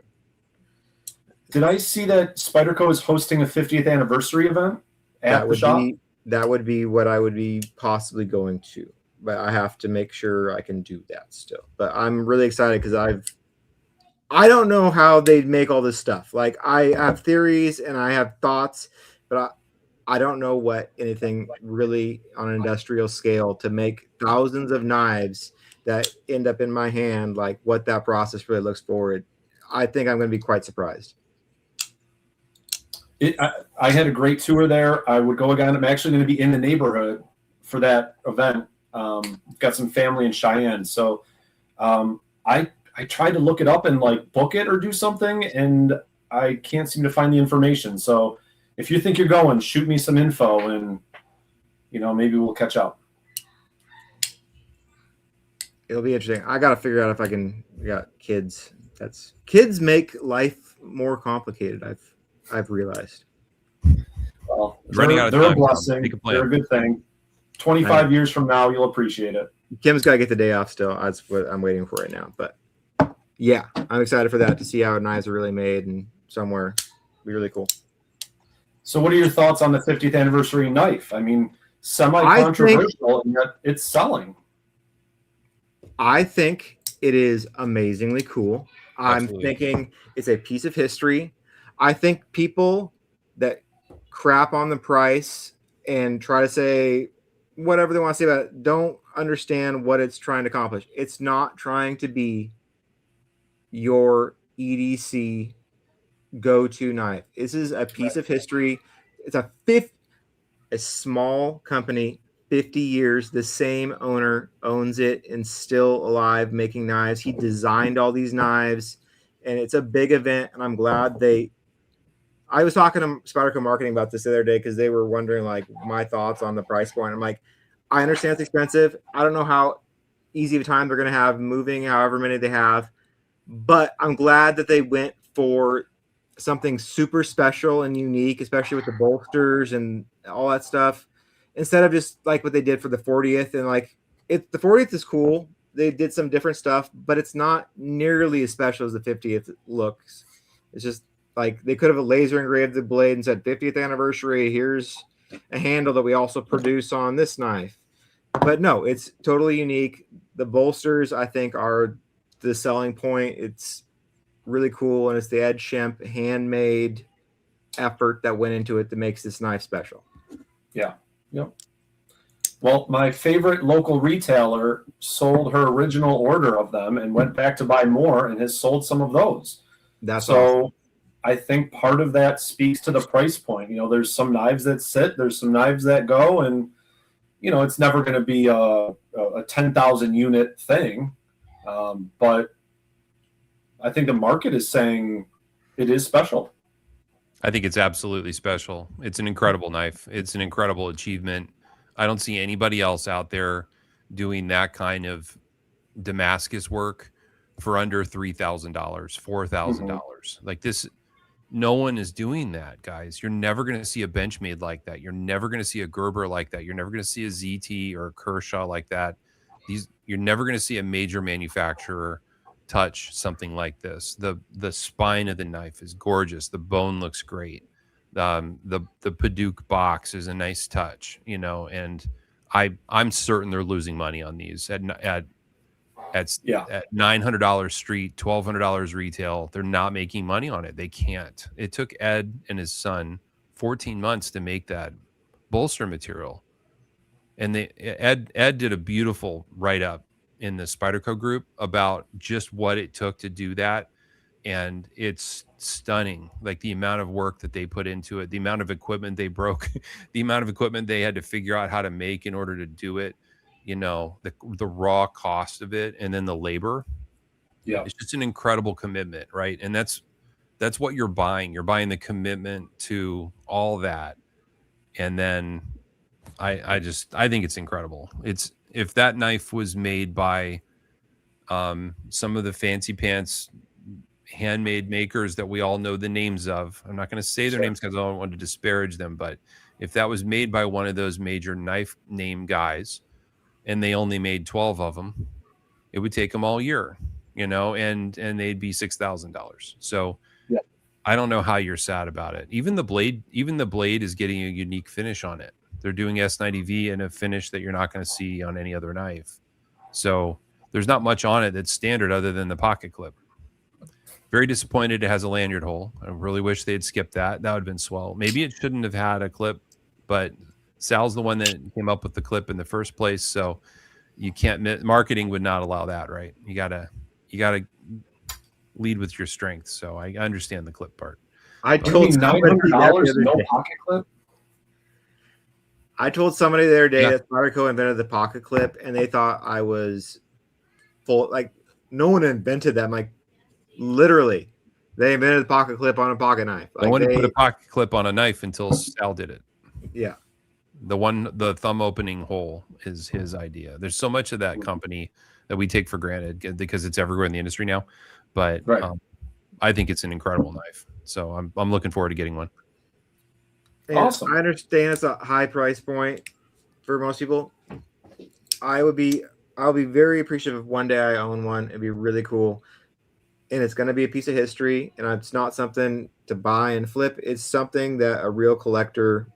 Did I see that Spyderco is hosting a 50th anniversary event at the shop? That would be what I would be possibly going to, but I have to make sure I can do that still. But I'm really excited because I don't know how they'd make all this stuff. Like, I have theories and I have thoughts, but I don't know what anything really on an industrial scale to make thousands of knives that end up in my hand, like what that process really looks forward. I think I'm going to be quite surprised. I had a great tour there. I would go again. I'm actually going to be in the neighborhood for that event. Got some family in Cheyenne. So I tried to look it up and like book it or do something, and I can't seem to find the information. So if you think you're going, shoot me some info, and maybe we'll catch up. It'll be interesting. I got to figure out if I can. We got kids. Kids make life more complicated. I've realized. Well, they're a blessing. They're a good thing. 25 years from now, you'll appreciate it. Kim's got to get the day off still. That's what I'm waiting for right now. But yeah, I'm excited for that, to see how knives are really made and somewhere. It'll be really cool. So what are your thoughts on the 50th anniversary knife? I mean, semi-controversial, and yet it's selling. I think it is amazingly cool. Absolutely. I'm thinking it's a piece of history. I think people that crap on the price and try to say whatever they want to say about it don't understand what it's trying to accomplish. It's not trying to be your EDC go-to knife. This is a piece of history. It's a small company, 50 years. The same owner owns it and still alive making knives. He designed all these knives, and it's a big event, and I'm glad I was talking to Spyderco Marketing about this the other day because they were wondering like my thoughts on the price point. I'm like, I understand it's expensive. I don't know how easy of a time they're going to have moving however many they have, but I'm glad that they went for something super special and unique, especially with the bolsters and all that stuff, instead of just like what they did for the 40th. And like the 40th is cool. They did some different stuff, but it's not nearly as special as the 50th looks. It's just like they could have laser engraved the blade and said 50th anniversary. Here's a handle that we also produce on this knife. But no, it's totally unique. The bolsters, I think, are the selling point. It's really cool, and it's the Ed Shemp handmade effort that went into it that makes this knife special. Yeah. Yep. Well, my favorite local retailer sold her original order of them and went back to buy more and has sold some of those. That's so awesome. I think part of that speaks to the price point. There's some knives that sit, there's some knives that go, and it's never going to be a 10,000 unit thing. But I think the market is saying it is special. I think it's absolutely special. It's an incredible knife. It's an incredible achievement. I don't see anybody else out there doing that kind of Damascus work for under $3,000, $4,000. Like this, no one is doing that, guys. You're never going to see a Benchmade like that. You're never going to see a Gerber like that. You're never going to see a ZT or a Kershaw like that. You're never going to see a major manufacturer touch something like this. The spine of the knife is gorgeous. The bone looks great. The Paduke box is a nice touch, and I'm certain they're losing money on these at $900 street, $1,200 retail. They're not making money on it. They can't. It took Ed and his son 14 months to make that bolster material. And Ed did a beautiful write-up in the Spyderco group about just what it took to do that. And it's stunning, like the amount of work that they put into it, the amount of equipment they broke, the amount of equipment they had to figure out how to make in order to do it. The raw cost of it, and then the labor. Yeah, it's just an incredible commitment, right? And that's what you're buying. You're buying the commitment to all that, And then I think it's incredible. It's, if that knife was made by some of the fancy pants handmade makers that we all know the names of, I'm not going to say their names because I don't want to disparage them, but if that was made by one of those major knife name guys and they only made 12 of them, it would take them all year, and they'd be $6,000. So I don't know how you're sad about it. Even the blade is getting a unique finish on it. They're doing S90V in a finish that you're not going to see on any other knife. So there's not much on it that's standard other than the pocket clip. Very disappointed it has a lanyard hole. I really wish they'd skipped that. That would have been swell. Maybe it shouldn't have had a clip, but Sal's the one that came up with the clip in the first place. So you can't, marketing would not allow that, right? You gotta lead with your strength. So I understand the clip part. I told $900 no pocket clip. I told somebody the other day that Spyderco invented the pocket clip, and they thought I was full. Like, no one invented that. I'm like, literally, they invented the pocket clip on a pocket knife. Like, no one put a pocket clip on a knife until Sal did it. Yeah. The thumb opening hole is his idea. There's so much of that company that we take for granted because it's everywhere in the industry now. But I think it's an incredible knife. So I'm looking forward to getting one. And awesome. I understand it's a high price point for most people. I'll be very appreciative if one day I own one. It'd be really cool. And it's going to be a piece of history. And it's not something to buy and flip. It's something that a real collector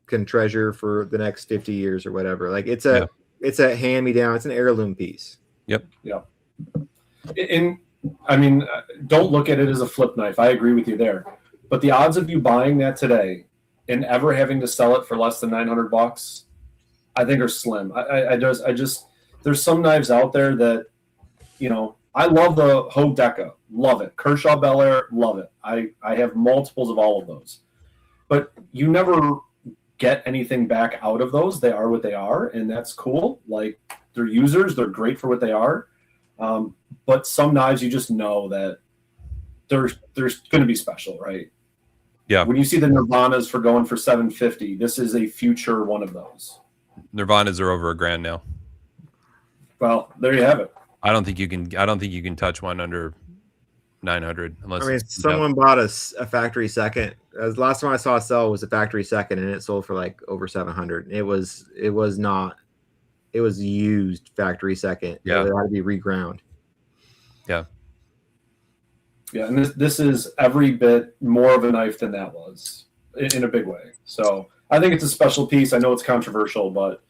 can treasure for the next 50 years or whatever. Like, it's a hand-me-down. It's an heirloom piece. Yep. Yeah. And I mean, don't look at it as a flip knife. I agree with you there. But the odds of you buying that today and ever having to sell it for less than $900, I think are slim. I just there's some knives out there that, I love the Hogue Deca, love it. Kershaw Bel Air, love it. I have multiples of all of those, but you never get anything back out of those. They are what they are, and that's cool. Like, they're users, they're great for what they are. But some knives, you just know that there's going to be special, right? Yeah. When you see the Nirvanas for going for $750, this is a future one of those. Nirvanas are over $1,000 now. Well, there you have it. I don't think you can touch one under 900 unless. I mean, someone bought a factory second. The last time I saw it sell was a factory second, and it sold for like over 700. It was used factory second. Yeah, it had to be reground. Yeah. Yeah, and this is every bit more of a knife than that was in a big way. So I think it's a special piece. I know it's controversial, but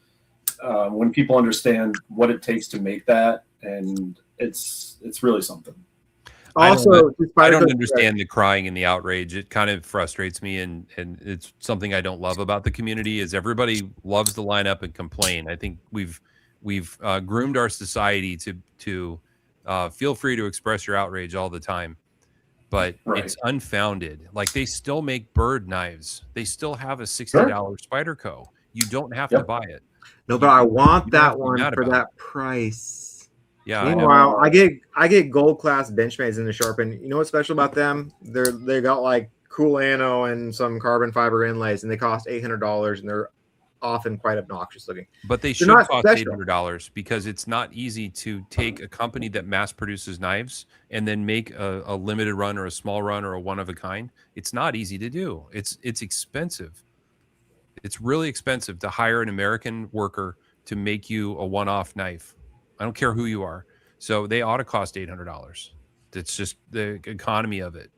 when people understand what it takes to make that, and it's really something. Also, I don't understand the crying and the outrage. It kind of frustrates me, and it's something I don't love about the community. Is everybody loves to line up and complain. I think we've groomed our society to feel free to express your outrage all the time, but it's unfounded. Like, they still make bird knives. They still have a $60 Spyderco. You don't have to buy it. No, but I want that one for that price. Yeah. Meanwhile, I get gold class Benchmads in the Sharpen. You know what's special about them? They got like cool ano and some carbon fiber inlays, and they cost $800, and they're often quite obnoxious looking. But they should cost $800 because it's not easy to take a company that mass produces knives and then make a limited run or a small run or a one of a kind. It's not easy to do. It's expensive. It's really expensive to hire an American worker to make you a one-off knife. I don't care who you are. So they ought to cost $800. It's just the economy of it,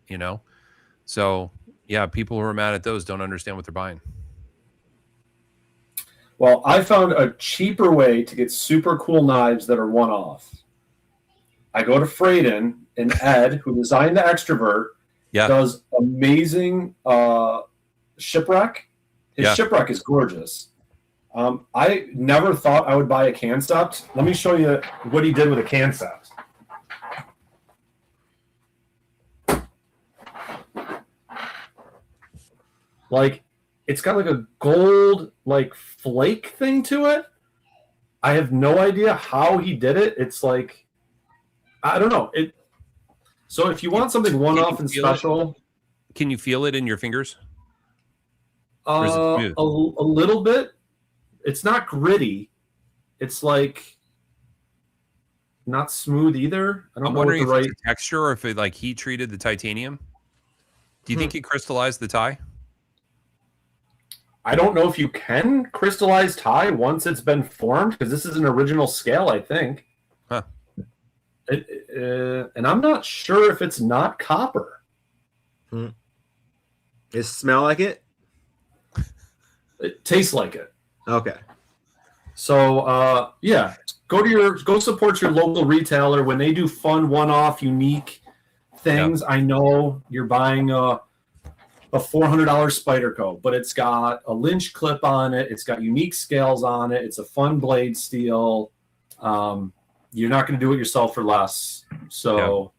So, yeah, people who are mad at those don't understand what they're buying. Well, I found a cheaper way to get super cool knives that are one-off. I go to Freyden, and Ed, who designed the Extrovert, does amazing shipwreck. His shipwreck is gorgeous. I never thought I would buy a Cancept. Let me show you what he did with a Cancept. Like, it's got like a gold like flake thing to it. I have no idea how he did it. It's like, I don't know. So if you want something one-off and special, can you feel it in your fingers? Or is it smooth? A little bit. It's not gritty. It's like not smooth either. I don't I'm know what wondering the if right it's a texture or if it like heat treated the titanium. Do you think it crystallized the tie? I don't know if you can crystallize tie once it's been formed, because this is an original scale, I think. Huh. And I'm not sure if it's not copper. Does it smell like it? It tastes like it. Okay. So yeah, go support your local retailer when they do fun one-off unique things. Yep. I know you're buying a $400 Spyderco, but it's got a Lynch clip on it. It's got unique scales on it. It's a fun blade steel. You're not going to do it yourself for less. So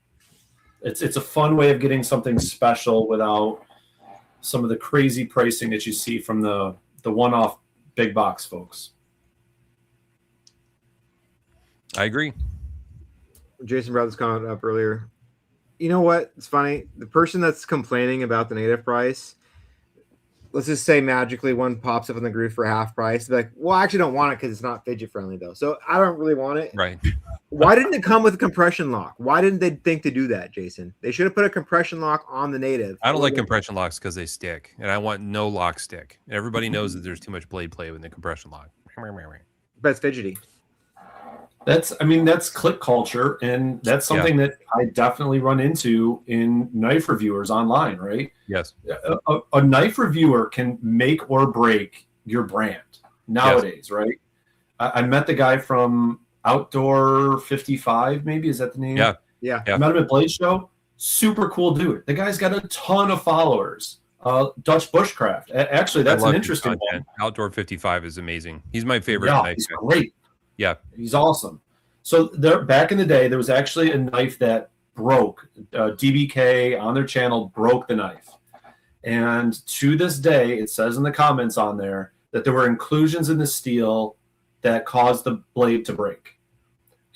it's a fun way of getting something special without some of the crazy pricing that you see from the one-off big box folks. I agree. Jason brought this comment up earlier. You know what? It's funny. The person that's complaining about the native price, let's just say magically one pops up in the group for half price. They're like, well, I actually don't want it because it's not fidget friendly though. So I don't really want it. Right. Why didn't it come with a compression lock? Why didn't they think to do that, Jason? They should have put a compression lock on the native. I don't like compression locks because they stick, and I want no lock stick. Everybody knows that there's too much blade play with the compression lock. But it's fidgety. That's click culture, and that's something that I definitely run into in knife reviewers online, right? Yes. A knife reviewer can make or break your brand nowadays, right? I met the guy from Outdoor 55, maybe. Is that the name? Yeah. I met him at Blade Show. Super cool dude. The guy's got a ton of followers. Dutch Bushcraft. Actually, that's an interesting one. Outdoor 55 is amazing. He's my favorite Yeah, knife. he's great. Yeah. He's awesome. So there, back in the day, there was actually a knife that broke. DBK on their channel broke the knife. And to this day, it says in the comments on there that there were inclusions in the steel that caused the blade to break.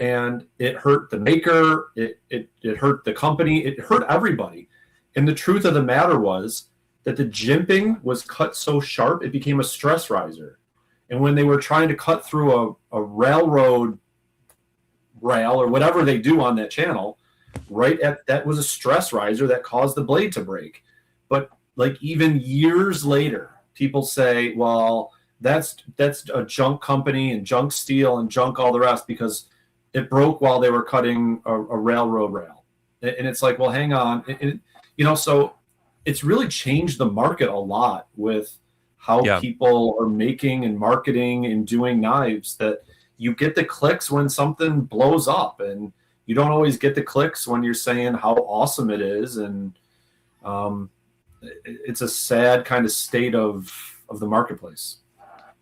And it hurt the maker, it hurt the company, it hurt everybody. And the truth of the matter was that the jimping was cut so sharp, it became a stress riser. And when they were trying to cut through a railroad rail or whatever they do on that channel, that was a stress riser that caused the blade to break. But like even years later, people say, well, that's a junk company and junk steel and junk all the rest because it broke while they were cutting a railroad rail. And it's like, well, hang on. So it's really changed the market a lot with how people are making and marketing and doing knives, that you get the clicks when something blows up, and you don't always get the clicks when you're saying how awesome it is. And it's a sad kind of state of the marketplace.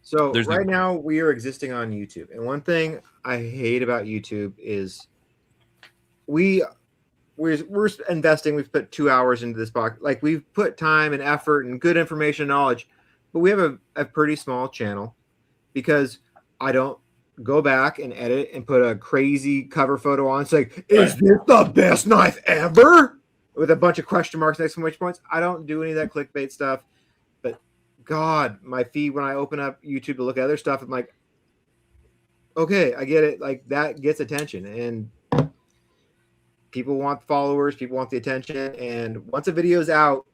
So right now we are existing on YouTube. And one thing I hate about YouTube is we're investing. We've put 2 hours into this box. Like, we've put time and effort and good information and knowledge, but we have a pretty small channel because I don't go back and edit and put a crazy cover photo on. It's like, is this the best knife ever? With a bunch of question marks, exclamation points. I don't do any of that clickbait stuff. But God, my feed, when I open up YouTube to look at other stuff, I'm like, okay, I get it. Like, that gets attention. And people want followers, people want the attention. And once a video's out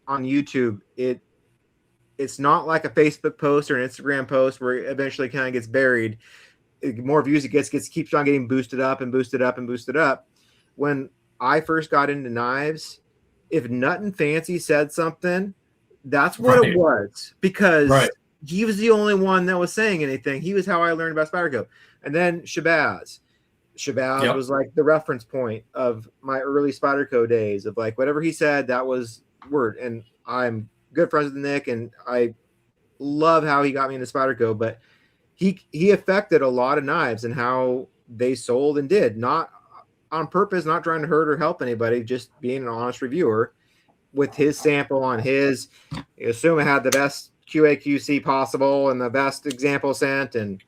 on YouTube, it's not like a Facebook post or an Instagram post where it eventually kind of gets buried. More views it gets keeps on getting boosted up and boosted up and boosted up. When I first got into knives, if Nut and Fancy said something, that's what it was, because he was the only one that was saying anything. He was how I learned about Spyderco. And then Shabazz was like the reference point of my early Spyderco days, of like whatever he said, that was word. And I'm good friends with Nick, and I love how he got me into Spyderco, but he affected a lot of knives and how they sold and did, not on purpose, not trying to hurt or help anybody, just being an honest reviewer with his sample on his. You assume it had the best QA/QC possible and the best example sent, and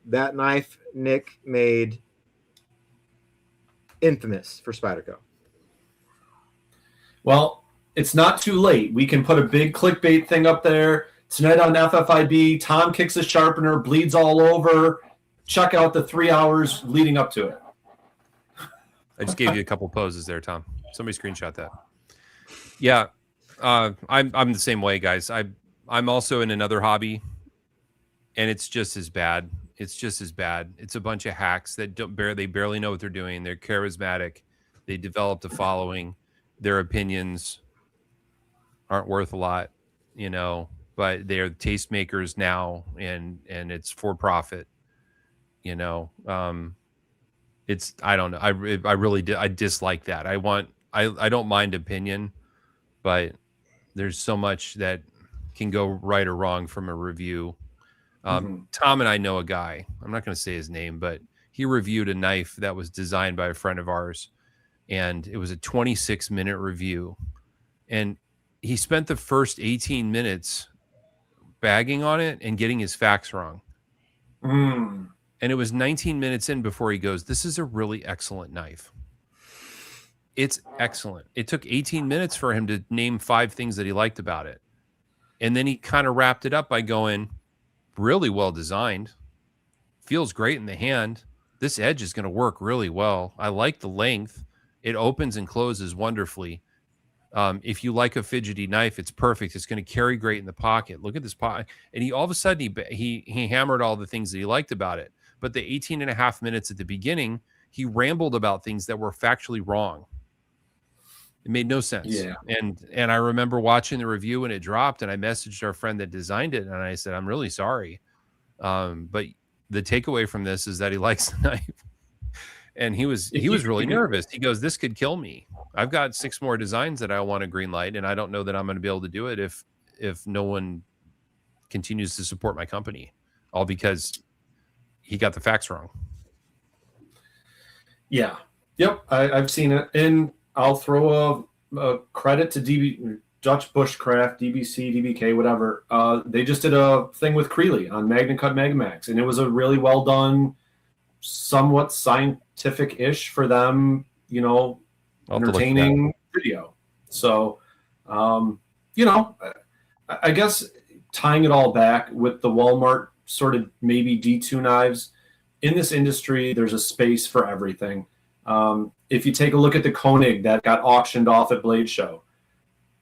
that knife Nick made infamous for Spyderco. Well, it's not too late. We can put a big clickbait thing up there. Tonight on FFIB, Tom kicks a sharpener, bleeds all over. Check out the 3 hours leading up to it. I just gave you a couple poses there, Tom. Somebody screenshot that. Yeah, I'm the same way, guys. I'm also in another hobby, and it's just as bad. It's just as bad. It's a bunch of hacks that they barely know what they're doing. They're charismatic. They developed a following. Their opinions aren't worth a lot, you know, but they're tastemakers now, and it's for profit, you know. It's, I don't know. I really I dislike that. I don't mind opinion, but there's so much that can go right or wrong from a review. Tom and I know a guy, I'm not going to say his name, but he reviewed a knife that was designed by a friend of ours, and it was a 26-minute review. And he spent the first 18 minutes bagging on it and getting his facts wrong. And it was 19 minutes in before he goes, "This is a really excellent knife. It's excellent." It took 18 minutes for him to name 5 things that he liked about it. And then he kind of wrapped it up by going, "Really well designed. Feels great in the hand. This edge is going to work really well. I like the length. It opens and closes wonderfully. If you like a fidgety knife, it's perfect. It's going to carry great in the pocket. Look at this pocket." And he all of a sudden, he hammered all the things that he liked about it. But the 18 and a half minutes at the beginning, he rambled about things that were factually wrong. It made no sense. Yeah. And I remember watching the review when it dropped, and I messaged our friend that designed it, and I said, "I'm really sorry. But the takeaway from this is that he likes the knife." And he was really nervous. He goes, "This could kill me. I've got 6 more designs that I want to green light, and I don't know that I'm going to be able to do it if no one continues to support my company, all because he got the facts wrong." Yeah. Yep. I've seen it. And I'll throw a credit to Dutch Bushcraft, DBC, DBK, whatever. They just did a thing with Creeley on MagnaCut Magamax, and it was a really well done, somewhat scientific-ish for them, you know, entertaining video. So, you know, I guess tying it all back with the Walmart sort of maybe D2 knives, in this industry, there's a space for everything. If you take a look at the Koenig that got auctioned off at Blade Show,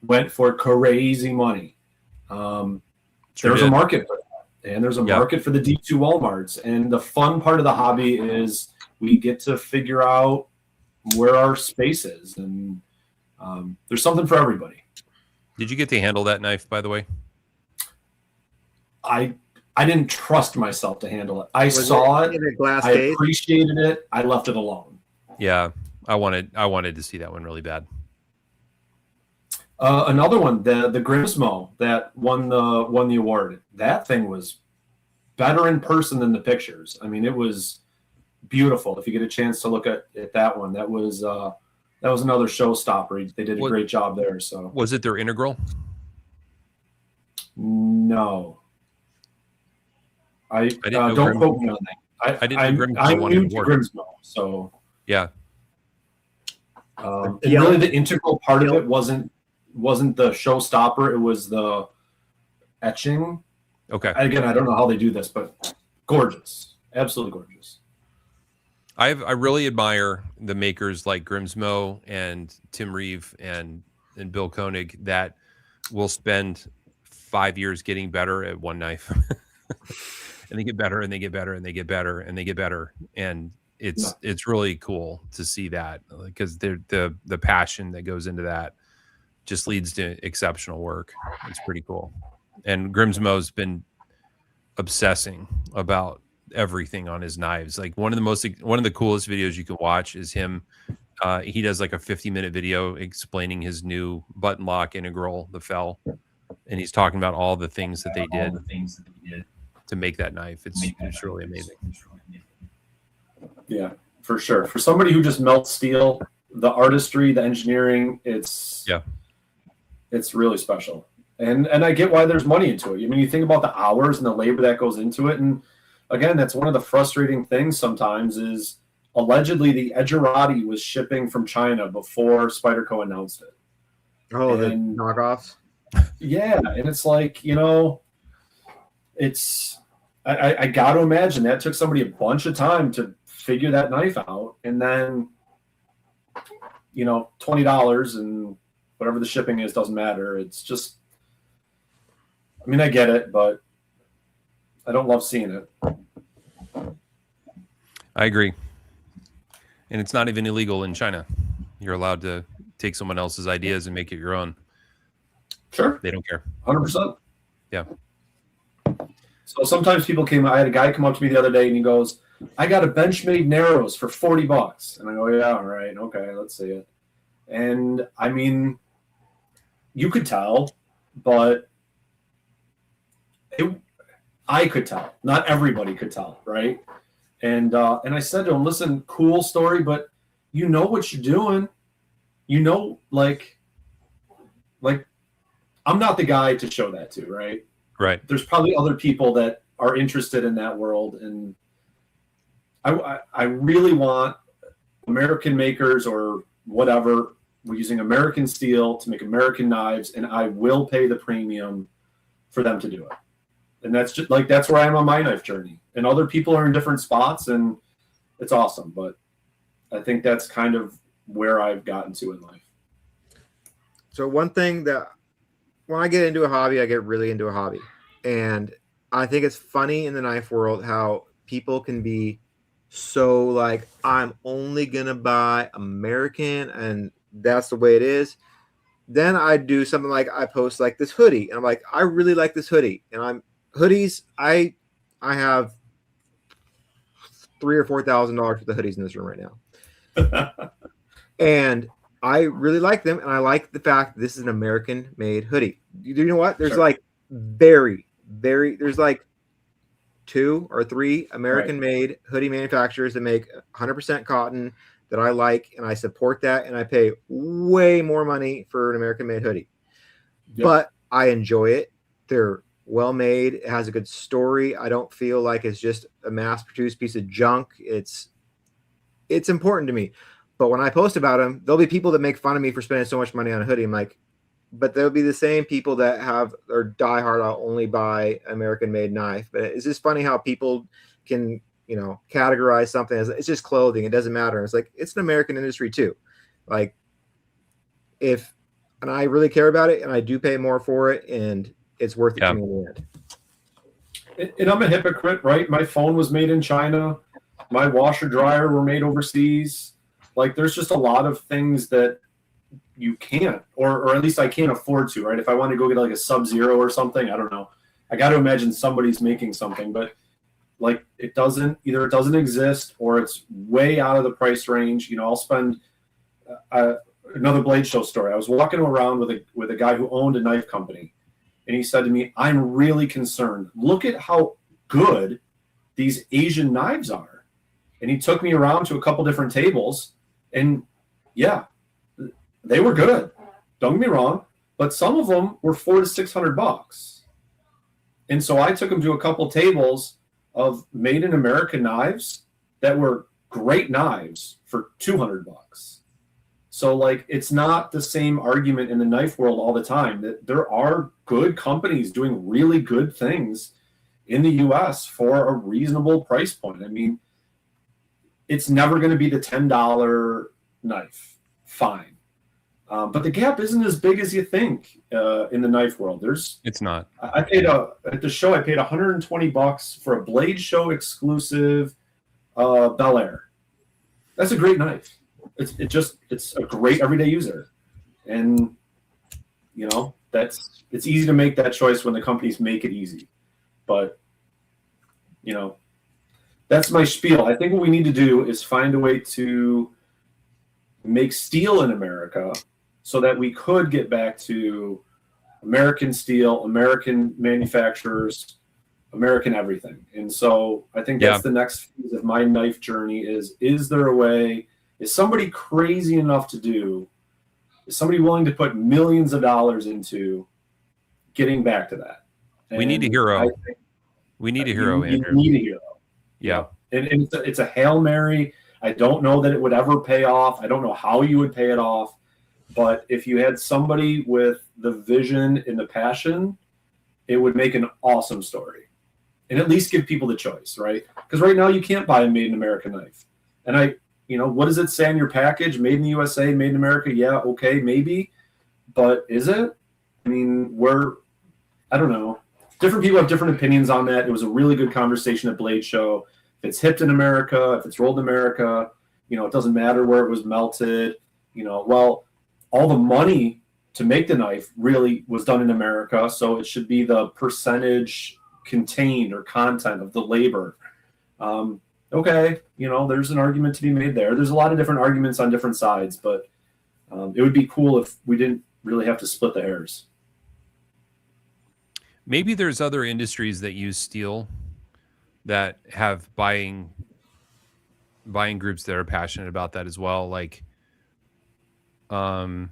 went for crazy money. There's a market for that, and there's a market for the D2 Walmarts. And the fun part of the hobby is we get to figure out where our space is, and there's something for everybody. Did you get to handle that knife, by the way? I didn't trust myself to handle it. I saw it. I appreciated it. I left it alone. Yeah, I wanted to see that one really bad. Another one, the Grimsmo that won the award. That thing was better in person than the pictures. I mean, it was beautiful. If you get a chance to look at that one, that was another showstopper. They did a great job there. So was it their integral? No. I don't quote me on that. I'm new to Grimsmo, so yeah. And really, the integral part of it wasn't the showstopper. It was the etching. Okay. Again, I don't know how they do this, but gorgeous, absolutely gorgeous. I really admire the makers like Grimsmo and Tim Reeve and Bill Koenig that will spend 5 years getting better at one knife. And they get better and they get better and they get better and they get better. And it's really cool to see that, because the passion that goes into that just leads to exceptional work. It's pretty cool. And Grimsmo's been obsessing about everything on his knives. Like one of the coolest videos you can watch is him. He does like a 50-minute video explaining his new button lock integral, the Fell, and he's talking about all the things that they did to make that knife. It's really amazing. Yeah, for sure. For somebody who just melts steel, the artistry, the engineering, it's really special. And I get why there's money into it. I mean, you think about the hours and the labor that goes into it. And again, that's one of the frustrating things sometimes is allegedly the Edgerati was shipping from China before Spyderco announced it. Oh, the knockoffs. Yeah, and it's like, it's I got to imagine that took somebody a bunch of time to figure that knife out, and then $20 and whatever the shipping is doesn't matter. It's just, I mean, I get it, but I don't love seeing it. I agree. And it's not even illegal in China. You're allowed to take someone else's ideas and make it your own. Sure. They don't care. 100%. Yeah. So sometimes I had a guy come up to me the other day and he goes, I got a Benchmade Narrows for $40. And I go, yeah, all right. Okay, let's see it. And I mean, you could tell, but I could tell. Not everybody could tell, right? And I said to him, listen, cool story, but you know what you're doing. Like I'm not the guy to show that to, right? Right. There's probably other people that are interested in that world, and I really want American makers or whatever. We're using American steel to make American knives, and I will pay the premium for them to do it. And that's just like, that's where I am on my knife journey. And other people are in different spots, and it's awesome. But I think that's kind of where I've gotten to in life. So one thing that when I get into a hobby, I get really into a hobby. And I think it's funny in the knife world how people can be so like, I'm only going to buy American and that's the way it is. Then I do something like I post like this hoodie and I'm like, I really like this hoodie. And hoodies, I have $3,000 or $4,000 worth of hoodies in this room right now. And I really like them, and I like the fact that this is an American-made hoodie. You know what? There's like there's like 2 or 3 American-made hoodie manufacturers that make 100% cotton that I like, and I support that, and I pay way more money for an American-made hoodie. Yep. But I enjoy it. They're well-made. It has a good story. I don't feel like it's just a mass-produced piece of junk. It's important to me. But when I post about them, there'll be people that make fun of me for spending so much money on a hoodie. I'm like, but there'll be the same people that or diehard, I'll only buy American-made knife. But it's just funny how people can, categorize something as it's just clothing. It doesn't matter. It's like, it's an American industry too. Like and I really care about it and I do pay more for it and it's worth it to me in the end. And I'm a hypocrite, right? My phone was made in China. My washer dryer were made overseas. Like, there's just a lot of things that you can't, or at least I can't afford to, right? If I want to go get like a Sub-Zero or something, I don't know. I got to imagine somebody's making something, but like either it doesn't exist or it's way out of the price range. I'll spend another Blade Show story. I was walking around with a guy who owned a knife company, and he said to me, I'm really concerned. Look at how good these Asian knives are. And he took me around to a couple different tables. And yeah, they were good. Don't get me wrong, but some of them were $400 to $600. And so I took him to a couple tables of made in America knives that were great knives for $200. So like, it's not the same argument in the knife world all the time that there are good companies doing really good things in the US for a reasonable price point. I mean, it's never going to be the $10 knife. Fine. But the gap isn't as big as you think in the knife world. It's not. At the show, I paid $120 for a Blade Show exclusive Bel Air. That's a great knife. It's a great everyday user. And, it's easy to make that choice when the companies make it easy. But, that's my spiel. I think what we need to do is find a way to make steel in America so that we could get back to American steel, American manufacturers, American everything. And so I think that's the next phase of my knife journey is there a way, is somebody crazy enough to do, is somebody willing to put millions of dollars into getting back to that? And we need a hero. We need a hero, Andrew. We need a hero. Yeah. And it's a Hail Mary. I don't know that it would ever pay off. I don't know how you would pay it off. But if you had somebody with the vision and the passion, it would make an awesome story. And at least give people the choice, right? Because right now you can't buy a made in America knife. And what does it say on your package? Made in the USA, made in America? Yeah, okay, maybe. But is it? I mean, I don't know. Different people have different opinions on that. It was a really good conversation at Blade Show. If it's hipped in America, if it's rolled in America, it doesn't matter where it was melted. Well, all the money to make the knife really was done in America, so it should be the percentage contained or content of the labor. Okay, there's an argument to be made there. There's a lot of different arguments on different sides, but it would be cool if we didn't really have to split the hairs. Maybe there's other industries that use steel that have buying groups that are passionate about that as well. Like, I'm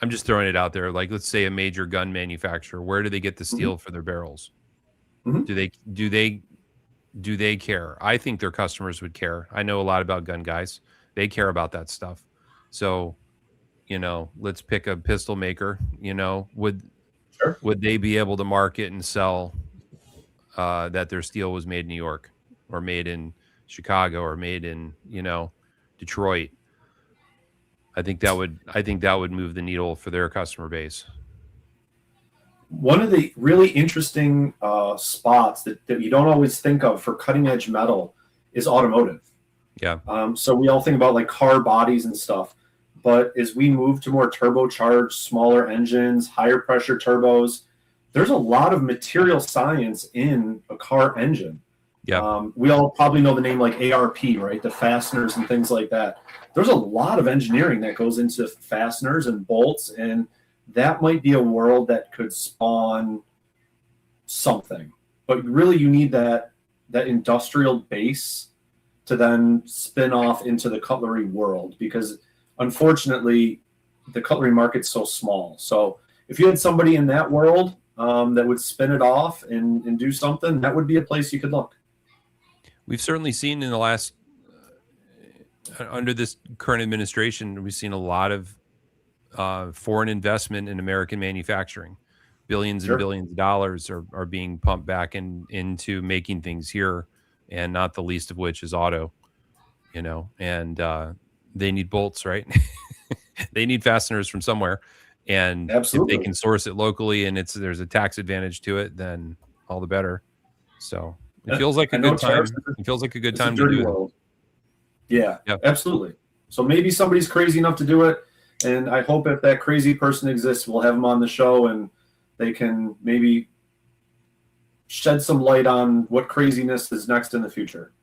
just throwing it out there. Like, let's say a major gun manufacturer, where do they get the steel for their barrels? Do they care? I think their customers would care. I know a lot about gun guys. They care about that stuff. So, let's pick a pistol maker, would they be able to market and sell that their steel was made in New York or made in Chicago or made in, Detroit? I think that would move the needle for their customer base. One of the really interesting spots that you don't always think of for cutting edge metal is automotive. Yeah. So we all think about like car bodies and stuff, but as we move to more turbocharged, smaller engines, higher pressure turbos, there's a lot of material science in a car engine. Yeah. We all probably know the name like ARP, right? The fasteners and things like that. There's a lot of engineering that goes into fasteners and bolts, and that might be a world that could spawn something. But really you need that industrial base to then spin off into the cutlery world, because unfortunately the cutlery market's so small. So if you had somebody in that world that would spin it off and do something, that would be a place you could look. We've certainly seen in the last, under this current administration, we've seen a lot of foreign investment in American manufacturing. Billions and billions of dollars are being pumped back into making things here, and not the least of which is auto, and they need bolts, right? They need fasteners from somewhere. And Absolutely. If they can source it locally and there's a tax advantage to it, then all the better. So it feels like a good time. It feels like a good time to do it. Yeah, absolutely. So maybe somebody's crazy enough to do it. And I hope if that crazy person exists, we'll have them on the show and they can maybe shed some light on what craziness is next in the future.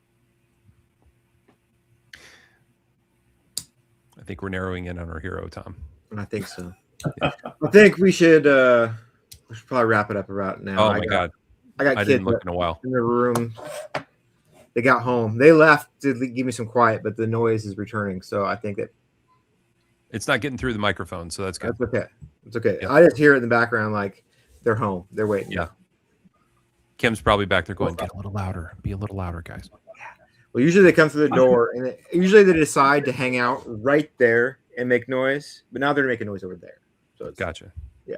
I think we're narrowing in on our hero, Tom. I think so. I think we should probably wrap it up about now. Oh my God. I kids didn't look in a while in the room. They got home. They left to give me some quiet, but the noise is returning. So I think that it's not getting through the microphone. So that's good. That's okay. It's okay. Yeah. I just hear it in the background, like they're home. They're waiting. Yeah. Kim's probably back there going, get a little louder. Be a little louder, guys. Well, usually they come through the door and usually they decide to hang out right there and make noise. But now they're making noise over there. So it's, gotcha. Yeah.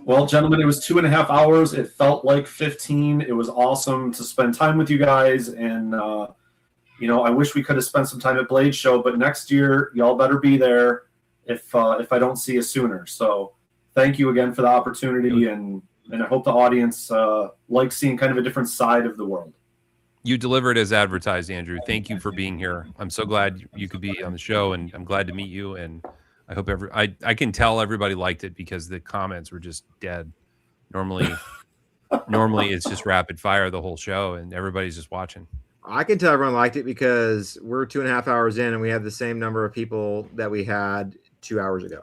Well, gentlemen, it was 2.5 hours. It felt like 15. It was awesome to spend time with you guys. And, I wish we could have spent some time at Blade Show, but next year, y'all better be there if I don't see you sooner. So thank you again for the opportunity. And I hope the audience likes seeing kind of a different side of the world. You delivered as advertised, Andrew. Thank you for being here. I'm so glad you could be on the show, and I'm glad to meet you. And I hope I can tell everybody liked it because the comments were just dead. Normally it's just rapid fire the whole show, and everybody's just watching. I can tell everyone liked it because we're 2.5 hours in, and we have the same number of people that we had 2 hours ago.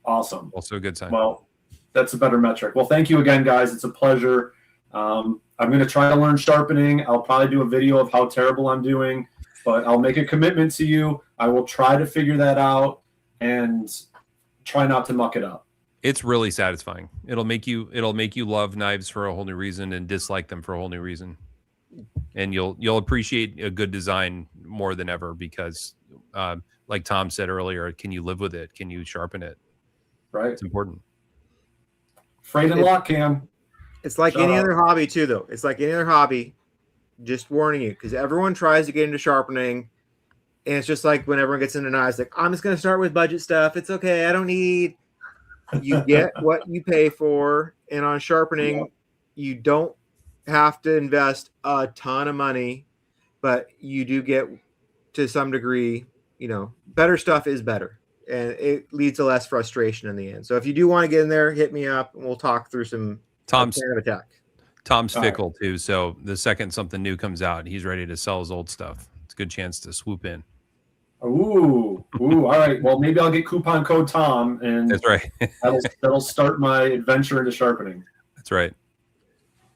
Awesome. Also a good sign. Well, that's a better metric. Well, thank you again, guys. It's a pleasure. I'm going to try to learn sharpening. I'll probably do a video of how terrible I'm doing, but I'll make a commitment to you. I will try to figure that out and try not to muck it up. It's really satisfying. It'll make you love knives for a whole new reason and dislike them for a whole new reason. And you'll appreciate a good design more than ever because, like Tom said earlier, can you live with it? Can you sharpen it? Right. It's important. Freight and lock cam. It's like any other hobby too, though. It's like any other hobby. Just warning you, because everyone tries to get into sharpening, and it's just like when everyone gets into knives, like, I'm just going to start with budget stuff. It's okay. I don't need. You get what you pay for, and on sharpening, you don't have to invest a ton of money, but you do get, to some degree, better stuff is better, and it leads to less frustration in the end. So if you do want to get in there, hit me up, and we'll talk through some plan of attack. Tom's fickle too, so the second something new comes out, he's ready to sell his old stuff. It's a good chance to swoop in. Ooh, all right. Well, maybe I'll get coupon code Tom, and that's right. that'll start my adventure into sharpening. That's right.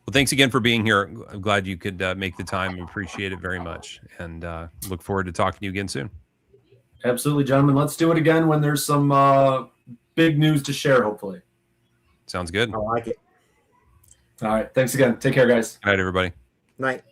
Well, thanks again for being here. I'm glad you could make the time. Appreciate it very much, and look forward to talking to you again soon. Absolutely, gentlemen. Let's do it again when there's some big news to share, hopefully. Sounds good. I like it. All right. Thanks again. Take care, guys. Good night, everybody. Night.